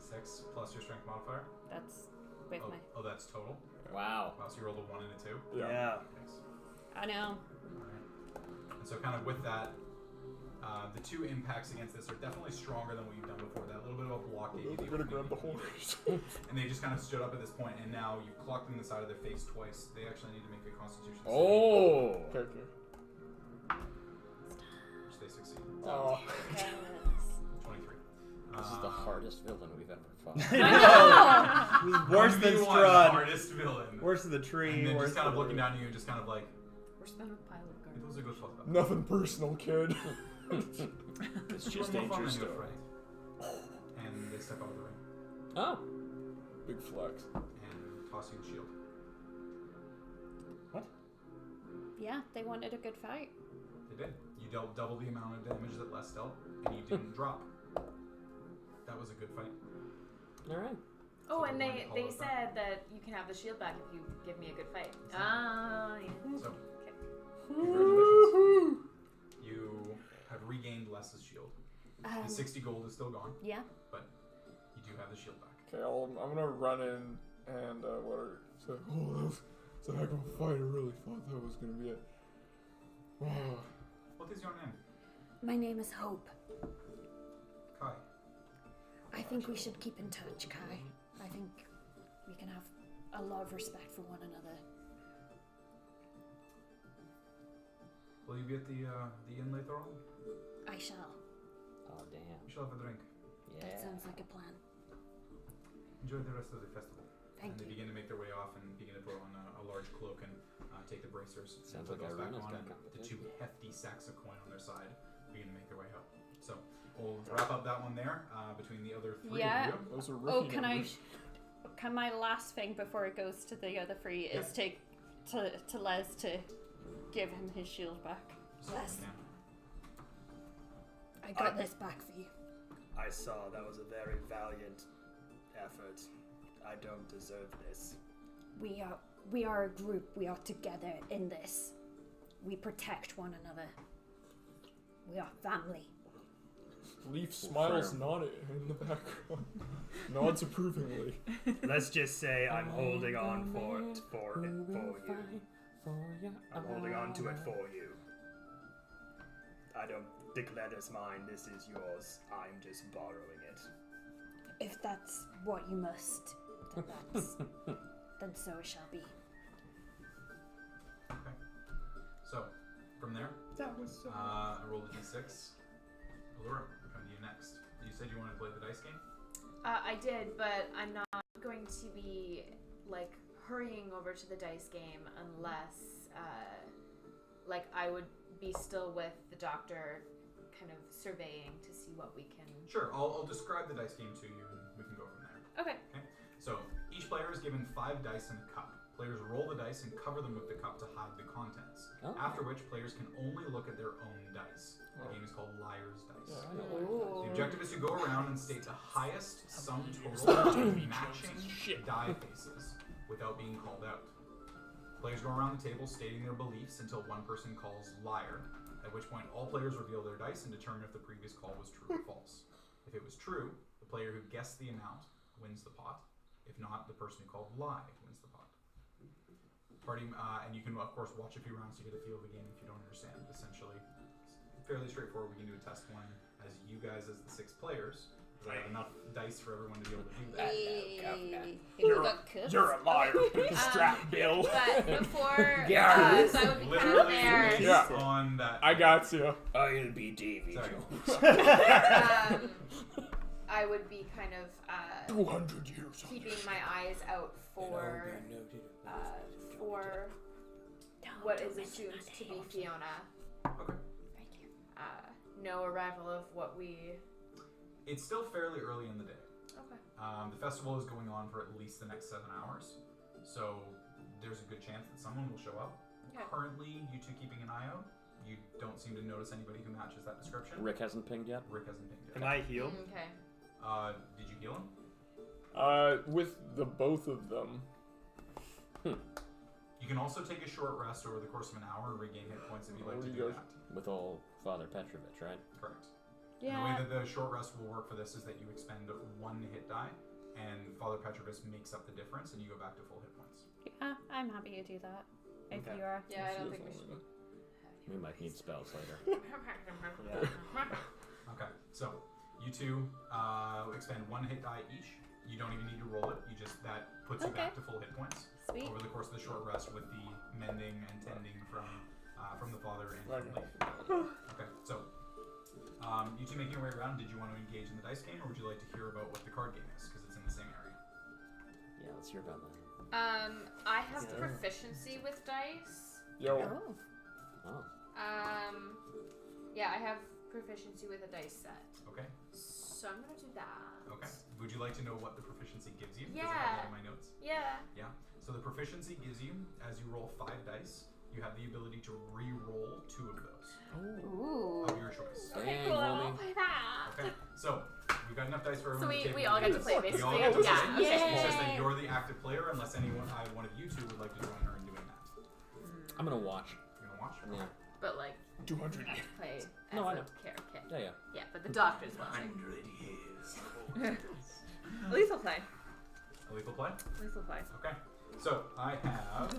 6 plus your strength modifier. That's with my. Oh, that's total. Wow. Wow, so you rolled a 1 and a 2. Yeah. Thanks. I know. Alright. And so kind of with that, the 2 impacts against this are definitely stronger than what you've done before. That little bit of a block gave you the They're gonna opening grab the that you needed. horse. And they just kind of stood up at this point, and now you've clocked in the side of their face twice. They actually need to make a constitution saving, Oh! Okay. which they succeed. Oh. Yes. 23. This is the hardest villain we've ever fought. Worse than the Strahd. hardest villain. Worse than the tree. And then Worse just kind of than looking down at you, just kind of like, Worse than a pile of "Hey, garbage. those are good fuck up. Nothing personal, kid. It's just More fun than interesting. you're afraid." And they step out of the ring Oh. Big flex. and toss you the shield. Yeah, they wanted a good fight. They did. You dealt double the amount of damage that Les dealt, and you didn't drop. That was a good fight. Alright. Oh, and We're they gonna call it said that you can have the shield back if you give me a good fight. Ah, yeah. So, Okay. congratulations. You have regained Les's shield. The 60 gold is still gone, Yeah. but you do have the shield back. Okay, I'm gonna run in and say, oh, that was a heck of a fight. I really thought that was gonna be it. What is your name? My name is Hope. Kai. I think we should keep in touch, Kai. I think we can have a lot of respect for one another. Will you be at the inn later on? I shall. Oh, damn. We shall have a drink. Yeah. That sounds like a plan. Enjoy the rest of the festival. Thank and they you. begin to make their way off and begin to put on a large cloak and take the bracers. Sounds and put like those back Irena's on, got and the competition. 2 hefty sacks of coin on their side begin to make their way out. So we'll wrap up that one there between the other 3 Yeah. of you. Those are Oh, rookie can numbers. Can my last thing before it goes to the other 3 is take to Les to give him his shield back? So, Yes. yeah. I got this back for you. I saw that was a very valiant effort. I don't deserve this. We are a group. We are together in this. We protect one another. We are family. Leaf smiles nodding in the background. Nods approvingly. Let's just say I'm holding on for you. I'm holding on to it for you. I don't declare this mine. This is yours. I'm just borrowing it. If that's what you must, then then so it shall be. Okay. So from there, That was so. I rolled a d6. Allura, come to you next. You said you wanted to play the dice game? I did, but I'm not going to be like hurrying over to the dice game unless I would be still with the doctor, kind of surveying to see what we can. Sure, I'll describe the dice game to you and we can go from there. Okay. So each player is given 5 dice and a cup. Players roll the dice and cover them with the cup to hide the contents. Oh. After which, players can only look at their own dice. The game is called Liar's Dice. Yeah, I know what The objective is to go around and state the highest sum total matching die faces without being called out. Players go around the table stating their beliefs until one person calls liar, at which point all players reveal their dice and determine if the previous call was true or false. If it was true, the player who guessed the amount wins the pot. If not, the person who called lie wins the pot. Party, and you can of course watch a few rounds to get a feel of the game if you don't understand. Essentially, it's fairly straightforward. We can do a test one as you guys as the 6 players. Because I have enough dice for everyone to be able to do that. You're a liar. Strap Bill. But before, Yeah. so I would be kind of Literally there. based Yeah. on that. I got you. I'll be Davy. Sorry. I would be kind of 200 years. keeping my eyes out for what is assumed to be Fiona. Okay. No arrival of what we. It's still fairly early in the day. Okay. The festival is going on for at least the next 7 hours, so there's a good chance that someone will show up. Okay. Currently, you 2 keeping an eye out. You don't seem to notice anybody who matches that description. Rick hasn't pinged yet. Rick hasn't pinged Can yet. I heal? Okay. Did you heal him? With the both of them. You can also take a short rest over the course of an hour and regain hit points if you'd like to do that. With old Father Petrovich, right? Correct. Yeah. And the way that the short rest will work for this is that you expend 1 hit die, and Father Petrovich makes up the difference, and you go back to full hit points. Yeah, I'm happy to do that. If Okay. you are. Yeah, I don't think we should. We might need spells later. Okay, so you 2 expend 1 hit die each. You don't even need to roll it. That puts you back to full hit points Sweet. over the course of the short rest with the mending and tending from the father and from Leaf. Okay, so you 2 making your way around. Did you want to engage in the dice game, or would you like to hear about what the card game is? Because it's in the same area. Yeah, let's hear about that. I have proficiency with dice. Yo. Oh. Yeah, I have proficiency with a dice set. Okay. So I'm gonna do that. Okay. Would you like to know what the proficiency gives you? Yeah. Because I have that in my notes. Yeah. Yeah. So the proficiency gives you, as you roll 5 dice, you have the ability to re-roll 2 of those Ooh. of your choice. Okay, Dang, cool. I'll homie. play that. Okay. So we've got enough dice for So everyone to we take all a get to look. play We basically. all get to Yeah. play. It's just that Yay. you're the active player, unless one of you 2 would like to join her in doing that. I'm gonna watch. You're gonna watch? Yeah. But like, 200 I years. play as No, I a know. character. Yeah, yeah. Yeah, but the doctor's watching. 100 years. Lethal play. A lethal play? Lethal play. Okay. So I have.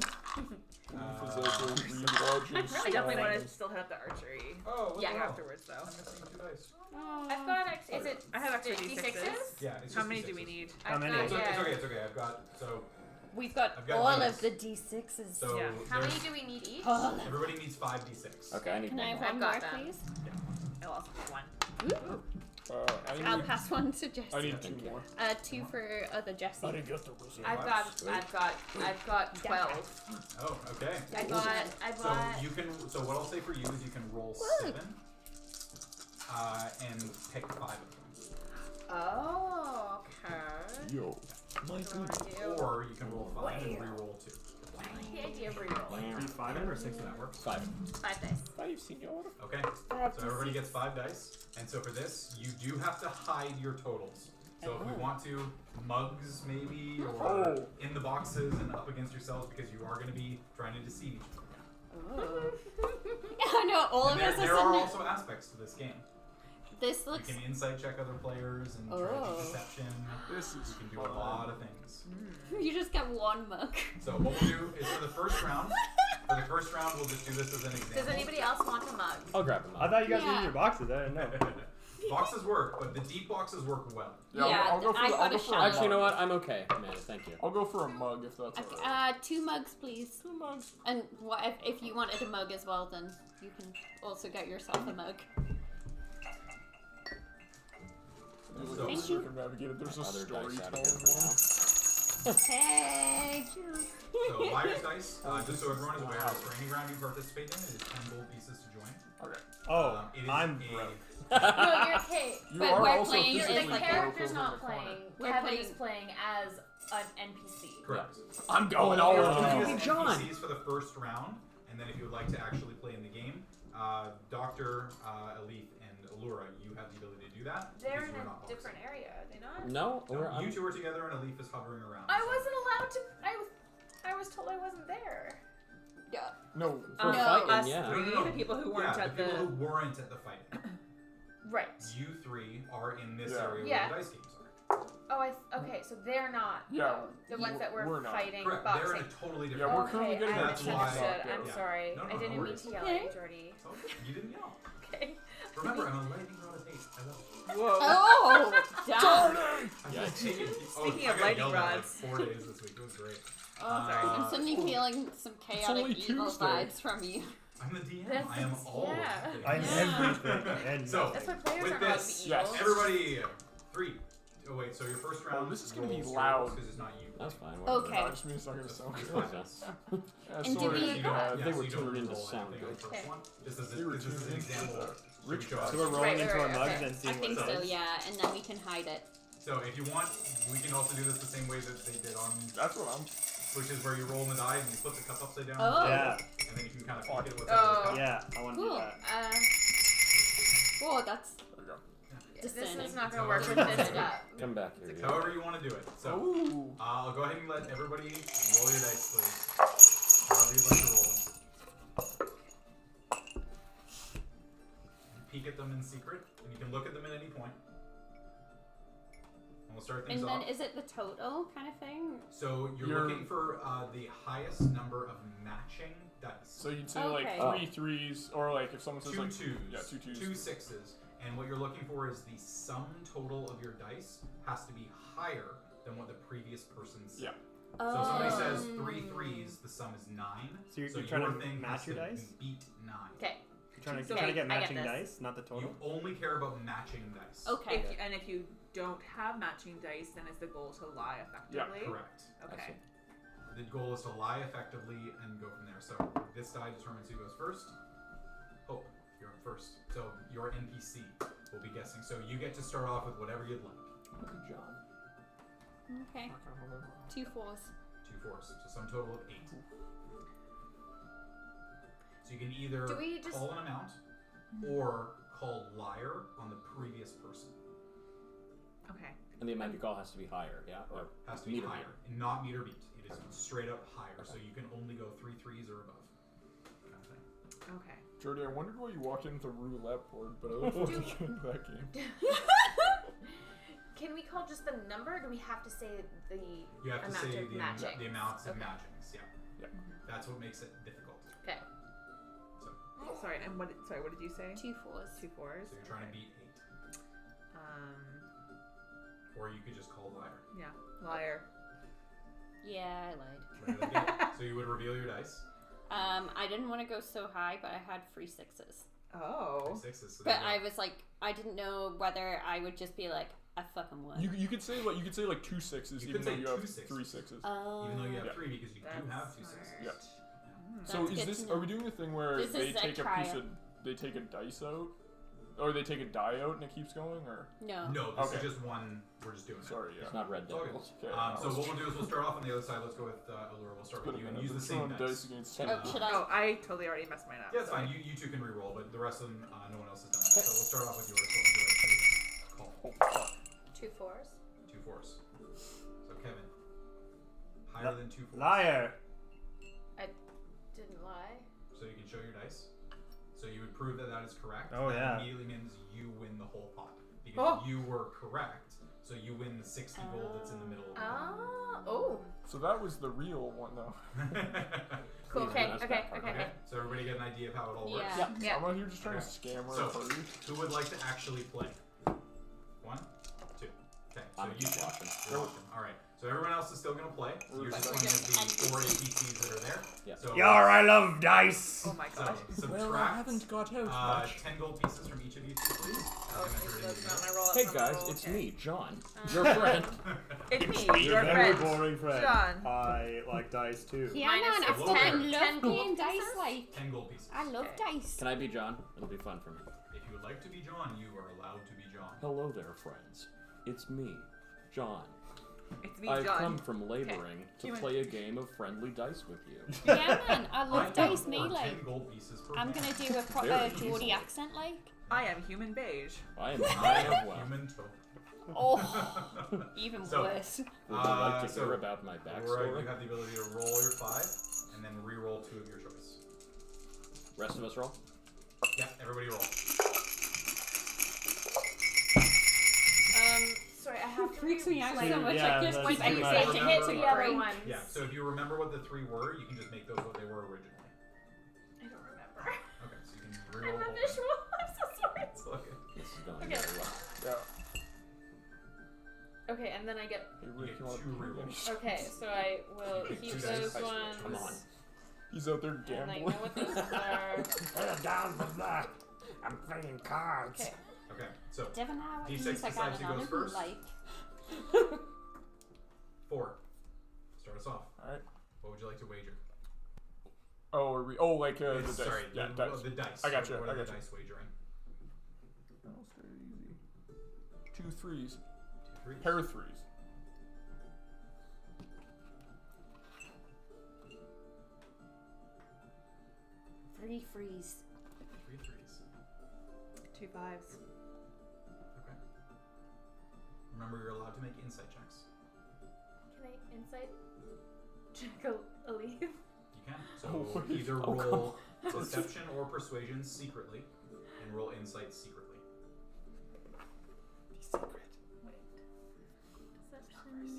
I definitely want to still hit up the archery. Oh, what Yeah, the hell? Afterwards, though. I'm missing 2 dice. I've got is it? I have extra D6s? D6s. Yeah, it's How just many D6s. do we need? How I've many? got- It's okay, yeah. it's okay, it's okay. I've got We've got I've got all my of the dice. D6s. So Yeah. How many there's- do we need each? Oh, everybody needs 5d6. Okay, I need can I one have more. one got more, them. please? I'll also need one. I'll pass one to Jesse. I need 2 more. 2 for the Jesse. I didn't get the result. I've got 12. Oh, okay. I bought. So what I'll say for you is you can roll 7, and pick 5 of them. Oh, okay. Yo, my goodness. Or you can roll 5 and re-roll 2. I like the idea of rerolling. Be 5 in or 6 in that work? 5. 5 dice. 5, senor. Okay. So everybody gets 5 dice, and so for this, you do have to hide your totals. So if we want to, mugs maybe, or in the boxes and up against yourselves, because you are going to be trying to deceive each other. I know, all And of us there are are also aspects to this game. This looks. You can insight check other players and try to do deception. This is You can do a lot of things. You just got one mug. So what we'll do is for the first round, we'll just do this as an example. Does anybody else want a mug? I'll grab them. I thought you guys Yeah. needed your boxes. I didn't know. Boxes work, but the deep boxes work well. Yeah, I'll go for I the, got I'll a go for shot. a Actually, you know mug. what? I'm okay, Amanda. Thank you. I'll go for a mug if that's Okay, alright. 2 mugs, please. 2 mugs. And what if you wanted a mug as well, then you can also get yourself a mug. So- Thank you. Circumnavigated. There's a Other dice out of storytelling here one. for now. Hey! So Liar's Dice, just so everyone is aware, is for any round you participate in, it is 10 gold pieces to join. Okay. Oh, It is I'm a- broke. No, you're okay. You But are we're also playing- physically The broke character's over not in the corner. playing. We're Kevin playing- is playing as an NPC. Correct. I'm going all You're in. playing Oh. as John. NPCs for the first round, and then if you would like to actually play in the game, Dr. Elif and Allura, you have the ability to do that. They're because in you're a not boxing. different area, are they not? No, No, you two are together, and Elif is hovering around. I wasn't allowed to. I was told I wasn't there. Yeah. No. For No, fighting, us yeah. three, the people who weren't yeah, at the the. people who weren't at the fight. Right. You 3 are in this Yeah. area Yeah. where the dice games are. Oh, okay. So they're not. Yeah, though, the ones that were we're not. fighting Correct. boxing. They're in a totally Yeah, different. we're currently Okay, getting I That's why- misunderstood. I'm yeah. sorry. No, I no didn't mean worries. to yell at you, Jordy. Oh, you didn't yell. Okay. Remember, I'm a lightning rod of hate. I love it. Whoa. Oh! Damn! I'm Yikes. just taking. Speaking I of got lightning yelled at like rods. 4 days this week. It was great. Oh, sorry. I'm suddenly feeling some only chaotic evil Tuesday. vibes from you. I'm the DM. That's- I am all. yeah. of the I'm things. everything. And So, That's why players with aren't allowed to this, be yes. evil. everybody, 3. Oh wait, so your first round. this is gonna be rolls your loud. rolls 'cause it's not you. That's fine. Okay. That just means it's not gonna sound It's good. fine. Yeah, And do sorry. we- You don't- I yeah, think so we're you don't tuned in to roll sound anything on the good. first Okay. one. Just as They were this is an tuned into example. the Should we rich show guys. us? so we're rolling Right, into right, our mugs okay. and I seeing think what so, it does. yeah, and then we can hide it. So if you want, we can also do this the same way that they did on, That's what I'm. which is where you roll the die and you flip the cup upside down. Oh. Yeah, And then you can kind of peek at what's Oh. under the cup. yeah, I want to do Cool. that. Oh, that's There we go. This discerning. is not It's going to work with however you this want to do cup. it. Come back here. It's you. however you want to do it. So Ooh. I'll go ahead and let everybody roll your dice, please. However you'd like to roll them. You peek at them in secret, and you can look at them at any point. And we'll start things And then off. is it the total kind of thing? So you're You're- looking for the highest number of matching dice. So you'd say Okay. like 3 threes, or like if someone says Two like twos, yeah, 2 twos, 2 sixes, and what you're looking for is the sum total of your dice has to be higher than what the previous person said. Yeah. So if somebody Oh. says 3 threes, the sum is 9. So you're trying to thing match has your to dice? beat 9. Okay. You're trying So, to get I get matching this. dice, not the total. You only care about matching dice. Okay. And if you don't have matching dice, then is the goal to lie effectively? Correct. Okay. The goal is to lie effectively and go from there. So this die determines who goes first. Oh, you're up first. So your NPC will be guessing. So you get to start off with whatever you'd like. Good job. Okay. 2 4s. 2 4s. So sum total of 8. So you can either Do we just- call an amount or call liar on the previous person. Okay. And the amount you call has to be higher, yeah? Or Has to be meet or higher, beat. not meet or beat. It is straight up higher. So you can only go 3 threes or above. Kind of thing. Okay. Jordy, I wondered why you walked into the roulette board, but I look forward to getting to that game. Can we call just the number? Or do we have to say the You have to amount say of matchings? the amounts of Okay. matchings. Yeah. That's what makes it difficult. Okay. Sorry, and what did you say? 2 4s. 2 4s. So you're trying to beat 8. Or you could just call liar. Yeah, liar. Yeah, I lied. Really good. So you would reveal your dice. I didn't want to go so high, but I had 3 6s. Oh. 3 6s. So But there you I was like, I didn't know whether I would just be like, I fucking won. You could say like 2 6s You even could though say you have 2 6s. 3 6s. Oh. Even though you have Yeah. 3 because you do That's have 2 smart. 6s. Yeah. That's So is good this? to Are know. we doing the thing where This they is a take a piece trial. of, they take a dice out, or they take a die out and it keeps going, or? No. No, this Okay. is just one. We're just doing it. Sorry, yeah. It's not red It's all good. devils. Okay. So what we'll do is we'll start off on the other side. Let's go with Allura. We'll start Put with a you and minute. use the I'm same throwing dice. against. Oh, should I? Oh, I totally already messed mine up. Yeah, it's fine. Sorry. You two can re-roll, but the rest of them, no one else has done that. So we'll start off with yours. What would you like to call? Oh, fuck. 2 4s. 2 4s. So Kevin, higher than 2 4s. Liar. Didn't lie. So you can show your dice. So you would prove that that is correct. Oh, that yeah. immediately means you win the whole pot because you were correct. So you win the 60 gold that's in the middle of the pot. Oh. So that was the real one, though. Cool. Please Okay. don't ask Okay. that part. Okay. So everybody get an idea of how it all works. Yeah. Yeah. I'm out here just trying to scam her. So, party. who would like to actually play? 1, 2. Okay, so I'm you just two. watching. You're watching. All right. So everyone else is still gonna play. You're just playing with the 4 APCs that are there. Yeah. So Yar, I love dice. Oh my so gosh. subtract Well, I haven't got out much. 10 gold pieces from each of you two, please. Oh, that's not my roll. Hey that's not my guys, roll, it's okay. me, John, your friend. It's me, You're your a very friend. boring friend. John. I like dice too. Yeah, Minus man, I six. fucking 10 love gold playing dice. pieces? Like, 10 gold pieces. I love Okay. dice. Can I be John? It'll be fun for me. If you would like to be John, you are allowed to be John. Hello there, friends. It's me, John. It's me, I've John. come from laboring to Human. play a game of friendly dice with you. Yeah, man, I love I dice. am Me, for like, 10 gold pieces per I'm hand. gonna do a proper Very Geordie easily. accent, like. I am human beige. I am high of wealth. Human token. Oh, even So, worse. Would you like to so hear about my Right, backstory? you have the ability to roll your 5 and then re-roll 2 of your choice. Rest of us roll? Yeah, everybody roll. Sorry, I have to Freaks me out like, so much. yeah, I just that's keep too much. accepting it to the the other other ones. Yeah, so if you remember what the 3 were, you can just make those what they were originally. I don't remember. Okay, so you can I'm re-roll a both. visual. I'm so sorry. It's okay. This is going Okay. very well. Yeah. Okay, and then I get. Hey, You Rick, get you wanna 2 pee? re-rolls. Okay, so I will Okay, keep 2 dice. those ones. Come on. He's out there And I gambling. know what those are. Down with that. I'm playing cards. Okay. Okay, so Devon, how D6 these I got decides it who on goes it, first. like. 4. Start us off. Alright. What would you like to wager? Oh, are we? Oh, like the It's- dice. sorry, Yeah, the, dice. the dice. I got you, What I are the got you. dice wagering? That'll stay easy. 2 3s. 2 3s. Pair of 3s. 3 freeze. 3 3s. 2 5s. Okay. Remember, you're allowed to make insight checks. Can I insight check a leaf? You can. So Oh, wait. either Oh, come roll deception or persuasion secretly, and roll insight secretly.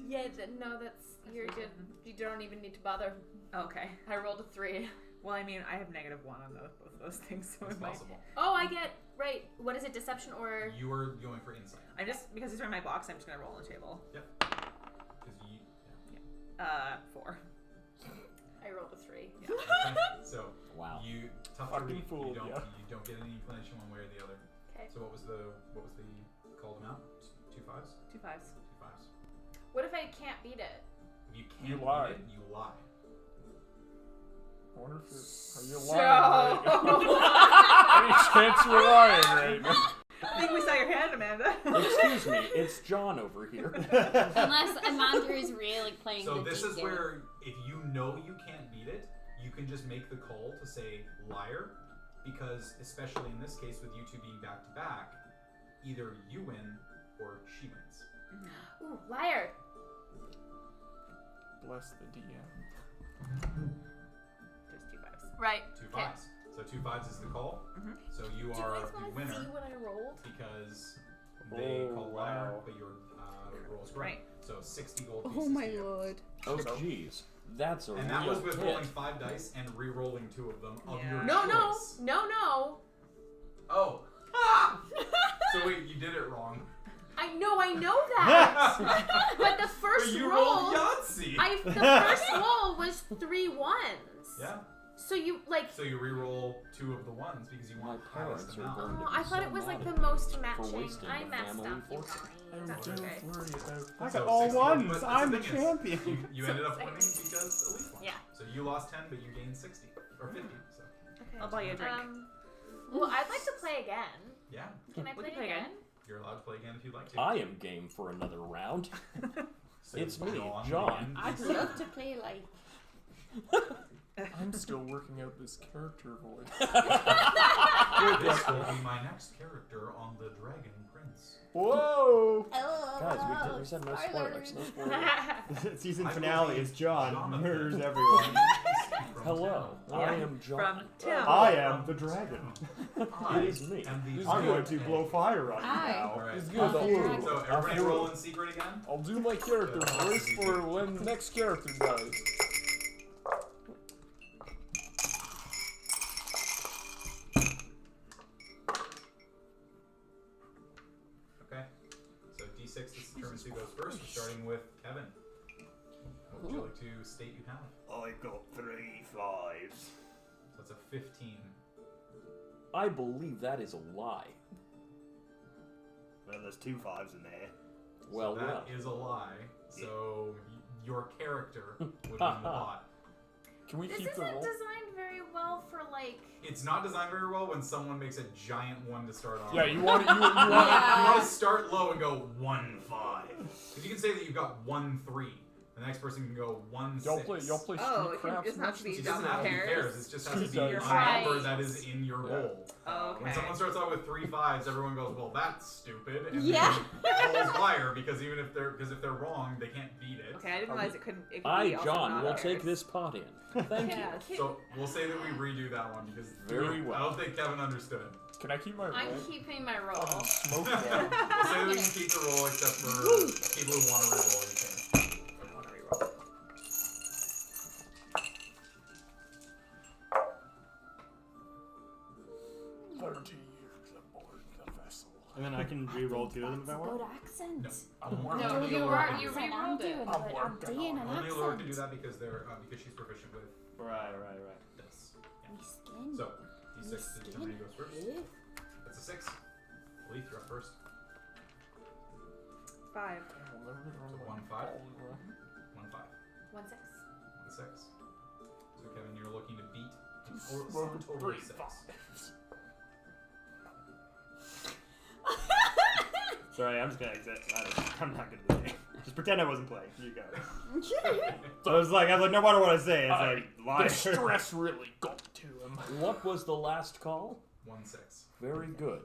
Yeah, no, that's you're good. You don't even need to bother. Okay. I rolled a 3. Well, I mean, I have -1 on both of those things, so It's it might. possible. Oh, I get right. What is it? Deception or? You are going for insight. I just because these are in my box, I'm just gonna roll on the table. Because you. 4. I rolled a 3. Yeah. Okay. So Wow. you tough Fucking to read. fool, You don't. yeah. You don't get any inclination one way or the other. Okay. So what was the called amount? 2 5s. 2 5s. 2 5s. What if I can't beat it? If you You can't lie. beat it, you lie. I wonder if you're. Are you So- lying right now? Any chance you're lying right now? I think we saw your hand, Amanda. Excuse me, it's John over here. Unless Amanda is really playing So the this deep is game. where, if you know you can't beat it, you can just make the call to say liar, because especially in this case with you two being back to back, either you win or she wins. Ooh, liar. Bless the DM. Just 2 5s. Right. 2 Okay. 5s. So 2 5s is the call. Mhm. So you Do you are guys the want to winner see what I rolled? because they Oh, called liar, wow. but you're rolls correct. So 60 gold pieces. Oh my to you. lord. Oh, jeez. That's a And that real was with hit. rolling 5 dice and re-rolling 2 of them of Yeah. your No, no, choice. no. Oh. So wait, you did it wrong. I know that. But the first But you roll, rolled Yahtzee. the first roll was 3 ones. Yeah. So you like. So you re-roll 2 of the ones because you My want parents highest are amount. going to Oh, be I thought so it was like mad the at most me matching. for wasting I the messed family up. You fortune. Oh, guys. That's don't okay. worry about I that. got So all 60 gold, ones. but that's I'm the the thing is, champion. You ended up winning because Elite won. Yeah. So you lost 10, but you gained 60 or 50. So Okay. I'll buy you a drink. Well, I'd like to play again. yeah, Can I We play can play again? again. you're allowed to play again if you'd like to. I am game for another round. So It's me, John. John. I'd love to play like. I'm still working out this character voice. This will be my next character on the Dragon Prince. Whoa! Guys, we said no spoilers. No spoilers. Season I finale believe is John Jonathan. murders everyone. From Hello, town. I am John. From Tim. I am the dragon. I It is me. am the He's I'm going dragon. to blow fire on you Hi. now. Alright. He's good. I'll So everybody roll in secret again. I'll do my character voice for when the next character dies. Okay. So D6 determines who goes first. We're starting with Kevin. What would you like to state you have? I got 3 5s. So that's a 15. I believe that is a lie. Well, there's 2 5s in there. Well, so that well. is a lie. So your character would win the pot. Can we This keep isn't the roll? designed very well for like. It's not designed very well when someone makes a giant one to start off. Yeah, with. you want to. You You want want to start low and go 1 5. Because you can say that you've got 1 3. The next person can go 1 6. Y'all play Street Oh, it Crafts. doesn't have to be It doesn't have to be pairs. It just has to be Street a Crafts. number that is in your goal. Oh, When okay. someone starts out with 3 5s, everyone goes, "Well, that's stupid," and Yeah. then calls liar because even if they're wrong, they can't beat it. Okay, I didn't realize it couldn't. It could I, be also John, not will ours. take this pot in. Thank you. So we'll say that we redo that one because Very well. I don't think Kevin understood. Can I keep my roll? I'm keeping my roll. Smoke We'll say one. that we can keep the roll except for people who want to reroll. You can. I want to reroll. Years aboard the vessel. And then I can re-roll 2 of them if I That's a want. good accent. No. No, Only you Laura were. can You do that. I'm re-rolled doing it. it. I'm doing an Only Laura can do accent. that because they're because she's proficient with Right. this. My skin. So D6 My to determine who goes first. Yeah. That's a 6. Leith, you're up first. 5. So 1 5. 1 5. 1 6. 1 6. So Kevin, you're looking to beat Smoke a total of 6. Sorry, I'm just gonna exit. I'm not gonna do it. Just pretend I wasn't playing. You go. So I was like, no matter what I say, it's like The liar. stress really got to him. What was the last call? 1 6. Very good.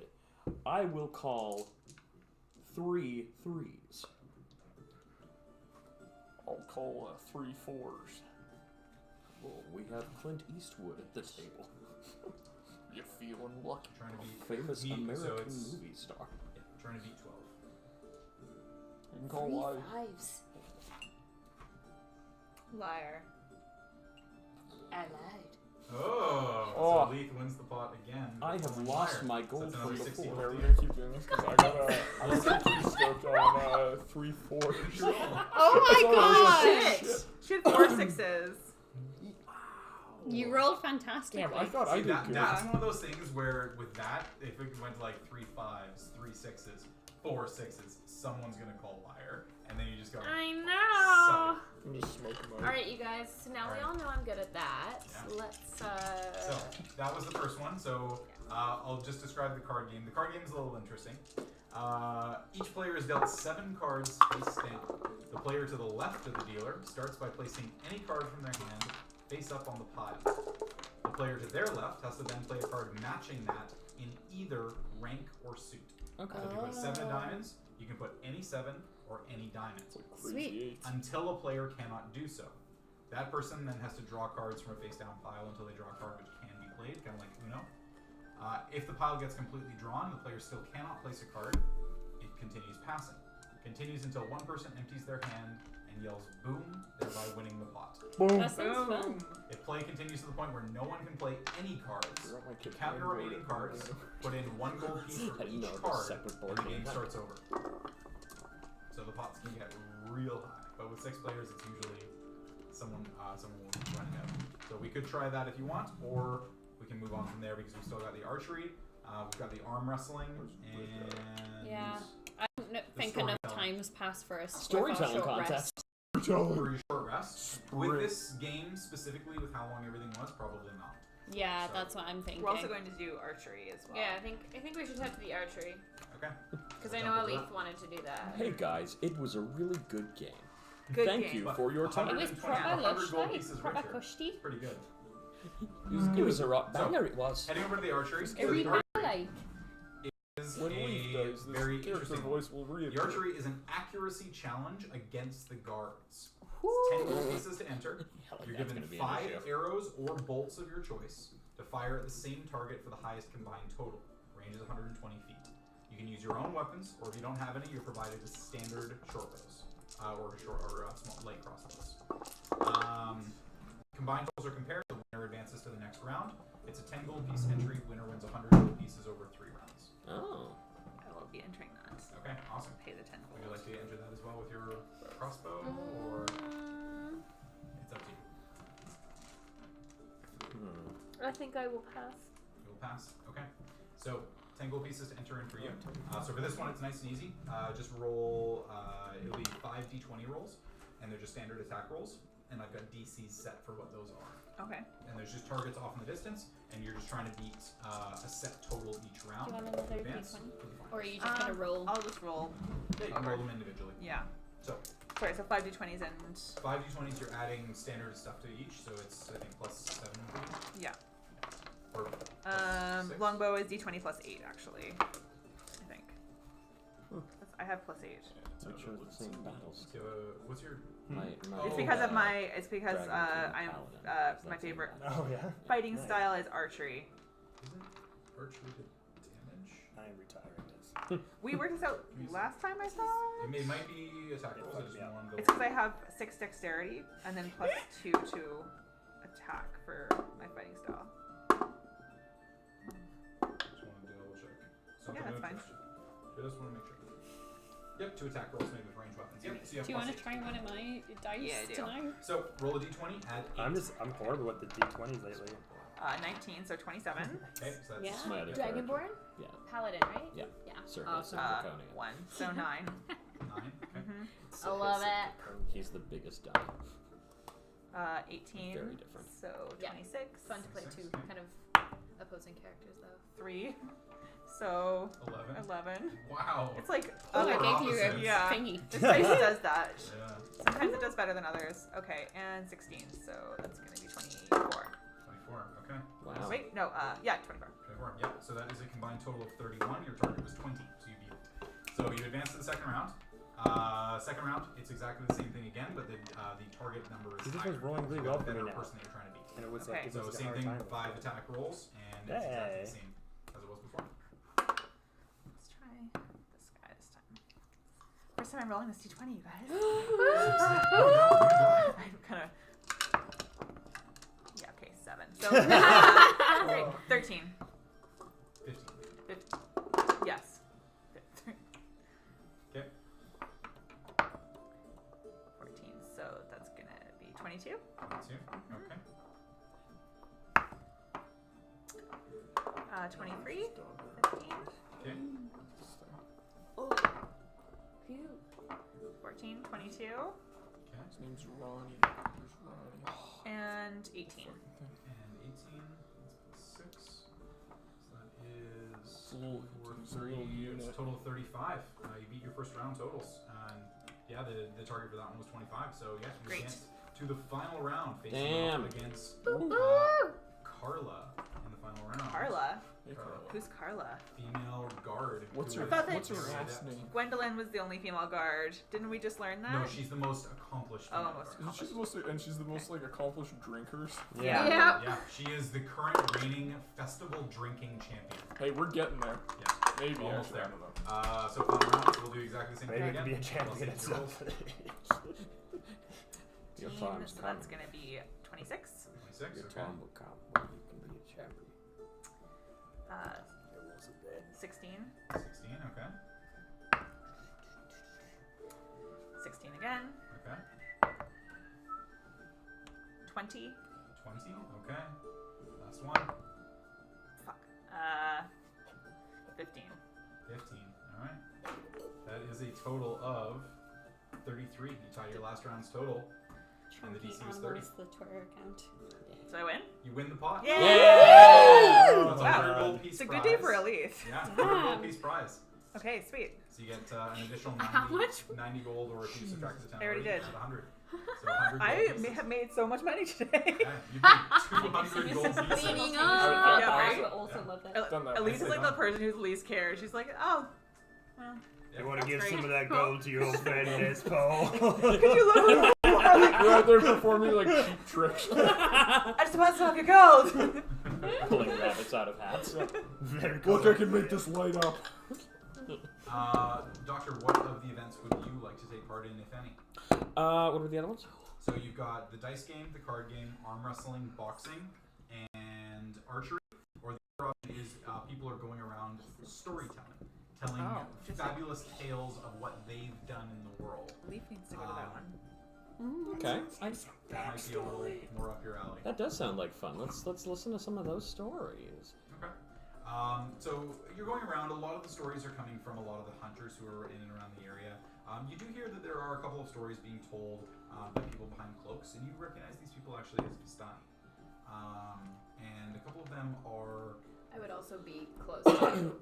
I will call 3 3s. I'll call 3 4s. Oh, we have Clint Eastwood at the table. You feeling lucky? Trying to beat Famous beat- so American it's- movie star. Yeah, trying to beat 12. You can call 3 live. 5s. Liar. Out loud. Oh, Oh. so Leith wins the pot again. I have Going lost higher. my So gold that's another from 60 before. Yeah, gold we're to you. gonna keep doing this because I'm pretty stoked on 3 4. Oh my Shit! She had 4 6s. You rolled fantastically. Damn, I thought I See, did that, good. that's one of those things where with that, if it went to like 3 5s, 3 6s, 4 6s, someone's gonna call liar, and then you just go. I know. I'm just smoking my. All right, you guys. So now we Alright. all know I'm good at that. Yeah. Let's. So that was the first one. So I'll just describe the card game. The card game is a little interesting. Each player is dealt 7 cards face down. The player to the left of the dealer starts by placing any card from their hand face up on the pile. The player to their left has to then play a card matching that in either rank or suit. Okay. So if you put 7 of diamonds, you can put any 7 or any diamond Crazy 8. until a player cannot do so. That person then has to draw cards from a face-down pile until they draw a card which can be played, kind of like Uno. If the pile gets completely drawn, the player still cannot place a card. It continues passing. Continues until one person empties their hand and yells boom, thereby winning the pot. Boom. That sounds fun. If play continues to the point where no one can play any cards, Forgot my kid count your playing remaining board. cards, put in 1 gold piece for I didn't each know it was card, separate and board the game game. starts over. So the pots can get real high, but with 6 players, it's usually someone will run it out. So we could try that if you want, or we can move on from there because we've still got the archery, we've got the arm wrestling, and Yeah. I don't think storytelling. enough time's passed for us. Storytelling contest. for your short rest. With this game specifically, with how long everything was, probably not. Yeah, So- that's what I'm thinking. We're also going to do archery as well. Yeah, I think we should head to the archery Okay. because We'll I know jump into Alif wanted to do that. Hey guys, it was a really good game. Good Thank game. you But for your time. It was 120, proper 100 lush, gold like, pieces proper richer. cushy. Pretty good. It was a rock banger. It was. Heading over to the archery. So Every the like. archery is When Leaf a does, this very character interesting voice will reappear. The archery is an accuracy challenge against the guards. It's 10 gold pieces to enter. Hell, You're that's given gonna be an 5 issue. arrows or bolts of your choice to fire at the same target for the highest combined total. Range is 120 feet. You can use your own weapons, or if you don't have any, you're provided with standard short bows, or small light crossbows. Combined totals are compared. The winner advances to the next round. It's a 10 gold piece entry. Winner wins 100 gold pieces over 3 rounds. Oh. I will be entering that. Okay, awesome. Pay the 10 Would you gold. like to enter that as well with your crossbow, or it's up to you? I think I will pass. You will pass. Okay. So 10 gold pieces to enter in for you. So for this one, it's nice and easy. Just roll. It'll be 5 d20 rolls, and they're just standard attack rolls. And I've got DCs set for what those are. Okay. And there's just targets off in the distance, and you're just trying to beat a set total each round. Do you want another Advance. D20? Or are you just gonna roll? I'll just roll. Yeah, you can roll them individually. Yeah. So Sorry, so 5 d20s and 5 d20s, you're adding standard stuff to each, so it's I think plus 7 for each. yeah. Or plus 6. Longbow is d20 plus 8 actually. I think. I have plus 8. So it shows the same battles. So, what's your? It's because of my. It's because Dragon King I'm Paladin. Is my that same favorite battle? Oh yeah. fighting Nice. style is archery. Isn't archery the damage? I'm retiring this. We worked this out last time I saw. It might be attack rolls. I just Yeah. want to It's because I have 6 dexterity and then plus 2 to attack for my fighting style. Just want to double check. Something Yeah, that's of fine. interest. Just want to make sure. Yep, 2 attack rolls made with ranged weapons. Yep. So you have Do you plus want to 8. try one of my dice Yeah, I do. tonight? So roll a d20. Add 8. I'm horrible with the d20s lately. 19, so 27. Okay, so that's Yeah. My other Dragonborn? Yeah. Paladin, right? Yeah. Yeah. Circus and Uh, Draconia. 1, so 9. 9. Okay. I love it. He's the biggest die. 18. Very different. So Yeah. 26. Fun to play 26, two okay. kind of opposing characters, though. 3. So 11. 11. Wow. It's like Oh, I Polar gave you a opposites. Yeah. thingy. this dice does that. Yeah. Sometimes it does better than others. Okay, and 16. So that's gonna be 24. 24. Okay. Wow. Wait, no. Yeah, 24. 24. Yep. So that is a combined total of 31. Your target was 20, so you beat it. So you advance to the second round. Second round, it's exactly the same thing again, but the target number is This higher. was rolling really You got well a for me better now. person that you're trying to beat. And it was Okay. like, So it was a same hard thing, time. 5 attack rolls, and it's exactly the same as it was before. Let's try this guy this time. First time I'm rolling this d20, you guys. I'm kind of. Yeah. Okay. 7. So. Okay, 13. 15. Yes. Okay. 14. So that's gonna be 22. 22. Okay. 23. 15. Okay. 14. 22. Okay. His name's Ronnie. Where's Ronnie? And 18. And 18. That's plus 6. So that is It's a little 4, it's a little 3. unit. It's a total of 35. You beat your first round totals. And yeah, the target for that one was 25. So yeah, you Great. advance to the final round, facing Damn. off against Carla in the final round. Carla. Hey, Carla. Who's Carla? Female guard. What's who her is thought that- What's her very last adept. name? Gwendolyn was the only female guard. Didn't we just learn that? No, she's the most accomplished. Oh, female most guard. Isn't she the most, and she's the most like accomplished drinkers? Yeah. Yeah. Yeah, she is the current reigning festival drinking champion. Hey, we're getting there. Yeah, Maybe almost actually, there. I don't know. So for the round, we'll do exactly the same Maybe thing it could again. be a champion at Plus your rolls. something. Your 18, farm's so coming. that's gonna be 26. 26, Your okay. time will come when you can be a champion. 16. 16, okay. 16 again. Okay. 20. 20, okay. Last one. Fuck. 15. 15, alright. That is a total of 33. You tie your last round's total. And the Chunky DC was 30. animals, the Twitter account. So I win? You win the pot. Yay! That's a Wow. 100 gold piece It's a prize. good day for Elise. Yeah, 100 gold piece prize. Okay, sweet. So you get an additional 90, How much? 90 gold, or if you subtract the 10 I already did. add 100. So 100 gold I pieces. have made so much money today. Yeah, you made 200 gold pieces. Cleaning I up. Yeah, right? would also love that. Done that. Elise is like Nicely the person who least cares. She's like, oh, well, You want to Yeah. give That's some of great. that gold to your old friend Miss Paul? could you look who you are? Like, You're out there performing like cheap tricks. I just want some of your gold. Pulling rabbits out of hats. Very Look, I can make this light up. Doctor, what of the events would you like to take part in, if any? What were the other ones? So you've got the dice game, the card game, arm wrestling, boxing, and archery. Or the other option is people are going around storytelling, telling Oh, interesting. fabulous tales of what they've done in the world. Leaf needs to go to that one. Okay. That might be a little more up your alley. That does sound like fun. Let's listen to some of those stories. Okay. So you're going around. A lot of the stories are coming from a lot of the hunters who are in and around the area. You do hear that there are a couple of stories being told by people behind cloaks, and you recognize these people actually as Vistani. And a couple of them are... I would also be close to him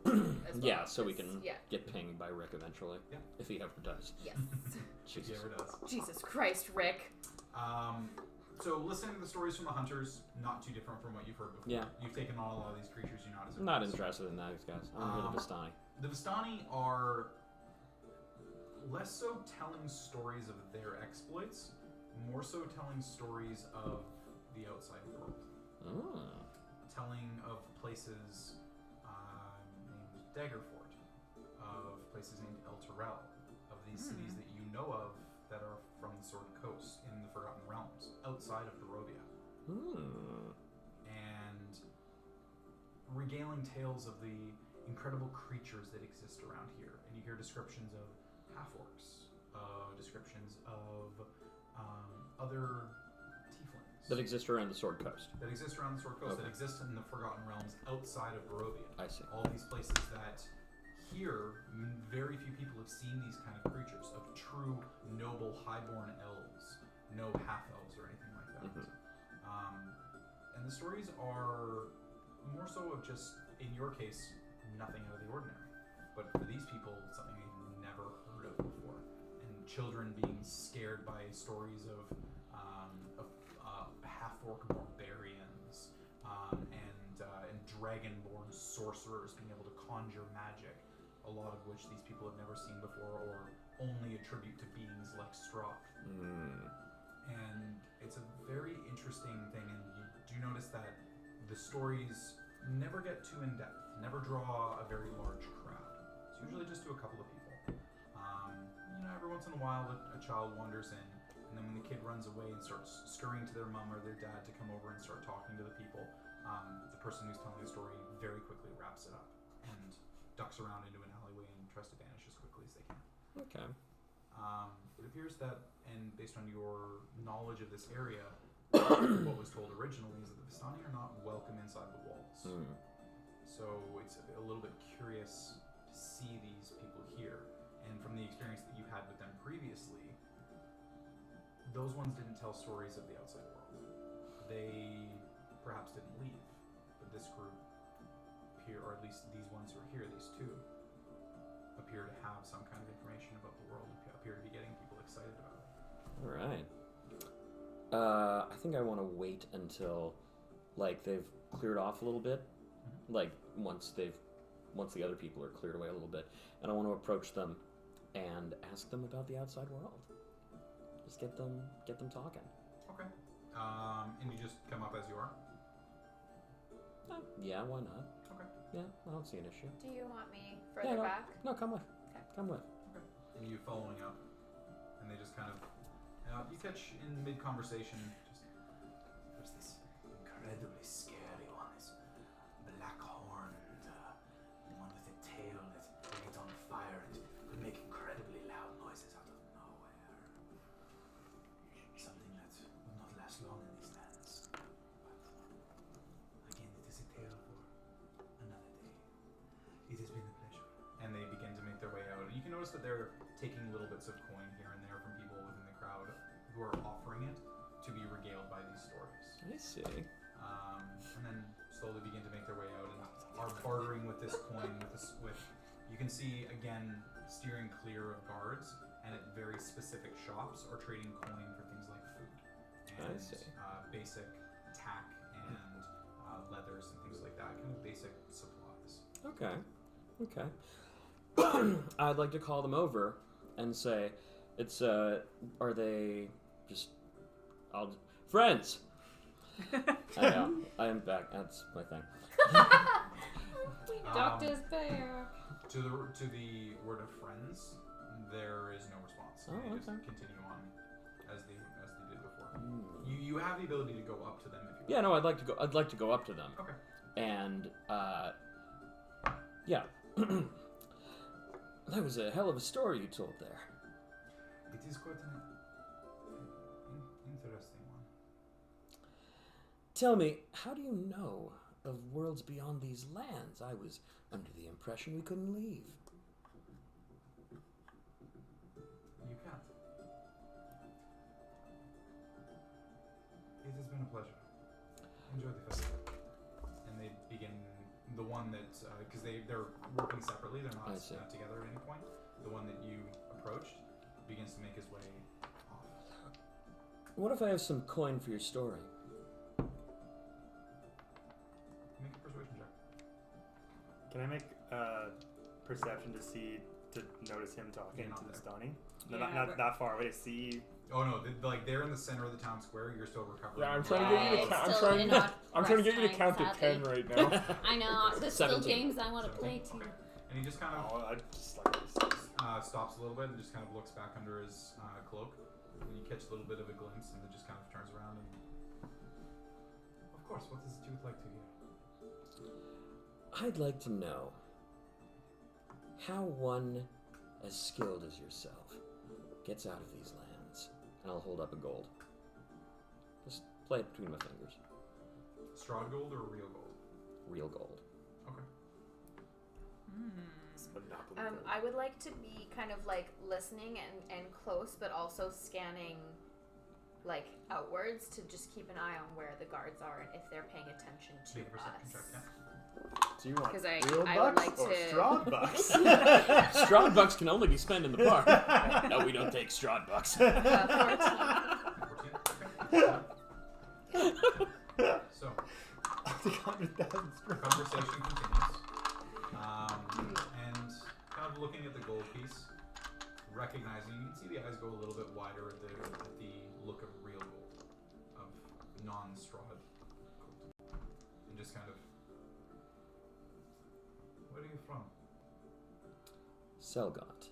as well, Yeah, so we 'cause- can Yeah. get pinged by Rick eventually. Yeah. If he ever does. Yes. If he Jesus. ever does. Jesus Christ, Rick. So listening to the stories from the hunters, not too different from what you've heard before. Yeah. You've taken on a lot of these creatures. You're not as I'm not impressed. interested in those guys. I want to hear the Vistani. The Vistani are less so telling stories of their exploits, more so telling stories of the outside world. Oh. Telling of places named Daggerfort, of places named El Terrell, of these cities that you know of that are from the Sword Coast in the Forgotten Realms, outside of Barovia. And regaling tales of the incredible creatures that exist around here. And you hear descriptions of half-orcs, descriptions of other tieflings That exist around the Sword Coast. that exist around the Sword Coast, Okay. that exist in the Forgotten Realms outside of Barovia. I see. All these places that here, very few people have seen these kind of creatures, of true, noble, highborn elves, no half-elves or anything like that. And the stories are more so of just, in your case, nothing out of the ordinary. But for these people, something they've never heard of before. And children being scared by stories of half-orc barbarians and dragon-born sorcerers being able to conjure magic, a lot of which these people have never seen before or only attribute to beings like Strahd. And it's a very interesting thing, and you do notice that the stories never get too in-depth, never draw a very large crowd. It's usually just to a couple of people. Every once in a while a child wanders in, and then when the kid runs away and starts scurrying to their mom or their dad to come over and start talking to the people, the person who's telling the story very quickly wraps it up and ducks around into an alleyway and tries to vanish as quickly as they can. Okay. It appears that, and based on your knowledge of this area, what was told originally is that the Vistani are not welcome inside the walls. So it's a little bit curious to see these people here. And from the experience that you had with them previously, those ones didn't tell stories of the outside world. They perhaps didn't leave, but this group here, or at least these ones who are here, these two, appear to have some kind of information about the world, appear to be getting people excited about it. All right. I think I want to wait until, they've cleared off a little bit. Once the other people are cleared away a little bit, and I want to approach them and ask them about the outside world. Just get them talking. Okay. And you just come up as you are? Yeah, why not? Okay. Yeah, I don't see an issue. Do you want me Yeah, further no, back? no, come with. Okay. Come with. And you following up, and they just kind of you catch in mid conversation. There's this incredibly scary one, this black horned one with a tail that lit on fire and could make incredibly loud noises out of nowhere. Something that will not last long in these lands. But again, it is a tale for another day. It has been a pleasure. And they begin to make their way out. You can notice that they're taking little bits of coin here and there from people within the crowd who are offering it to be regaled by these stories. I see. And then slowly begin to make their way out and are bartering with this coin with you can see again steering clear of guards and at very specific shops are trading coin for things like food and I see. basic tack and leathers and things like that, kind of basic supplies. Okay. Okay. I'd like to call them over and say, it's, are they just, friends! I know, I am back, that's my thing. Doctor's bear. To the word of friends, there is no response. Oh, They just okay. continue on as they did before. You have the ability to go up to them if you Yeah, no, I'd like to go up to them. Okay. And, yeah. That was a hell of a story you told there. It is quite an interesting one. Tell me, how do you know of worlds beyond these lands? I was under the impression we couldn't leave. You can't. It has been a pleasure. Enjoy the festival. And they begin the one that because they're working separately, they're not together at any point. The one that you approached begins to make his way off. What if I have some coin for your story? Make a persuasion check. Can I make perception to notice him talking Not to the there. Stoney? No, Yeah, not but- that far away to see. Oh no, they're in the center of the town square. You're still recovering. Yeah, I'm trying to get you to it's count. I'm still trying in to. our I'm trying to rest get you to time, count to sadly. 10 right now. I know, there's still 17. games I want to play too. Okay. And he just kind of Oh, I just like this. stops a little bit and just kind of looks back under his cloak. And you catch a little bit of a glimpse, and then just kind of turns around and. Of course, what is it you would like to hear? I'd like to know how one as skilled as yourself gets out of these lands. And I'll hold up a gold. Just play it between my fingers. Strahd gold or real gold? Real gold. Okay. It's Monopoly I board. would like to be kind of like listening and close, but also scanning like outwards to just keep an eye on where the guards are and if they're paying attention to Make a perception check, us. yeah. Do you want 'Cause I real would bucks like or to- Strahd bucks? Strahd bucks can only be spent in the park. No, we don't take Strahd bucks. 14. 14? So, I'll take 100,000 the Strahd. conversation continues. And kind of looking at the gold piece, recognizing, you can see the eyes go a little bit wider at the look of real gold, of non-Strahd gold. And just kind of, where are you from? Selgot.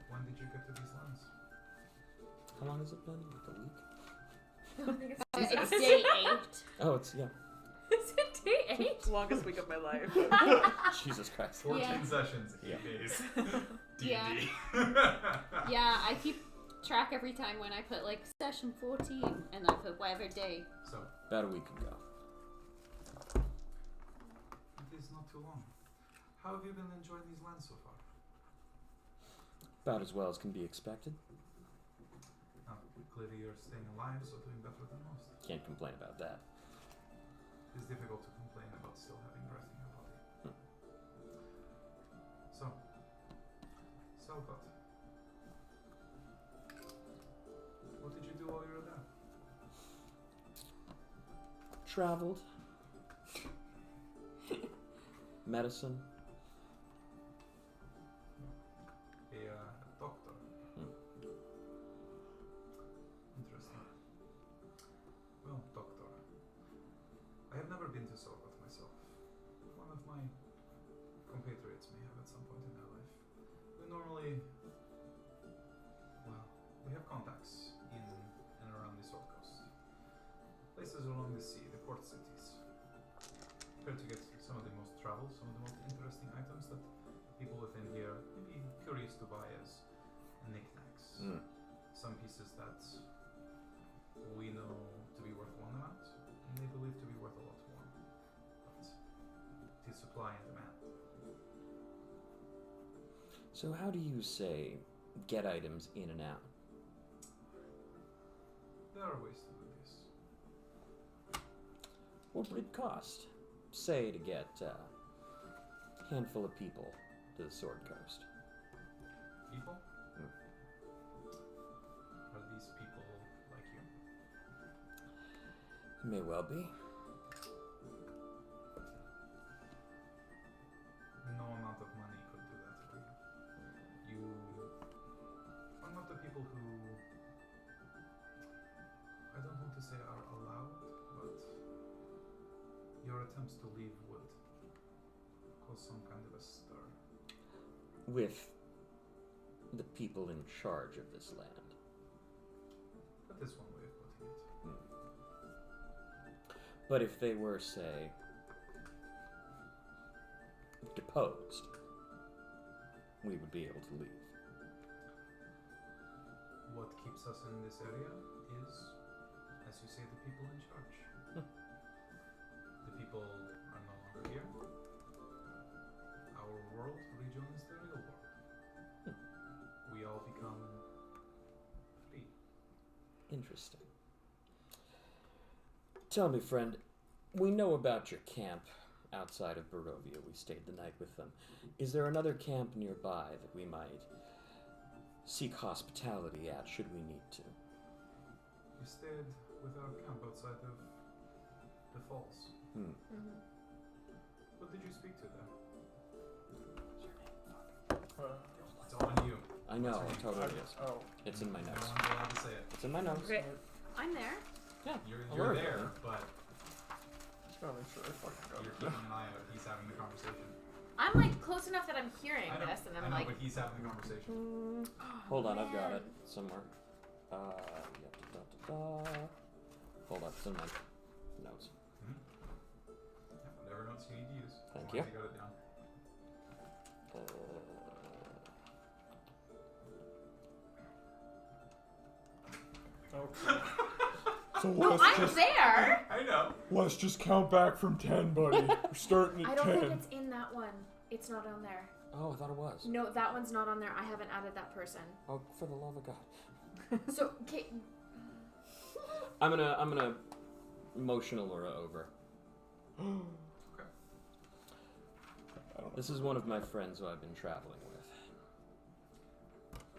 When did you get to these lands? How long has it been? Like a week? It's day 8. Oh, it's, yeah. Is it day 8? Longest week of my life. Jesus Christ. 14 Yeah. sessions, 8 Yeah. days. Yeah. D&D. Yeah, I keep track every time when I put like session 14 and I put whatever day. So, About a week ago. it is not too long. How have you been enjoying these lands so far? About as well as can be expected. Clearly you're staying alive, so doing better than most. Can't complain about that. It's difficult to complain about still having breath in your body. So, Selgot. What did you do while you were there? Traveled. Medicine. A doctor. Interesting. to Sorgoth myself. One of my compatriots may have at some point in their life. We normally, well, we have contacts in and around the Sword Coast. Places along the sea, the port cities. Prepare to get some of the most travel, some of the most interesting items that people within here may be curious to buy as knickknacks. Some pieces that we know to be worth one amount, and they believe to be worth a lot more. But it is supply and demand. So how do you say get items in and out? There are ways to do this. What would it cost, say, to get a handful of people to the Sword Coast? People? Are these people like you? May well be. No amount of money could do that for you. You are not the people who, I don't want to say are allowed, but your attempts to leave would cause some kind of a stir. With the people in charge of this land. That is one way of putting it. But if they were, say, deposed, we would be able to leave. What keeps us in this area is, as you say, the people in charge. The people are no longer here. Our world rejoins the real world. We all become free. Interesting. Tell me, friend, we know about your camp outside of Barovia. We stayed the night with them. Is there another camp nearby that we might seek hospitality at, should we need to? We stayed with our camp outside of the falls. What did you speak to there? It's all on you. I know, What's it your name? totally is. Oh. It's in my No notes. one's allowed to say it. It's in my notes. Okay. I'm there. Yeah. You're Alert, there, man. but Just gotta make sure I fucking got you're it. keeping an eye out. He's having the conversation. I'm like close enough that I'm hearing I know, this, and I I'm know, like, but he's having the conversation. Hold on, I've got man. it somewhere. Hold on, it's in my notes. Yeah, whatever notes you need to use. Thank As you. long as got it down. Okay. So no, I'm there. I know. let's just count back from 10, buddy. We're starting I at don't 10. think it's in that one. It's not on there. Oh, I thought it was. No, that one's not on there. I haven't added that person. Oh, for the love of God. So, okay. I'm gonna motion Allura over. Okay. This is one of my friends who I've been traveling with.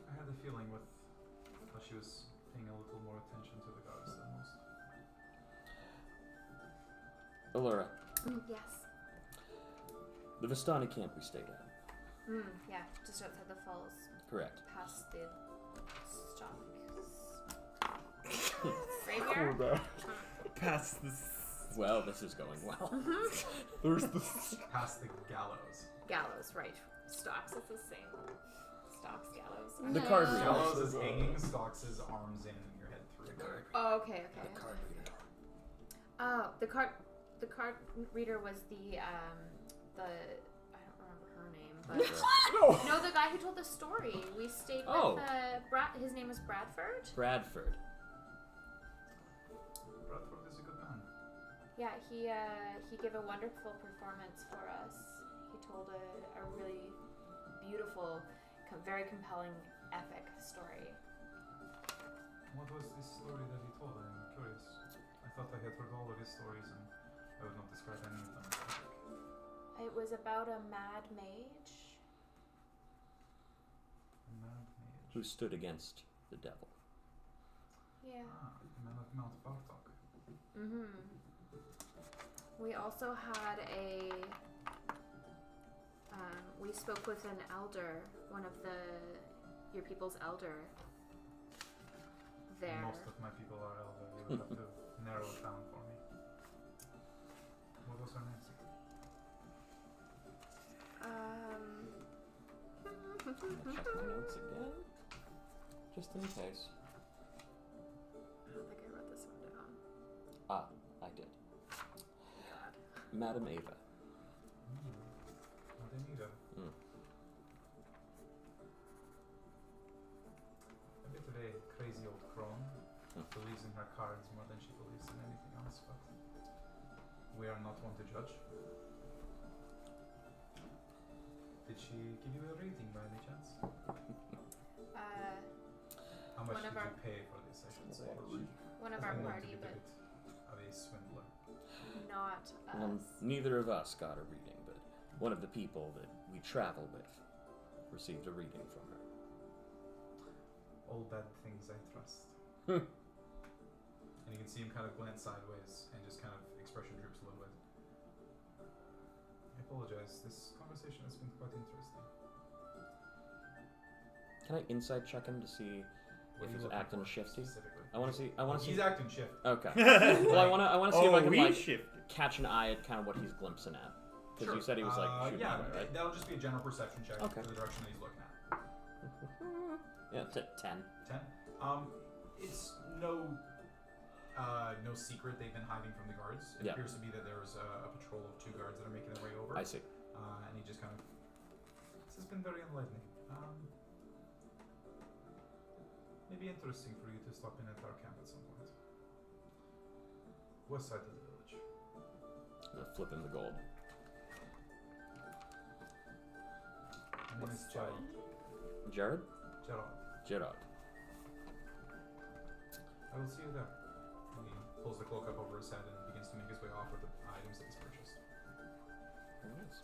I had a feeling with how she was paying a little more attention to the guards than most. Allura, Yes. the Vistani camp we stayed at. Yeah, just outside the falls, Correct. past the stocks. We're Graveyard? back. Past this. Well, this is going well. There's the Past the gallows. Gallows, right. Stocks, it's the same. Stocks, gallows. The Okay. card reader. Gallows is hanging, Stocks his arms in, and your head through. Oh, okay, okay. The card reader. Oh, the card reader was the I don't remember her name, but no, the guy who told the story. We stayed with Oh. his name was Bradford. Bradford. Bradford is a good man. Yeah, he gave a wonderful performance for us. He told a really beautiful, very compelling, epic story. What was this story that he told? I'm curious. I thought I had heard all of his stories, and I would not describe any of them as epic. It was about a mad mage. A mad mage. Who stood against the devil. Yeah. Ah, the man of Mount Bartok. We also had we spoke with an elder, one of your people's elder there. Most of my people are elder. You would have to narrow it down for me. What What's our next? Check my notes again, just in case. I don't think I wrote this one down. Ah, I did. Madam Ava. Adenida. Mm. A bit of a crazy old crone. Believes in her cards more than she believes in anything else, but we are not one to judge. Did she give you a rating by any chance? How much one of did our- you pay for this, I should say? One of Has our been known to party, be a but bit of a swindler. not Well, us. neither of us got a reading, but one of the people that we travel with received a reading from her. All bad things I trust. Hmm. And you can see him kind of glance sideways and just kind of expression droops a little bit. I apologize. This conversation has been quite interesting. Can I inside check him to see What if are you he's looking acting for shifty? specifically? I want to see. I want to see. He's acting shifty. Okay. Well, I want to see if I can we like shifted. catch an eye at kind of what he's glimpsing at. Because you said he was like shooting yeah, at it, right? that'll just be a general perception check Okay. for the direction that he's looking at. Yeah, it's at 10. 10. It's no secret they've been hiding from the guards. It Yeah. appears to be that there's a patrol of 2 guards that are making their way over. I see. And he just kind of. This has been very enlightening. Maybe interesting for you to stop in at our camp at some point. West side of the village. I'm gonna flip him the gold. My name is Gerald. Jared? Gerald. Gerard. I will see you there. And he pulls the cloak up over his head and begins to make his way off with the items that he's purchased. Very nice.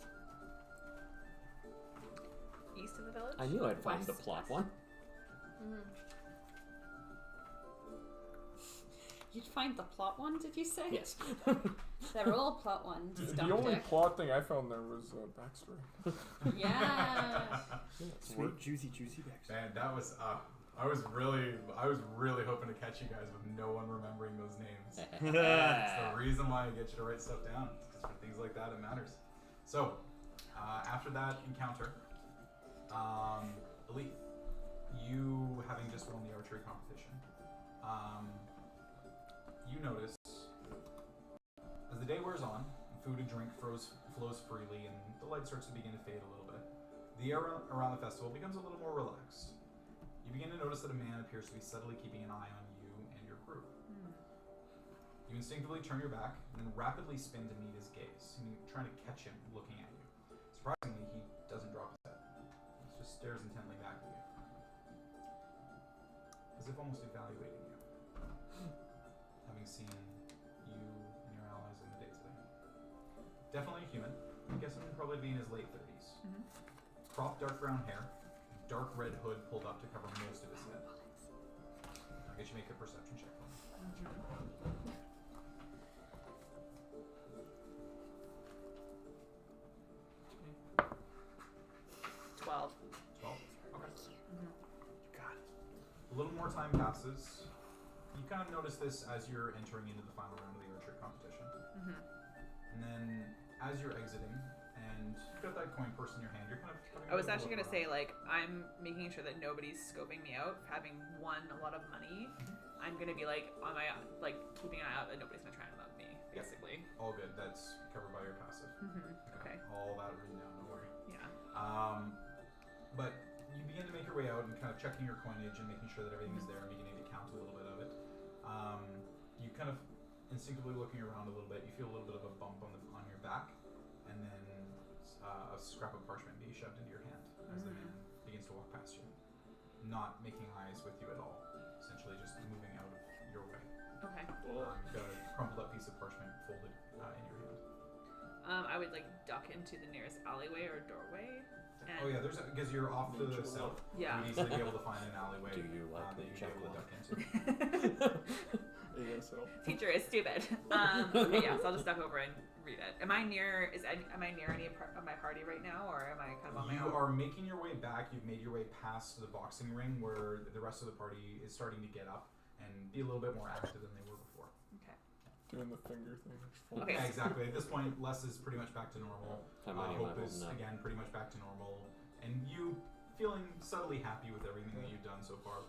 East of the village? I knew I'd find the West. plot one. Mm-hmm. You'd find the plot one, did you say? Yes. They're all plot ones, The only Doctor. plot thing I found there was backstory. Yeah. Sweet, juicy back. Man, that was I was really hoping to catch you guys with no one remembering those names. That's the reason why I get you to write stuff down. Because for things like that, it matters. So, after that encounter, Elite, you having just won the archery competition, you notice as the day wears on, food and drink flows freely, and the light starts to begin to fade a little bit. The air around the festival becomes a little more relaxed. You begin to notice that a man appears to be subtly keeping an eye on you and your group. You instinctively turn your back and then rapidly spin to meet his gaze, trying to catch him looking at you. Surprisingly, he doesn't drop his head. He just stares intently back at you, as if almost evaluating you, having seen you and your allies in the day today. Definitely a human. I guess him probably be in his late 30s. Cropped dark brown hair, dark red hood pulled up to cover most of his head. I'll get you to make a perception check for me. 12. 12? Okay. Got it. A little more time passes. You kind of notice this as you're entering into the final round of the archery competition. And then as you're exiting, and you've got that coin purse in your hand, you're kind of having I was a actually look going to say, around. like, I'm making sure that nobody's scoping me out. Having won a lot of money, I'm going to be, like, on my, like, keeping an eye out that nobody's going to try and mug me, Yep. basically. All good. That's covered by your passive. Okay. All that written down, don't worry. Yeah. But you begin to make your way out and kind of checking your coinage and making sure that everything is there and beginning to count a little bit of it. You kind of instinctively looking around a little bit, you feel a little bit of a bump on your back, and then a scrap of parchment being shoved into your hand as the man begins to walk past you, not making eyes with you at all, essentially just moving out of your way. Okay. You've got a crumpled up piece of parchment folded in your hand. I would, like, duck into the nearest alleyway or doorway. And Oh yeah, there's because you're off to the south. Yeah. You'd easily be able to find an alleyway Do you like that the you'd be able to duck into. ASL. Teacher is stupid. Okay, yeah, so I'll just duck over and read it. Am I near any of my party right now, or am I kind of on my You own? are making your way back. You've made your way past the boxing ring where the rest of the party is starting to get up and be a little bit more active than they were before. Okay. Doing the finger thing. Okay. Yeah, exactly. At this point, Les is pretty much back to normal. How many am I Hope is, holding up? again, pretty much back to normal. And you, feeling subtly happy with everything that you've done so far,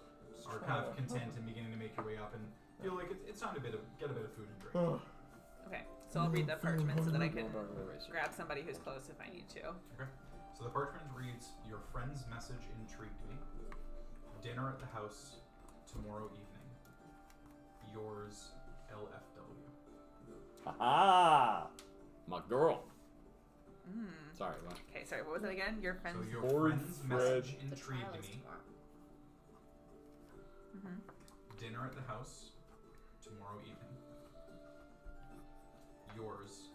are kind of content and beginning to make your way up and feel like it's time to get a bit of food and drink. Okay, so I'll read the parchment so that I can grab somebody who's close if I need to. Okay. So the parchment reads, "Your friend's message intrigued me. Dinner at the house tomorrow evening. Yours, LFW." Ah, my girl. Sorry, what? Okay, sorry, what was it again? Your friend's... So your Lord friend's Fred. message The trial intrigued is me. tomorrow. Dinner at the house tomorrow evening. Yours,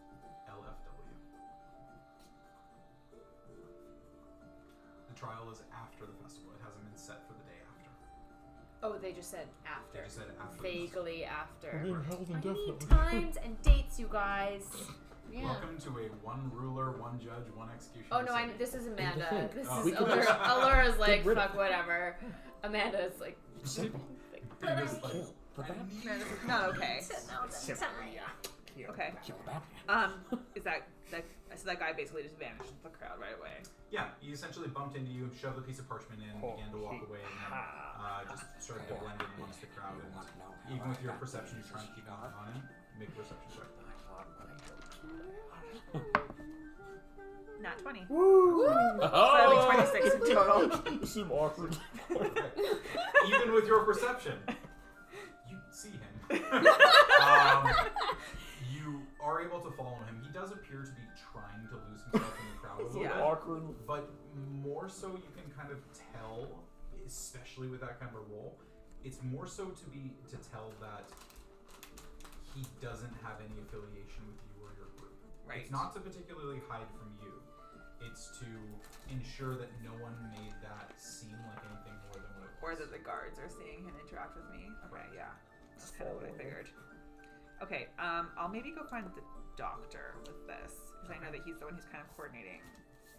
LFW. The trial is after the festival. It hasn't been set for the day after. Oh, they just said They after. just said after. Vaguely We're after. being held I need indefinitely. times and dates, you guys. Yeah. Welcome to a one ruler, one judge, one executioner. Oh no, city. this is Amanda. think. This Oh. is We could Allura. just Allura's like, rid of fuck whatever. Amanda's like, Simple. And it's like, Put that. Not okay. Okay. Kill that. So that guy basically just vanished into the crowd right away. yeah, he essentially bumped into you, shoved a piece of parchment in, began to walk away, and then just started to blend in amongst the crowd. And even with your perception, you're trying to keep an eye on him. Make a perception check. Not 20. Oh! So that'd be 26 in total. You seem awkward. Okay. Even with your perception, you see him. You are able to follow him. He does appear to be trying to lose himself in the crowd a little Yeah. bit. Awkward. But more so, you can kind of tell, especially with that kind of a role, it's more so to tell that he doesn't have any affiliation with you or your group. Right. It's not to particularly hide from you. It's to ensure that no one made that seem like anything more than what it Or was. that the guards are seeing him interact with me. Okay, yeah. That's kind of what I figured. Okay, I'll maybe go find the doctor with this, because I know that he's the one who's kind of coordinating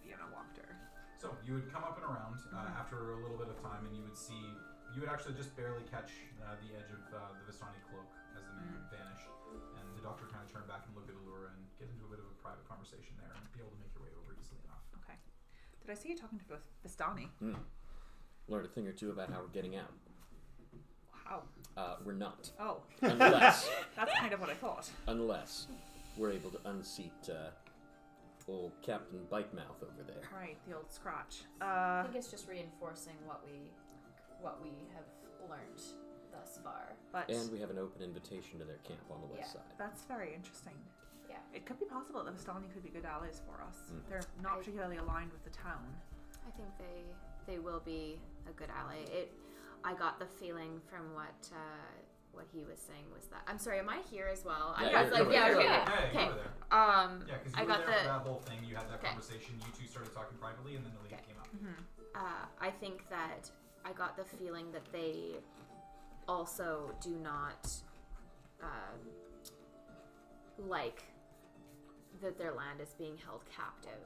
Fiona Wachter. So you would come up and around after a little bit of time, and you would actually just barely catch the edge of the Vistani cloak as the man vanished, and the doctor kind of turned back and looked at Allura and get into a bit of a private conversation there and be able to make your way over easily enough. Okay. Did I see you talking to Vistani? Learned a thing or two about how we're getting out. Wow. We're not. Oh, Unless that's kind of what I thought. we're able to unseat old Captain Bite Mouth over there. Right, the old scratch. I think it's just reinforcing what we have learned thus far. But And we have an open invitation to their camp on the west Yeah. side. that's very interesting. Yeah. It could be possible that Vistani could be good allies for us. They're I- not particularly aligned with the town. I think they will be a good ally. I got the feeling from what he was saying was that. I'm sorry, am I here as well? Yeah, I was you're like, yeah, over okay, there. Yeah, okay. you were there. Yeah, because I you were got there for the. that whole thing. You had that Okay. conversation. You two started talking privately, and then the lady Okay. came up. I think that I got the feeling that they also do not like that their land is being held captive.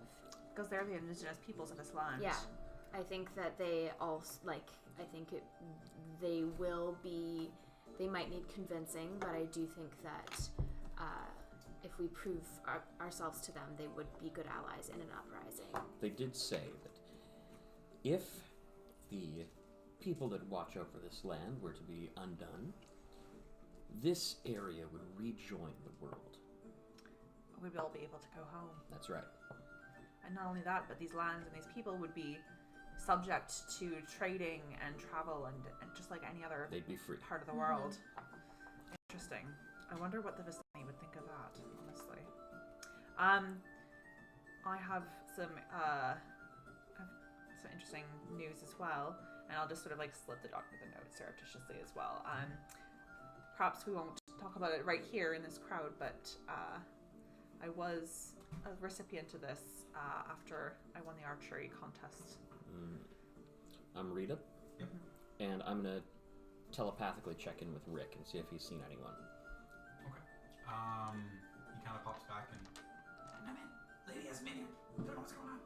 Because they're the indigenous peoples of this land. Yeah, I think that they also they will be. They might need convincing, but I do think that if we prove ourselves to them, they would be good allies in an uprising. They did say that if the people that watch over this land were to be undone, this area would rejoin the world. We'd all be able to go home. That's right. And not only that, but these lands and these people would be subject to trading and travel and just like any other They'd be free. part of the world. Interesting. I wonder what the Vistani would think of that, honestly. I have some interesting news as well, and I'll just sort of like slip the document the note surreptitiously as well. Perhaps we won't talk about it right here in this crowd, but I was a recipient of this after I won the archery contest. I'm Rita, Yep. and I'm gonna telepathically check in with Rick and see if he's seen anyone. Okay. He kind of pops back and. I'm in. Lady hasn't been here. Don't know what's going on.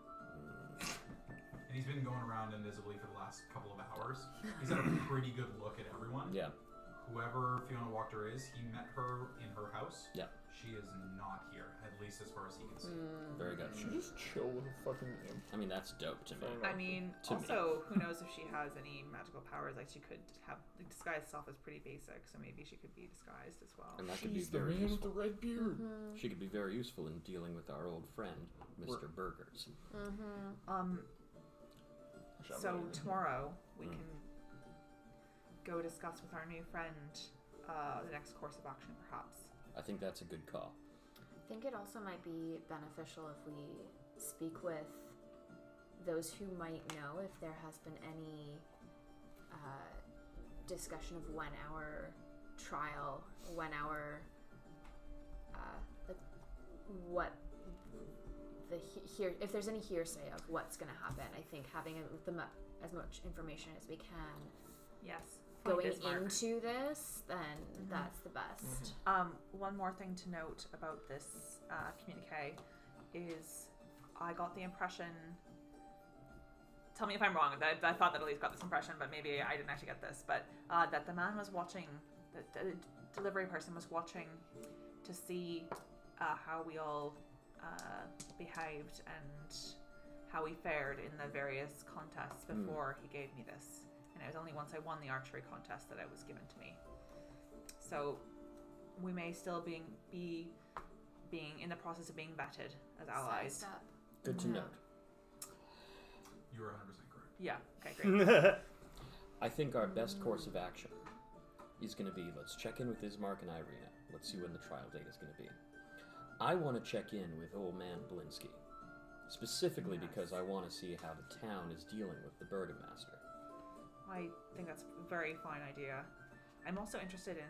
And he's been going around invisibly for the last couple of hours. He's had a pretty good look at everyone. Yeah. whoever Fiona Wachter is, he met her in her house. Yep. She is not here, at least as far as he can see. Very good. Should just chill with a fucking imp. I mean, that's dope to me. I mean, To me. also, who knows if she has any magical powers? Like, she could have like, disguise self is pretty basic, so maybe she could be disguised as well. And that could be She's the very man with the useful. red beard. She could be very useful in dealing with our old friend, Mr. Burgers. So tomorrow we can go discuss with our new friend the next course of action, perhaps. I think that's a good call. I think it also might be beneficial if we speak with those who might know if there has been any discussion of when our trial, when our what the if there's any hearsay of what's going to happen. I think having as much information as we can Yes. going Bismarck. into this, then that's the best. One more thing to note about this communique is I got the impression, tell me if I'm wrong, I thought that Elise got this impression, but maybe I didn't actually get this, but that the man was watching, the delivery person was watching to see how we all behaved and how we fared in the various contests before he gave me this. And it was only once I won the archery contest that it was given to me. So we may still be in the process of being vetted as allies. Sized up. Good to note. You are 100% correct. Yeah. Okay. Great. I think our best course of action is going to be, let's check in with Ismark and Irina. Let's see when the trial date is going to be. I want to check in with old man Blinsky, specifically because I want to see how the town is dealing with the Burgomaster. I think that's a very fine idea. I'm also interested in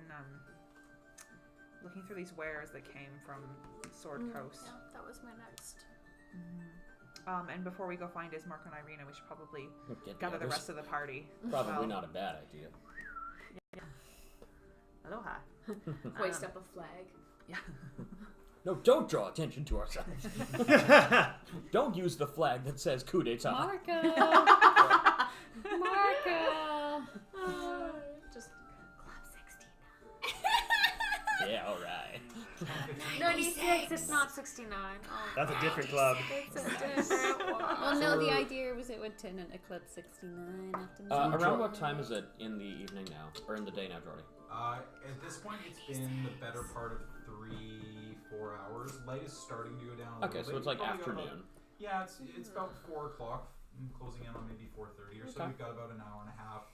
looking through these wares that came from Sword Coast. Yeah, that was my next. And before we go find Ismark and Irina, we should probably Get gather the others. rest of the party. Probably Well, not a bad idea. Aloha. Hoist up a flag. Yeah. No, don't draw attention to ourselves. Don't use the flag that says coup d'etat. Marco! Marco! Just Club 69. Yeah, all right. 96, it's not 69. Oh, That's a different club. it's a different one. Well, no, the idea was it would turn into Club 69 after midnight. Around what time is it in the evening now? Or in the day now, Jordy? At this point, it's been the better part of 3-4 hours. Light is starting to go down. Okay, so it's like afternoon. Yeah, it's about 4 o'clock. I'm closing in on maybe 4:30 or so. Okay. We've got about an hour and a half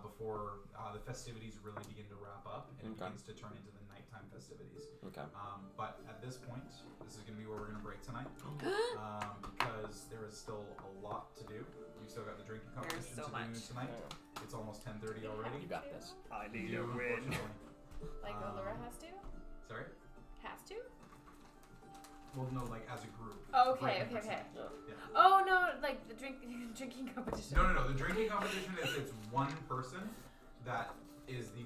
before the festivities really begin to wrap up and it begins to turn into the nighttime festivities. Okay. But at this point, this is going to be where we're going to break tonight because there is still a lot to do. You've still got the drinking competition so to much. do tonight. It's almost 10:30 already. You got this. I You need do, a win. unfortunately. Like Allura has to? Sorry? Has to? Well, no, like as a group. Oh, okay, Breaking okay, okay. percentage. Yeah. Oh, no, like the drinking competition. No. The drinking competition is it's one person that is the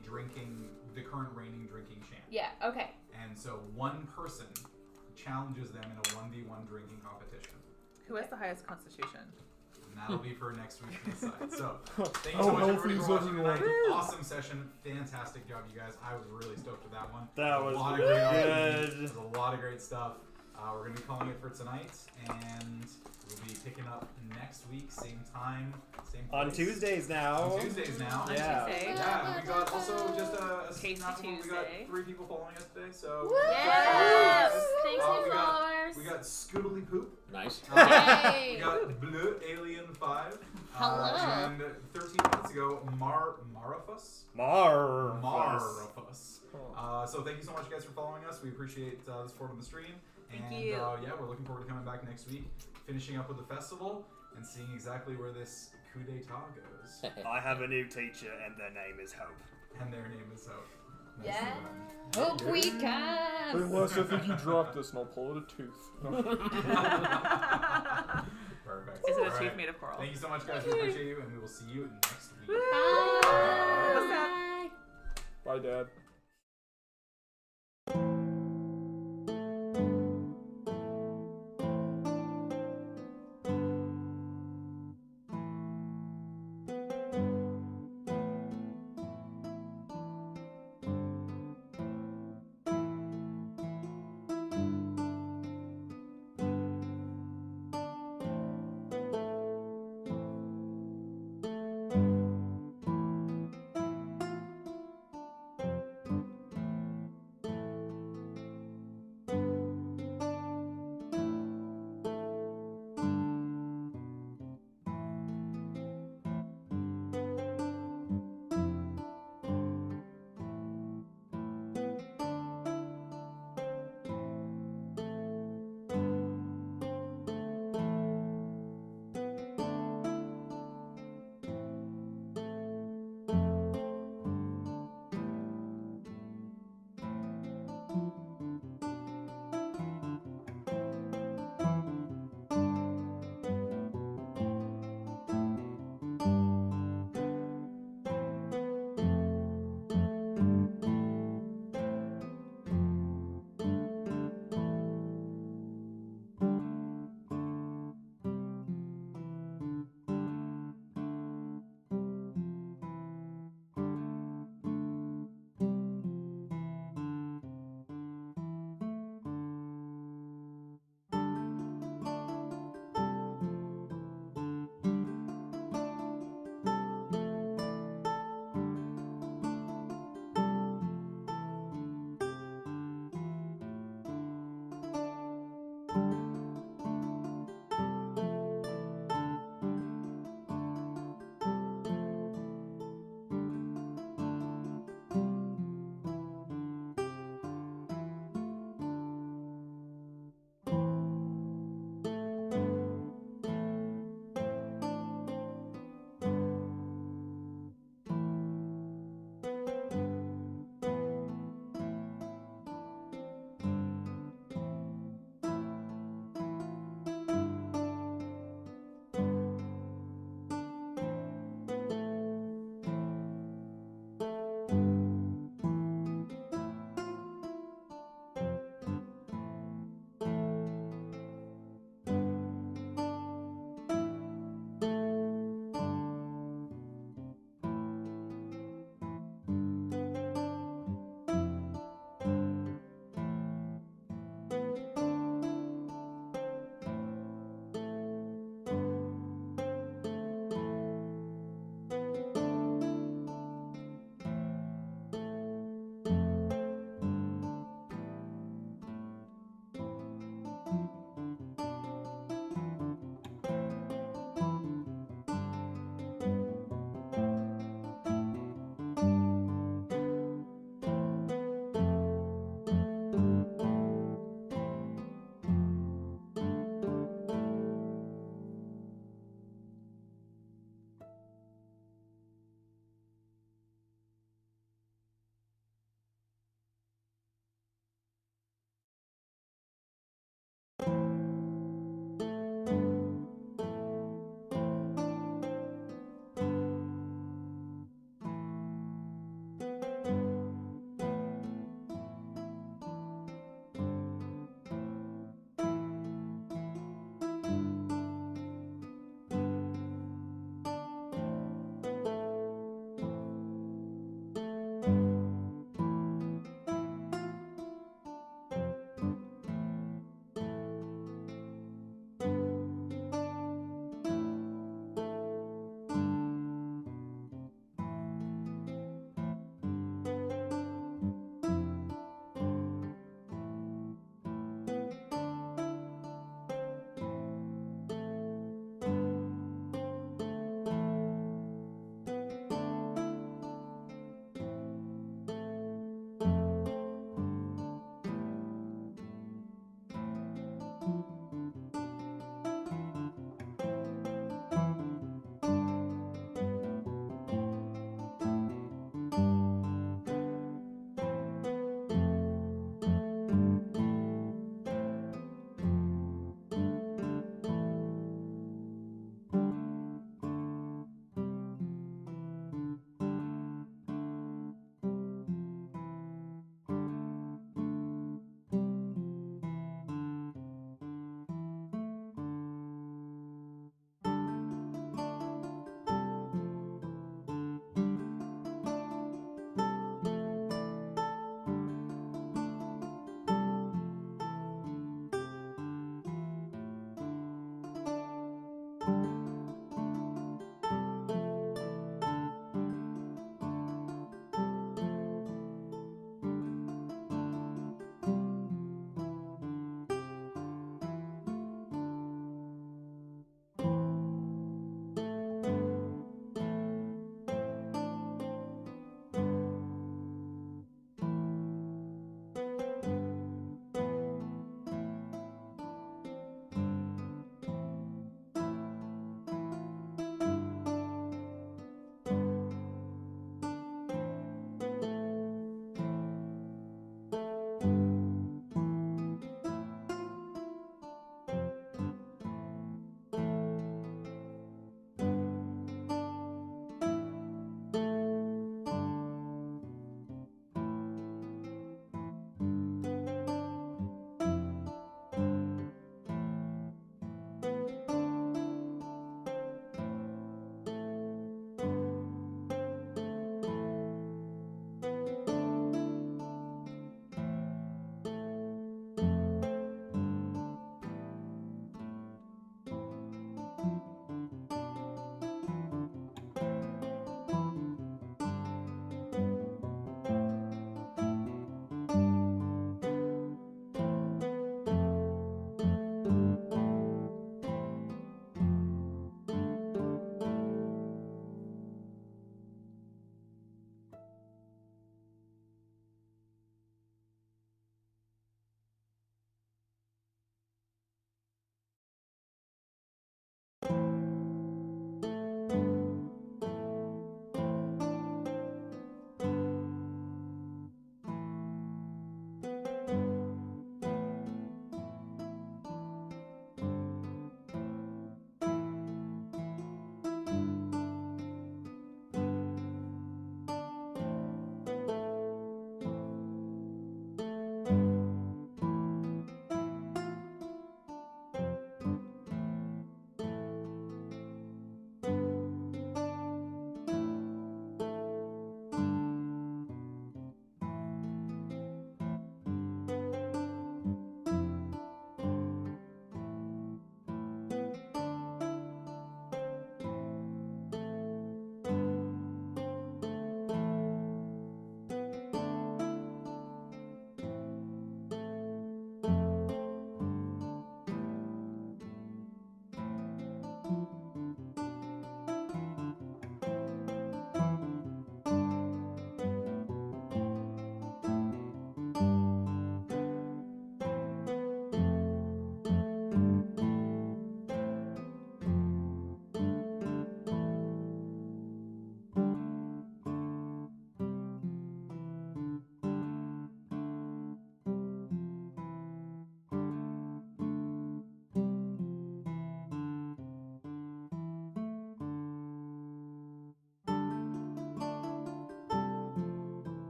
current reigning drinking champ. Yeah, okay. And so one person challenges them in a 1v1 drinking competition. Who has the highest constitution? And that'll be for next week to decide. So, thank you How so much healthy everybody is for watching everyone? tonight. Awesome session. Fantastic job, you guys. I was really stoked with that one. That A was lot of really great opportunities. good. There's a lot of great stuff. We're going to be calling it for tonight, and we'll be picking up next week, same time, same place. On Tuesdays now. On Tuesdays now. On Yeah. Tuesday. Yeah, and we got also just a Tasty not- We got Tuesday. 3 people following us today, so Yes! Thanks, we new got- followers. we got Scoodly Poop. Nice. We Hey! got Blue Alien 5. Hello. And 13 minutes ago, Marafus. Marvelous. Marafus. So thank you so much, guys, for following us. We appreciate the support on the stream. Thank and, you. Yeah, we're looking forward to coming back next week, finishing up with the festival, and seeing exactly where this coup d'etat goes. I have a new teacher, and their name is Hope. And their name is Hope. Nice Yeah. to Hope we Hey, can! Les, I think you dropped this and I'll pull out a tooth. No. meet them. Perfect. Is it a All tooth right. made of coral? Thank you so much, guys. We appreciate you, and we will see you next week. Bye! Bye, Dad.